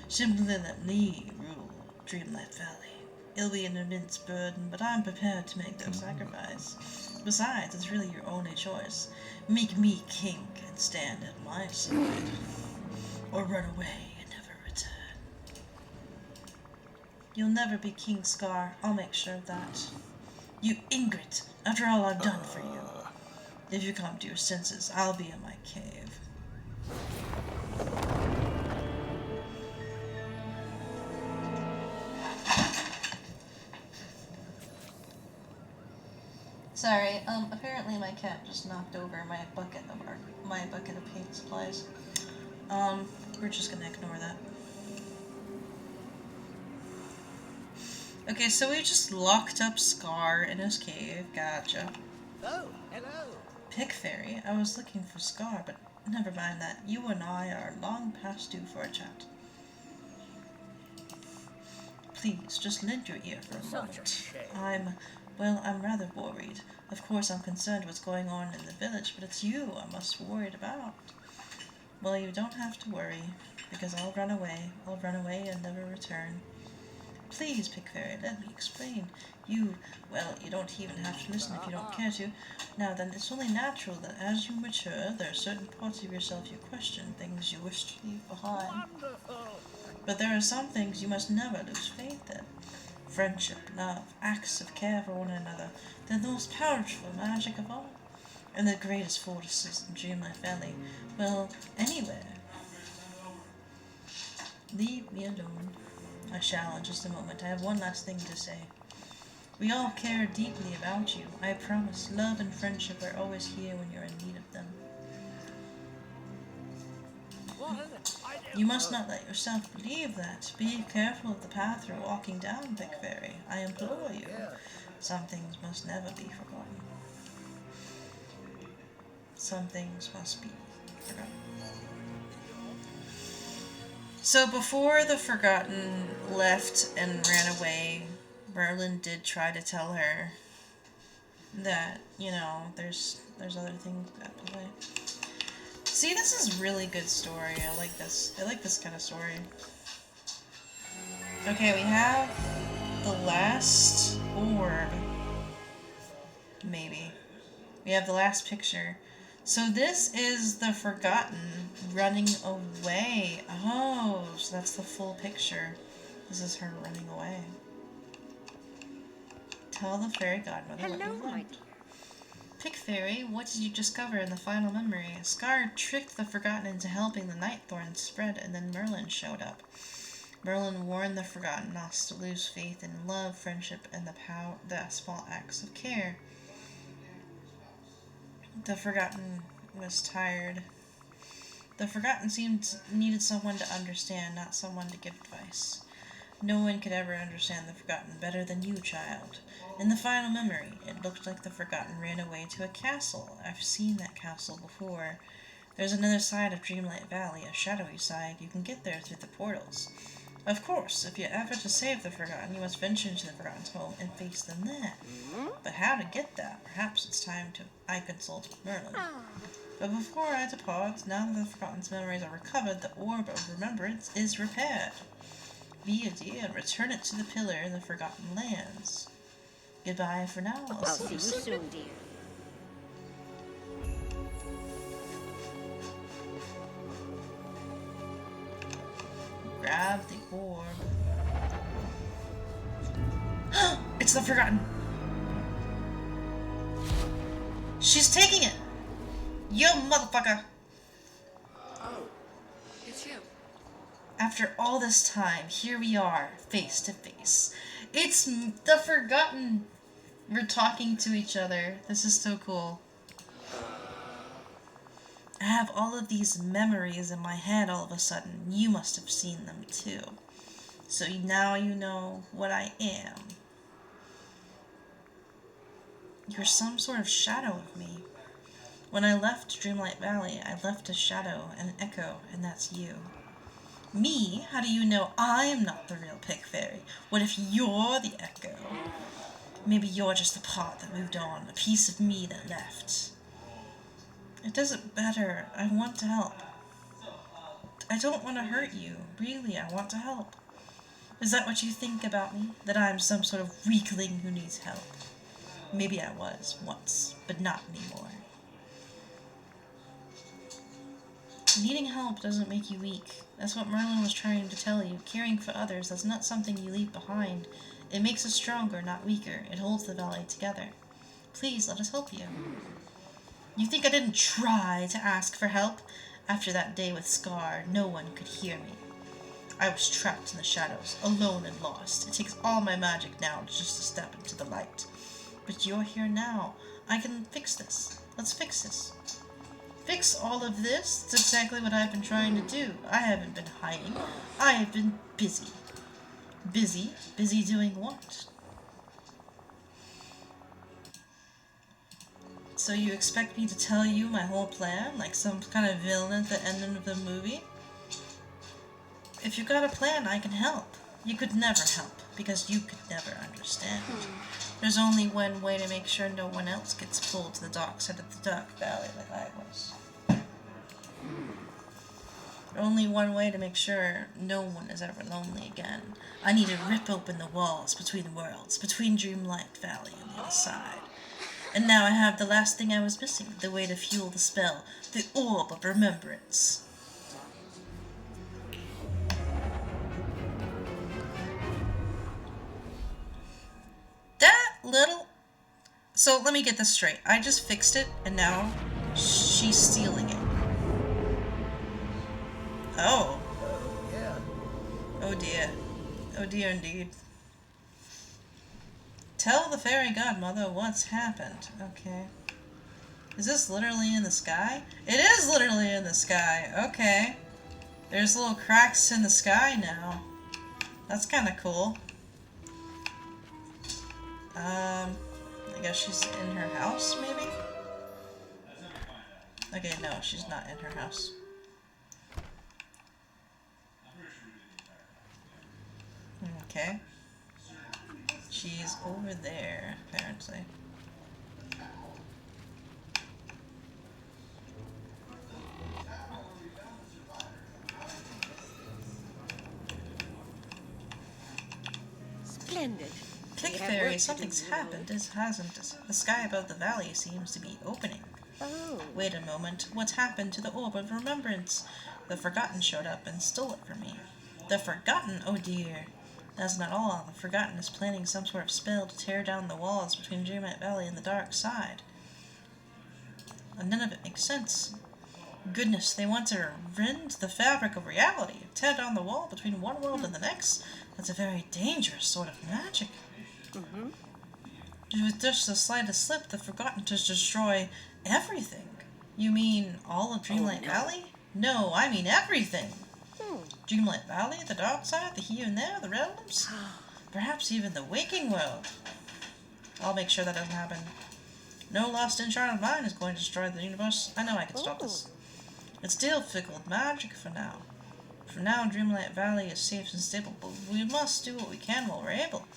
Simply let me rule Dreamlight Valley. It'll be an immense burden, but I'm prepared to make that sacrifice. Besides, it's really your only choice. Make me king and stand at my side. Or run away and never return. You'll never be King Scar. I'll make sure of that. You ingrate, after all I've done for you. If you come to your senses, I'll be in my cave. Sorry, apparently my cat just knocked over my bucket of paint supplies. We're just gonna ignore that. Okay, so we just locked up Scar in his cave. Gotcha. Oh, hello. Pick Fairy? I was looking for Scar, but never mind that. You and I are long past due for a chat. Please, just lend your ear for a moment. I'm rather worried. Of course, I'm concerned what's going on in the village, but it's you I'm most worried about. Well, you don't have to worry, because I'll run away. I'll run away and never return. Please, Pick Fairy, let me explain. You don't even have to listen if you don't care to. Now then, it's only natural that as you mature, there are certain parts of yourself you question, things you wish to leave behind. But there are some things you must never lose faith in. Friendship, love, acts of care for one another, they're the most powerful magic of all. And the greatest fortresses in Dreamlight Valley, well, anywhere. Leave me alone. I shall in just a moment. I have one last thing to say. We all care deeply about you. I promise, love and friendship are always here when you're in need of them. You must not let yourself believe that. Be careful of the path you're walking down, Pick Fairy. I implore you. Some things must never be forgotten. Some things must be forgotten. So before the Forgotten left and ran away, Merlin did try to tell her that, there's other things at play. See, this is really good story. I like this. I like this kind of story. Okay, we have the last orb. Maybe. We have the last picture. So this is the Forgotten running away. Oh, so that's the full picture. This is her running away. Tell the fairy godmother what you want. Pick Fairy, what did you discover in the final memory? Scar tricked the Forgotten into helping the Nightthorn spread, and then Merlin showed up. Merlin warned the Forgotten not to lose faith in love, friendship, and the small acts of care. The Forgotten was tired. The Forgotten needed someone to understand, not someone to give advice. No one could ever understand the Forgotten better than you, child. In the final memory, it looked like the Forgotten ran away to a castle. I've seen that castle before. There's another side of Dreamlight Valley, a shadowy side. You can get there through the portals. Of course, if you ever to save the Forgotten, you must venture into the Forgotten's home and face them there. But how to get that? Perhaps it's time I consult Merlin. But before I depart, now that the Forgotten's memories are recovered, the Orb of Remembrance is repaired. Be a dear and return it to the pillar in the Forgotten Lands. Goodbye for now. I'll see you soon, dear. Grab the orb. It's the Forgotten. She's taking it. You motherfucker. Oh, it's you. After all this time, here we are, face to face. It's the Forgotten. We're talking to each other. This is so cool. I have all of these memories in my head all of a sudden. You must have seen them too. So now you know what I am. You're some sort of shadow of me. When I left Dreamlight Valley, I left a shadow, an echo, and that's you. Me? How do you know I'm not the real Pick Fairy? What if you're the echo? Maybe you're just the part that moved on, a piece of me that left. It doesn't matter. I want to help. I don't want to hurt you. Really, I want to help. Is that what you think about me? That I'm some sort of weakling who needs help? Maybe I was once, but not anymore. Needing help doesn't make you weak. That's what Merlin was trying to tell you. Caring for others, that's not something you leave behind. It makes us stronger, not weaker. It holds the valley together. Please, let us help you. You think I didn't try to ask for help? After that day with Scar, no one could hear me. I was trapped in the shadows, alone and lost. It takes all my magic now just to step into the light. But you're here now. I can fix this. Let's fix this. Fix all of this? That's exactly what I've been trying to do. I haven't been hiding. I have been busy. Busy? Busy doing what? So you expect me to tell you my whole plan? Like some kind of villain at the end of the movie? If you got a plan, I can help. You could never help, because you could never understand. There's only one way to make sure no one else gets pulled to the dark side of the dark valley like I was. Only one way to make sure no one is ever lonely again. I need to rip open the walls between worlds, between Dreamlight Valley and the other side. And now I have the last thing I was missing, the way to fuel the spell, the Orb of Remembrance. That little... So let me get this straight. I just fixed it, and now she's stealing it. Oh. Yeah. Oh dear. Oh dear indeed. Tell the fairy godmother what's happened. Okay. Is this literally in the sky? It is literally in the sky. Okay. There's little cracks in the sky now. That's kind of cool. I guess she's in her house, maybe? Okay, no, she's not in her house. Okay. She's over there, apparently. Splendid. Click We have Fairy, work to something's do, you know. happened. It hasn't. The sky above the valley seems to be opening. Oh. Wait a moment. What's happened to the Orb of Remembrance? The Forgotten showed up and stole it from me. The Forgotten? Oh dear. That's not all. The Forgotten is planning some sort of spell to tear down the walls between Dreamlight Valley and the dark side. And none of it makes sense. Goodness, they want to rend the fabric of reality, tear down the wall between one world and the next. That's a very dangerous sort of magic. With just the slightest slip, the Forgotten to destroy everything. You mean all of Dreamlight Valley? No, I mean everything. Dreamlight Valley, the dark side, the here and there, the realms? Perhaps even the waking world. I'll make sure that doesn't happen. No lost enchanted mind is going to destroy the universe. I know I can stop this. It's still fickle magic for now. For now, Dreamlight Valley is safe and stable, but we must do what we can while we're able.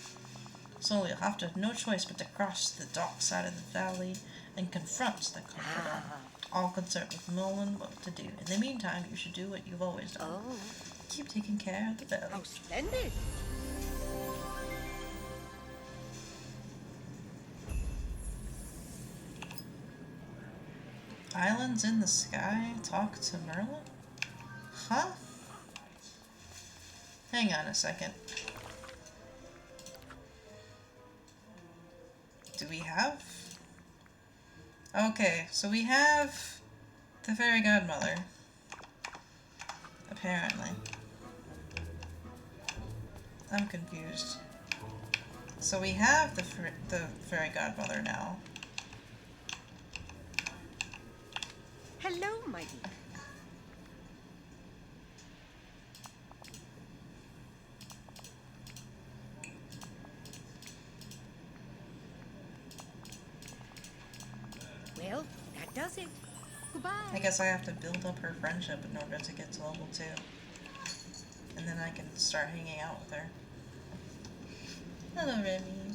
So we'll have to have no choice but to cross the dark side of the valley and confront the Confidant. I'll consult with Nolan what to do. In the meantime, you should do what you've always done. Keep taking care of the valley. Oh, splendid. Islands in the sky? Talk to Merlin? Huh? Hang on a second. Do we have? Okay, so we have the fairy godmother. Apparently. I'm confused. So we have the fairy godmother now. Hello, my dear. Well, that does it. Goodbye. I guess I have to build up her friendship in order to get to level 2. And then I can start hanging out with her. Hello, Remy.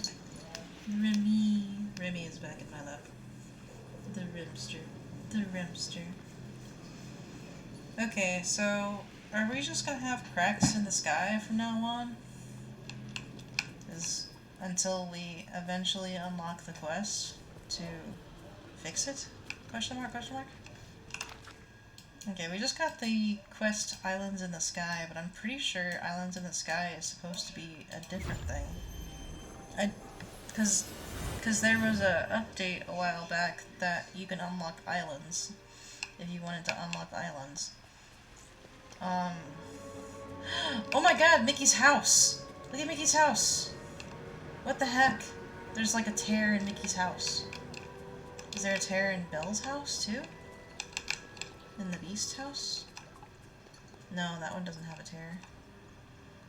Remy is back in my lap. The Rimster. The Rimster. Okay, so are we just gonna have cracks in the sky from now on? Until we eventually unlock the quest to fix it? Question mark, question mark? Okay, we just got the quest Islands in the Sky, but I'm pretty sure Islands in the Sky is supposed to be a different thing. Because there was a update a while back that you can unlock islands if you wanted to unlock islands. Oh my god, Mickey's house! Look at Mickey's house! What the heck? There's like a tear in Mickey's house. Is there a tear in Belle's house too? In the Beast's house? No, that one doesn't have a tear.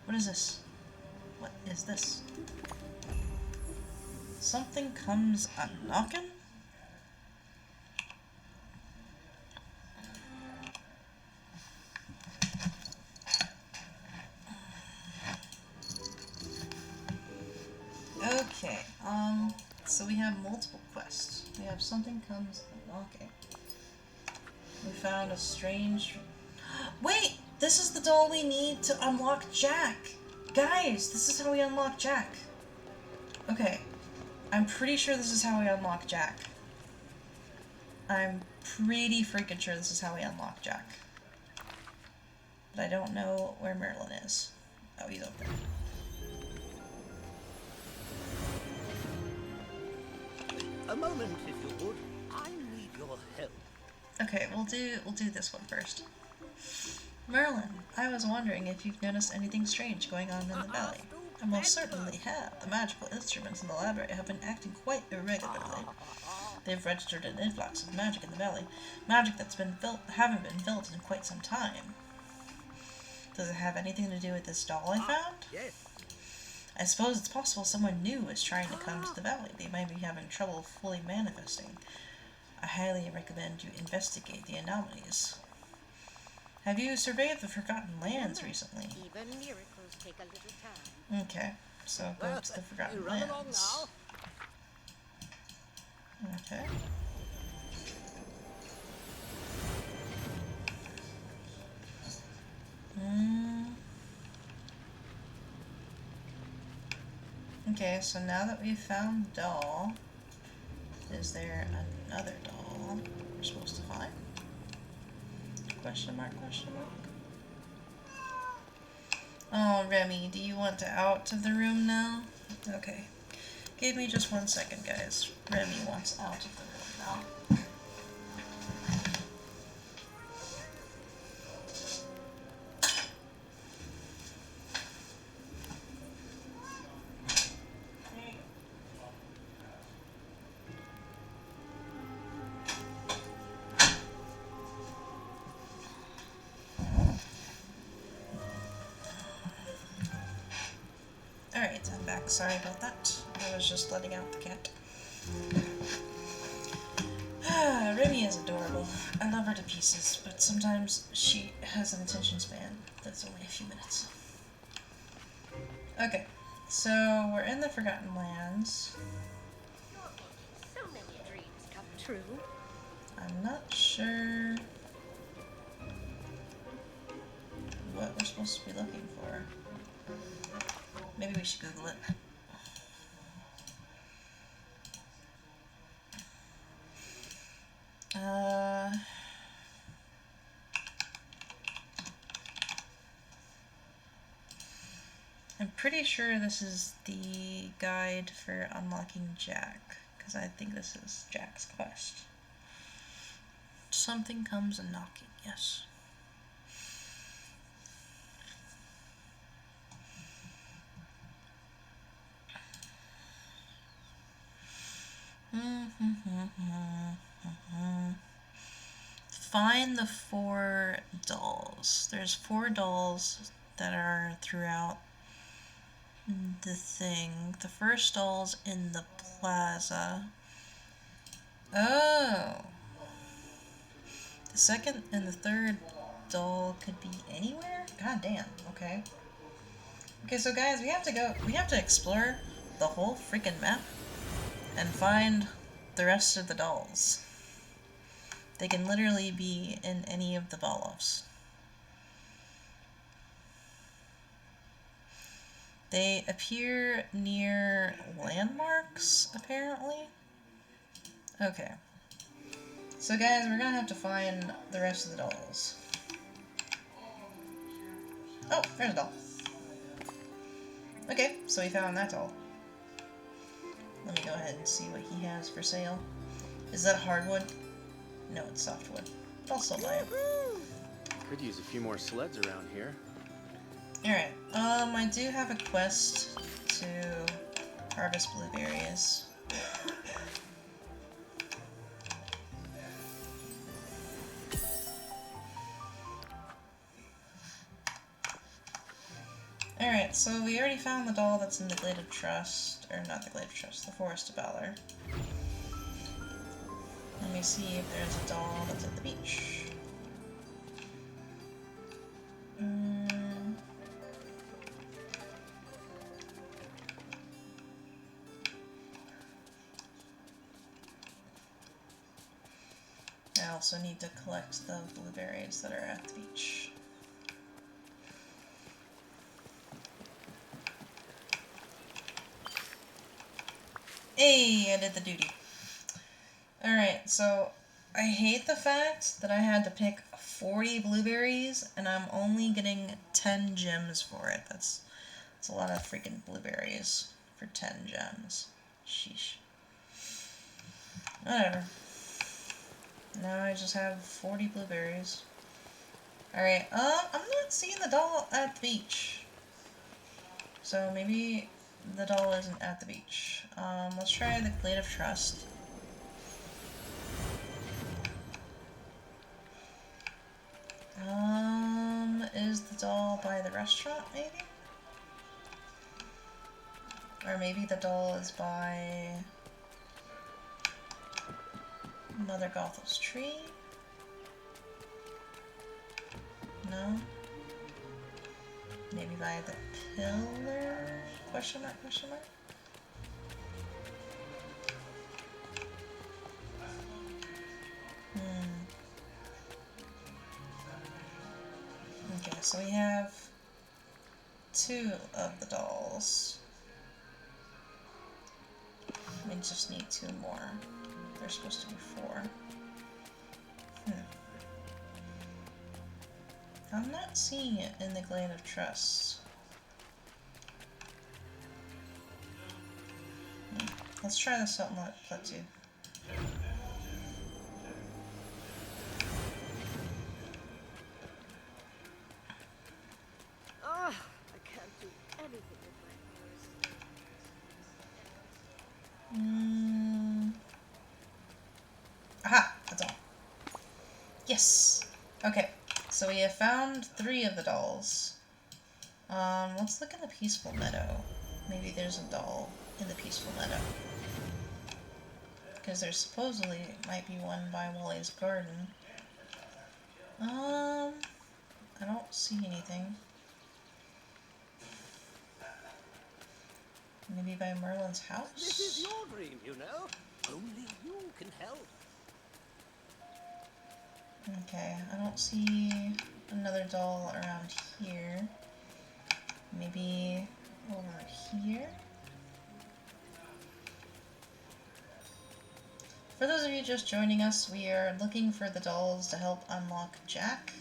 What is this? What is this? Something comes a-knockin'? Okay, so we have multiple quests. We have something comes a-knocking. We found a strange... Wait! This is the doll we need to unlock Jack! Guys, this is how we unlock Jack. Okay, I'm pretty sure this is how we unlock Jack. I'm pretty freaking sure this is how we unlock Jack. But I don't know where Merlin is. Oh, he's up there. A moment, if you would. I need your help. Okay, we'll do this one first. Merlin, I was wondering if you've noticed anything strange going on in the valley. I most certainly have. The magical instruments in the library have been acting quite irregularly. They've registered an influx of magic in the valley. Magic that's haven't been felt in quite some time. Does it have anything to do with this doll I found? Yes. I suppose it's possible someone new is trying to come to the valley. They might be having trouble fully manifesting. I highly recommend you investigate the anomalies. Have you surveyed the Forgotten Lands recently? Even miracles take a little time. Okay, so go to the Forgotten run along Lands. now. Okay. Okay, so now that we've found the doll, is there another doll we're supposed to find? Question mark, question mark. Oh, Remy, do you want to out of the room now? Okay. Give me just 1 second, guys. Remy wants out of the room now. Alright, I'm back. Sorry about that. I was just letting out the cat. Remy is adorable. I love her to pieces, but sometimes she has an attention span that's only a few minutes. Okay, so we're in the Forgotten Lands. So many dreams come true. I'm not sure what we're supposed to be looking for. Maybe we should Google it. I'm pretty sure this is the guide for unlocking Jack, because I think this is Jack's quest. Something comes a-knocking, yes. Find the 4 dolls. There's 4 dolls that are throughout the thing. The first doll's in the plaza. Oh! The second and the third doll could be anywhere? God damn, okay. Okay, so guys, we have to explore the whole freaking map and find the rest of the dolls. They can literally be in any of the Olafs. They appear near landmarks, apparently. Okay. So guys, we're gonna have to find the rest of the dolls. Oh, there's a doll. Okay, so we found that doll. Let me go ahead and see what he has for sale. Is that hardwood? No, it's softwood. I'll still buy it. Could use a few more sleds around here. Alright, I do have a quest to harvest blueberries. Alright, so we already found the doll that's in the Glade of Trust, or not the Glade of Trust, the Forest of Valor. Let me see if there's a doll that's at the beach. I also need to collect the blueberries that are at the beach. Hey, I did the duty. Alright, so I hate the fact that I had to pick 40 blueberries and I'm only getting 10 gems for it. That's a lot of freaking blueberries for 10 gems. Sheesh. Whatever. Now I just have 40 blueberries. Alright, I'm not seeing the doll at the beach. So maybe the doll isn't at the beach. Let's try the Glade of Trust. Is the doll by the restaurant, maybe? Or maybe the doll is by Mother Gothel's tree? No? Maybe by the pillar? Question mark, question mark? Okay, so we have 2 of the dolls. We just need 2 more. There's supposed to be 4. I'm not seeing it in the Glade of Trust. Let's try this out and let you. Ah, I can't do anything with my ears. Aha! That's all. Yes! Okay, so we have found 3 of the dolls. Let's look in the Peaceful Meadow. Maybe there's a doll in the Peaceful Meadow. Because there supposedly might be one by Wally's garden. I don't see anything. Maybe by Merlin's house? This is your dream, you know. Only you can help. Okay, I don't see another doll around here. Maybe over here? For those of you just joining us, we are looking for the dolls to help unlock Jack.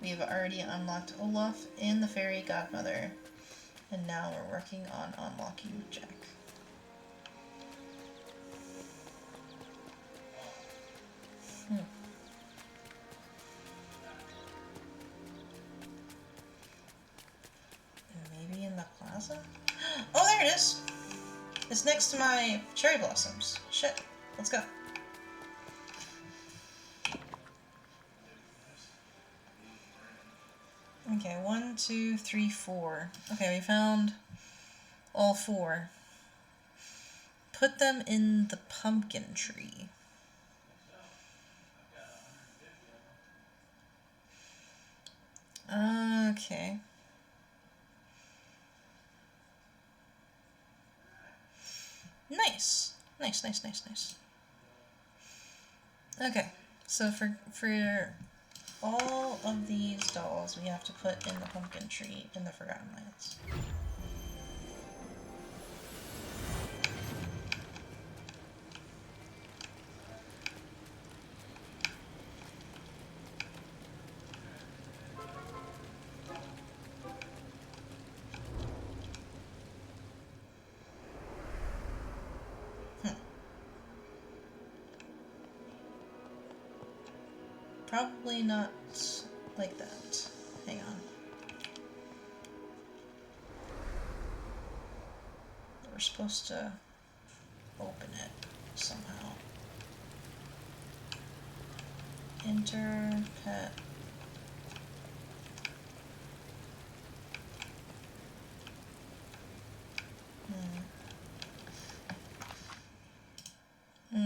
We have already unlocked Olaf and the fairy godmother, and now we're working on unlocking Jack. Maybe in the plaza? Oh, there it is! It's next to my cherry blossoms. Shit. Let's go. Okay, 1, 2, 3, 4. Okay, we found all 4. Put them in the pumpkin tree. Okay. Nice. Nice. Okay, so for all of these dolls, we have to put in the pumpkin tree in the Forgotten Lands. probably not like that. Hang on. We're supposed to open it somehow. Enter pet.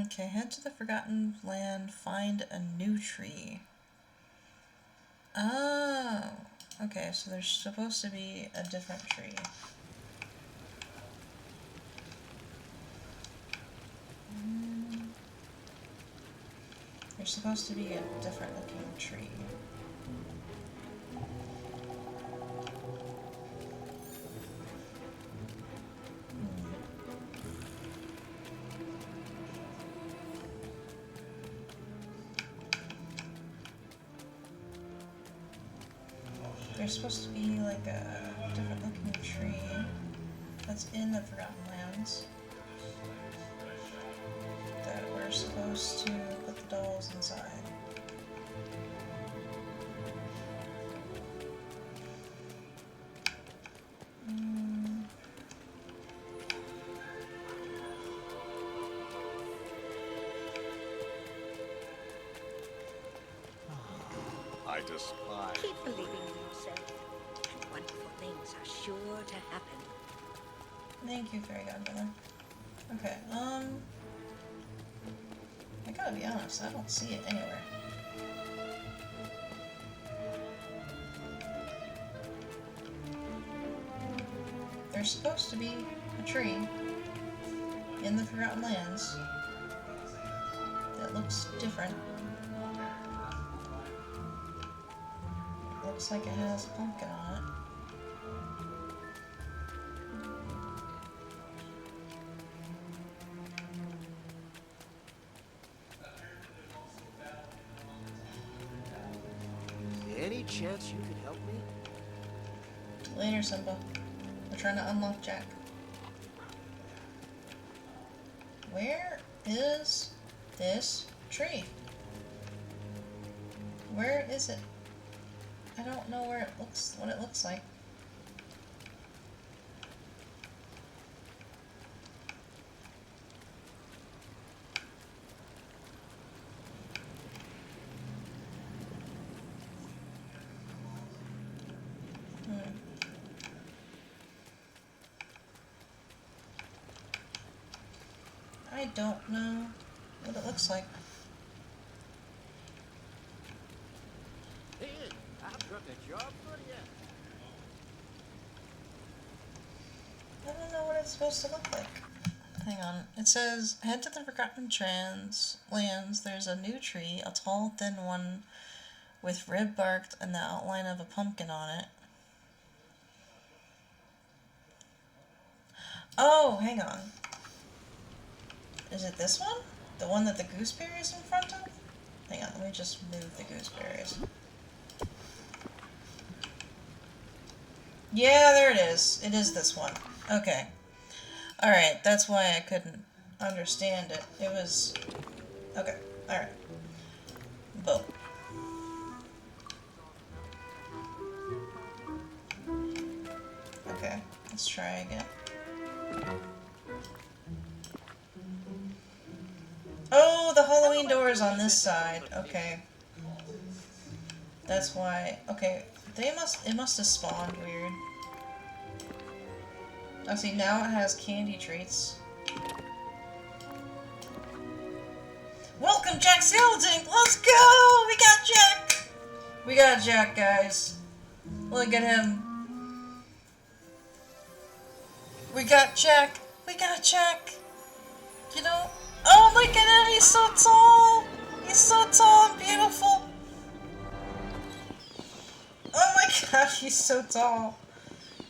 Okay, head to the Forgotten Land, find a new tree. Oh, okay, so there's supposed to be a different tree. There's supposed to be a different looking tree. There's supposed to be like a different looking tree that's in the Forgotten Lands that we're supposed to put the dolls inside. I despise. Keep believing in yourself, and wonderful things are sure to happen. Thank you, Fairy Godmother. Okay, I gotta be honest, I don't see it anywhere. There's supposed to be a tree in the Forgotten Lands that looks different. Looks like it has a pumpkin on it. Any chance you could help me? Later, Simba. We're trying to unlock Jack. Where is this tree? Where is it? I don't know where it looks, what it looks like. I don't know what it looks like. Hey, I've got a job for you. I don't know what it's supposed to look like. Hang on. It says, head to the Forgotten Lands. There's a new tree, a tall, thin one with red bark and the outline of a pumpkin on it. Oh, hang on. Is it this one? The one that the gooseberry is in front of? Hang on, let me just move the gooseberries. Yeah, there it is. It is this one. Okay. Alright, that's why I couldn't understand it. It was... Okay, alright. Boom. Okay, let's try again. Oh, the Halloween door is on this side. Okay. That's why. Okay, it must have spawned weird. Oh, see, now it has candy treats. Welcome, Jack Skeleton! Let's go! We got Jack! We got Jack, guys. Look at him. We got Jack. We got Jack. You know? Oh, look at him! He's so tall! He's so tall and beautiful! Oh my gosh, he's so tall.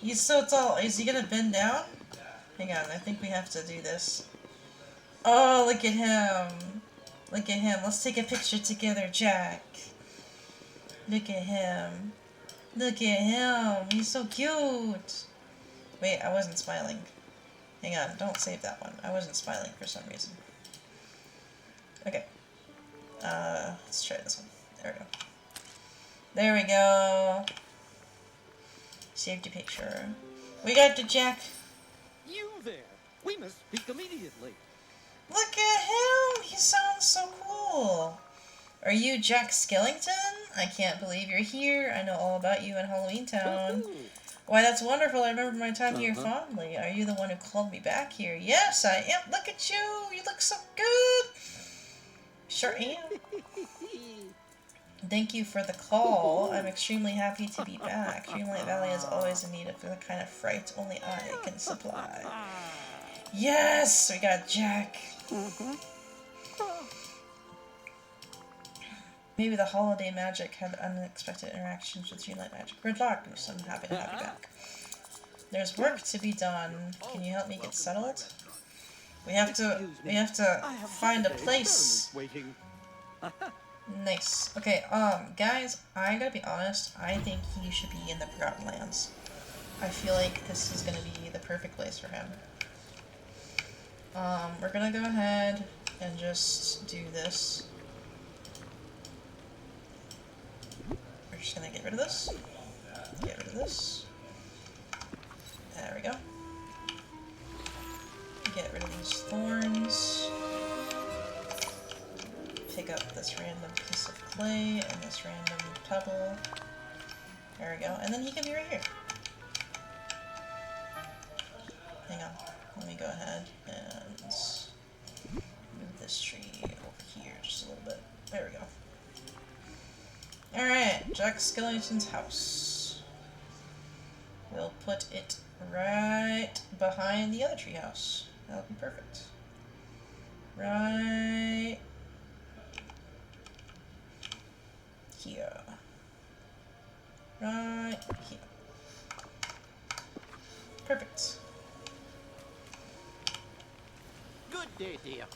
He's so tall. Is he gonna bend down? Hang on, I think we have to do this. Oh, look at him. Look at him. Let's take a picture together, Jack. Look at him. Look at him. He's so cute. Wait, I wasn't smiling. Hang on, don't save that one. I wasn't smiling for some reason. Okay. Let's try this one. There we go. There we go. Saved your picture. We got the Jack. You there! We must speak immediately. Look at him! He sounds so cool. Are you Jack Skellington? I can't believe you're here. I know all about you in Halloween Town. Why, that's wonderful. I remember my time here fondly. Are you the one who called me back here? Yes, I am. Look at you. You look so good. Sure am. Thank you for the call. I'm extremely happy to be back. Dreamlight Valley is always in need of the kind of fright only I can supply. Yes! We got Jack. Maybe the holiday magic had unexpected interactions with Dreamlight magic. Good luck, Goose. I'm happy to have you back. There's work to be done. Can you help me get settled? We have to find a place. Nice. Okay, guys, I gotta be honest, I think he should be in the Forgotten Lands. I feel like this is gonna be the perfect place for him. We're gonna go ahead and just do this. We're just gonna get rid of this. Get rid of this. There we go. Get rid of these thorns. Pick up this random piece of clay and this random pebble. There we go. And then he can be right here. Hang on. Let me go ahead and move this tree over here just a little bit. There we go. Alright, Jack Skellington's house. We'll put it right behind the other tree house. That'll be perfect. Right here. Right here. Perfect. Good day, dear.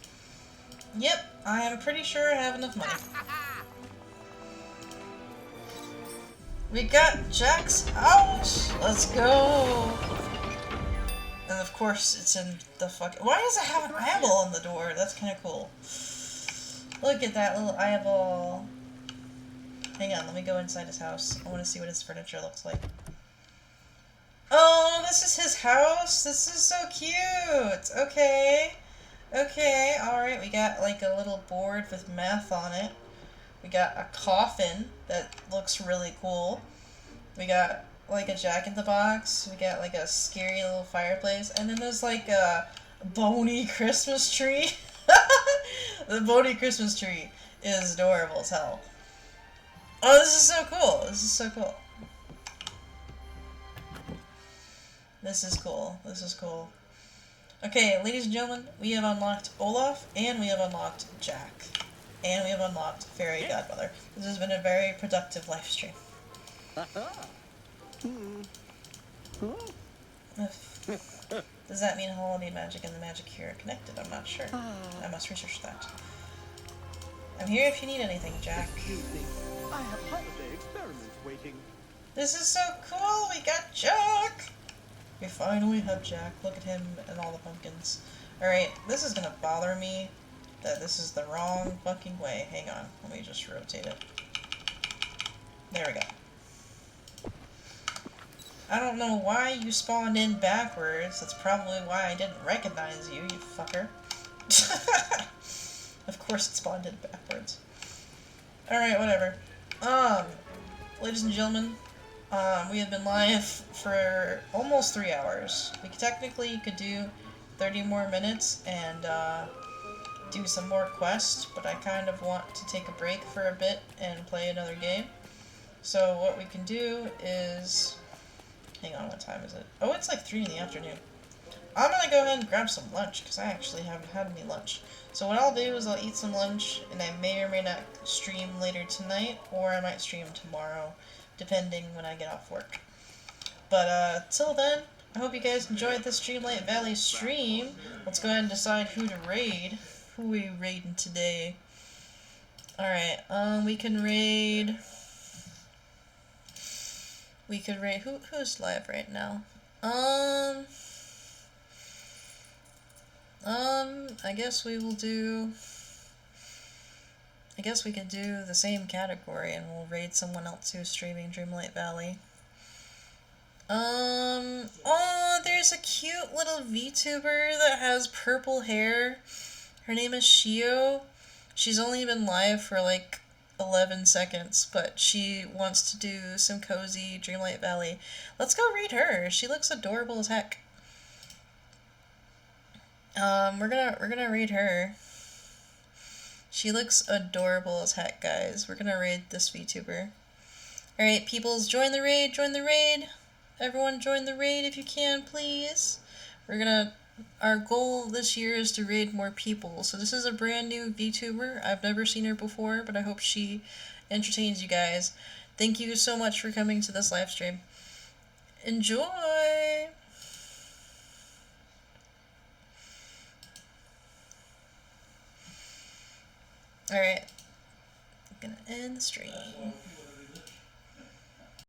Yep, I am pretty sure I have enough money. We got Jack's house! Let's go! And of course, it's in the fucking... Why does it have an eyeball on the door? That's kind of cool. Look at that little eyeball. Hang on, let me go inside his house. I want to see what his furniture looks like. Oh, this is his house? This is so cute! Okay. Okay, alright, we got like a little board with math on it. We got a coffin that looks really cool. We got like a Jack-in-the-Box. We got like a scary little fireplace. And then there's like a bony Christmas tree. The bony Christmas tree is adorable as hell. Oh, this is so cool. This is so cool. This is cool. This is cool. Okay, ladies and gentlemen, we have unlocked Olaf, and we have unlocked Jack. And we have unlocked Fairy Godmother. This has been a very productive live stream. Does that mean holiday magic and the magic here are connected? I'm not sure. I must research that. I'm here if you need anything, Jack. Excuse me. I have holiday experiments waiting. This is so cool! We got Jack! We finally have Jack. Look at him and all the pumpkins. Alright, this is gonna bother me that this is the wrong fucking way. Hang on, let me just rotate it. There we go. I don't know why you spawned in backwards. That's probably why I didn't recognize you, you fucker. Of course it spawned in backwards. Alright, whatever. Ladies and gentlemen, we have been live for almost 3 hours. We technically could do 30 more minutes and do some more quests, but I kind of want to take a break for a bit and play another game. So what we can do is... Hang on, what time is it? Oh, it's like 3 in the afternoon. I'm gonna go ahead and grab some lunch, because I actually haven't had any lunch. So what I'll do is I'll eat some lunch, and I may or may not stream later tonight, or I might stream tomorrow, depending when I get off work. But till then, I hope you guys enjoyed this Dreamlight Valley stream. Let's go ahead and decide who to raid. Who are we raiding today? Alright, we can raid... We could raid... Who's live right now? I guess we will do... I guess we could do the same category and we'll raid someone else who's streaming Dreamlight Valley. Oh, there's a cute little VTuber that has purple hair. Her name is Shio. She's only been live for like 11 seconds, but she wants to do some cozy Dreamlight Valley. Let's go read her. She looks adorable as heck. We're gonna read her. She looks adorable as heck, guys. We're gonna raid this VTuber. Alright, peoples, join the raid, join the raid. Everyone join the raid if you can, please. Our goal this year is to raid more people. So this is a brand new VTuber. I've never seen her before, but I hope she entertains you guys. Thank you so much for coming to this live stream. Enjoy! Alright. I'm gonna end the stream.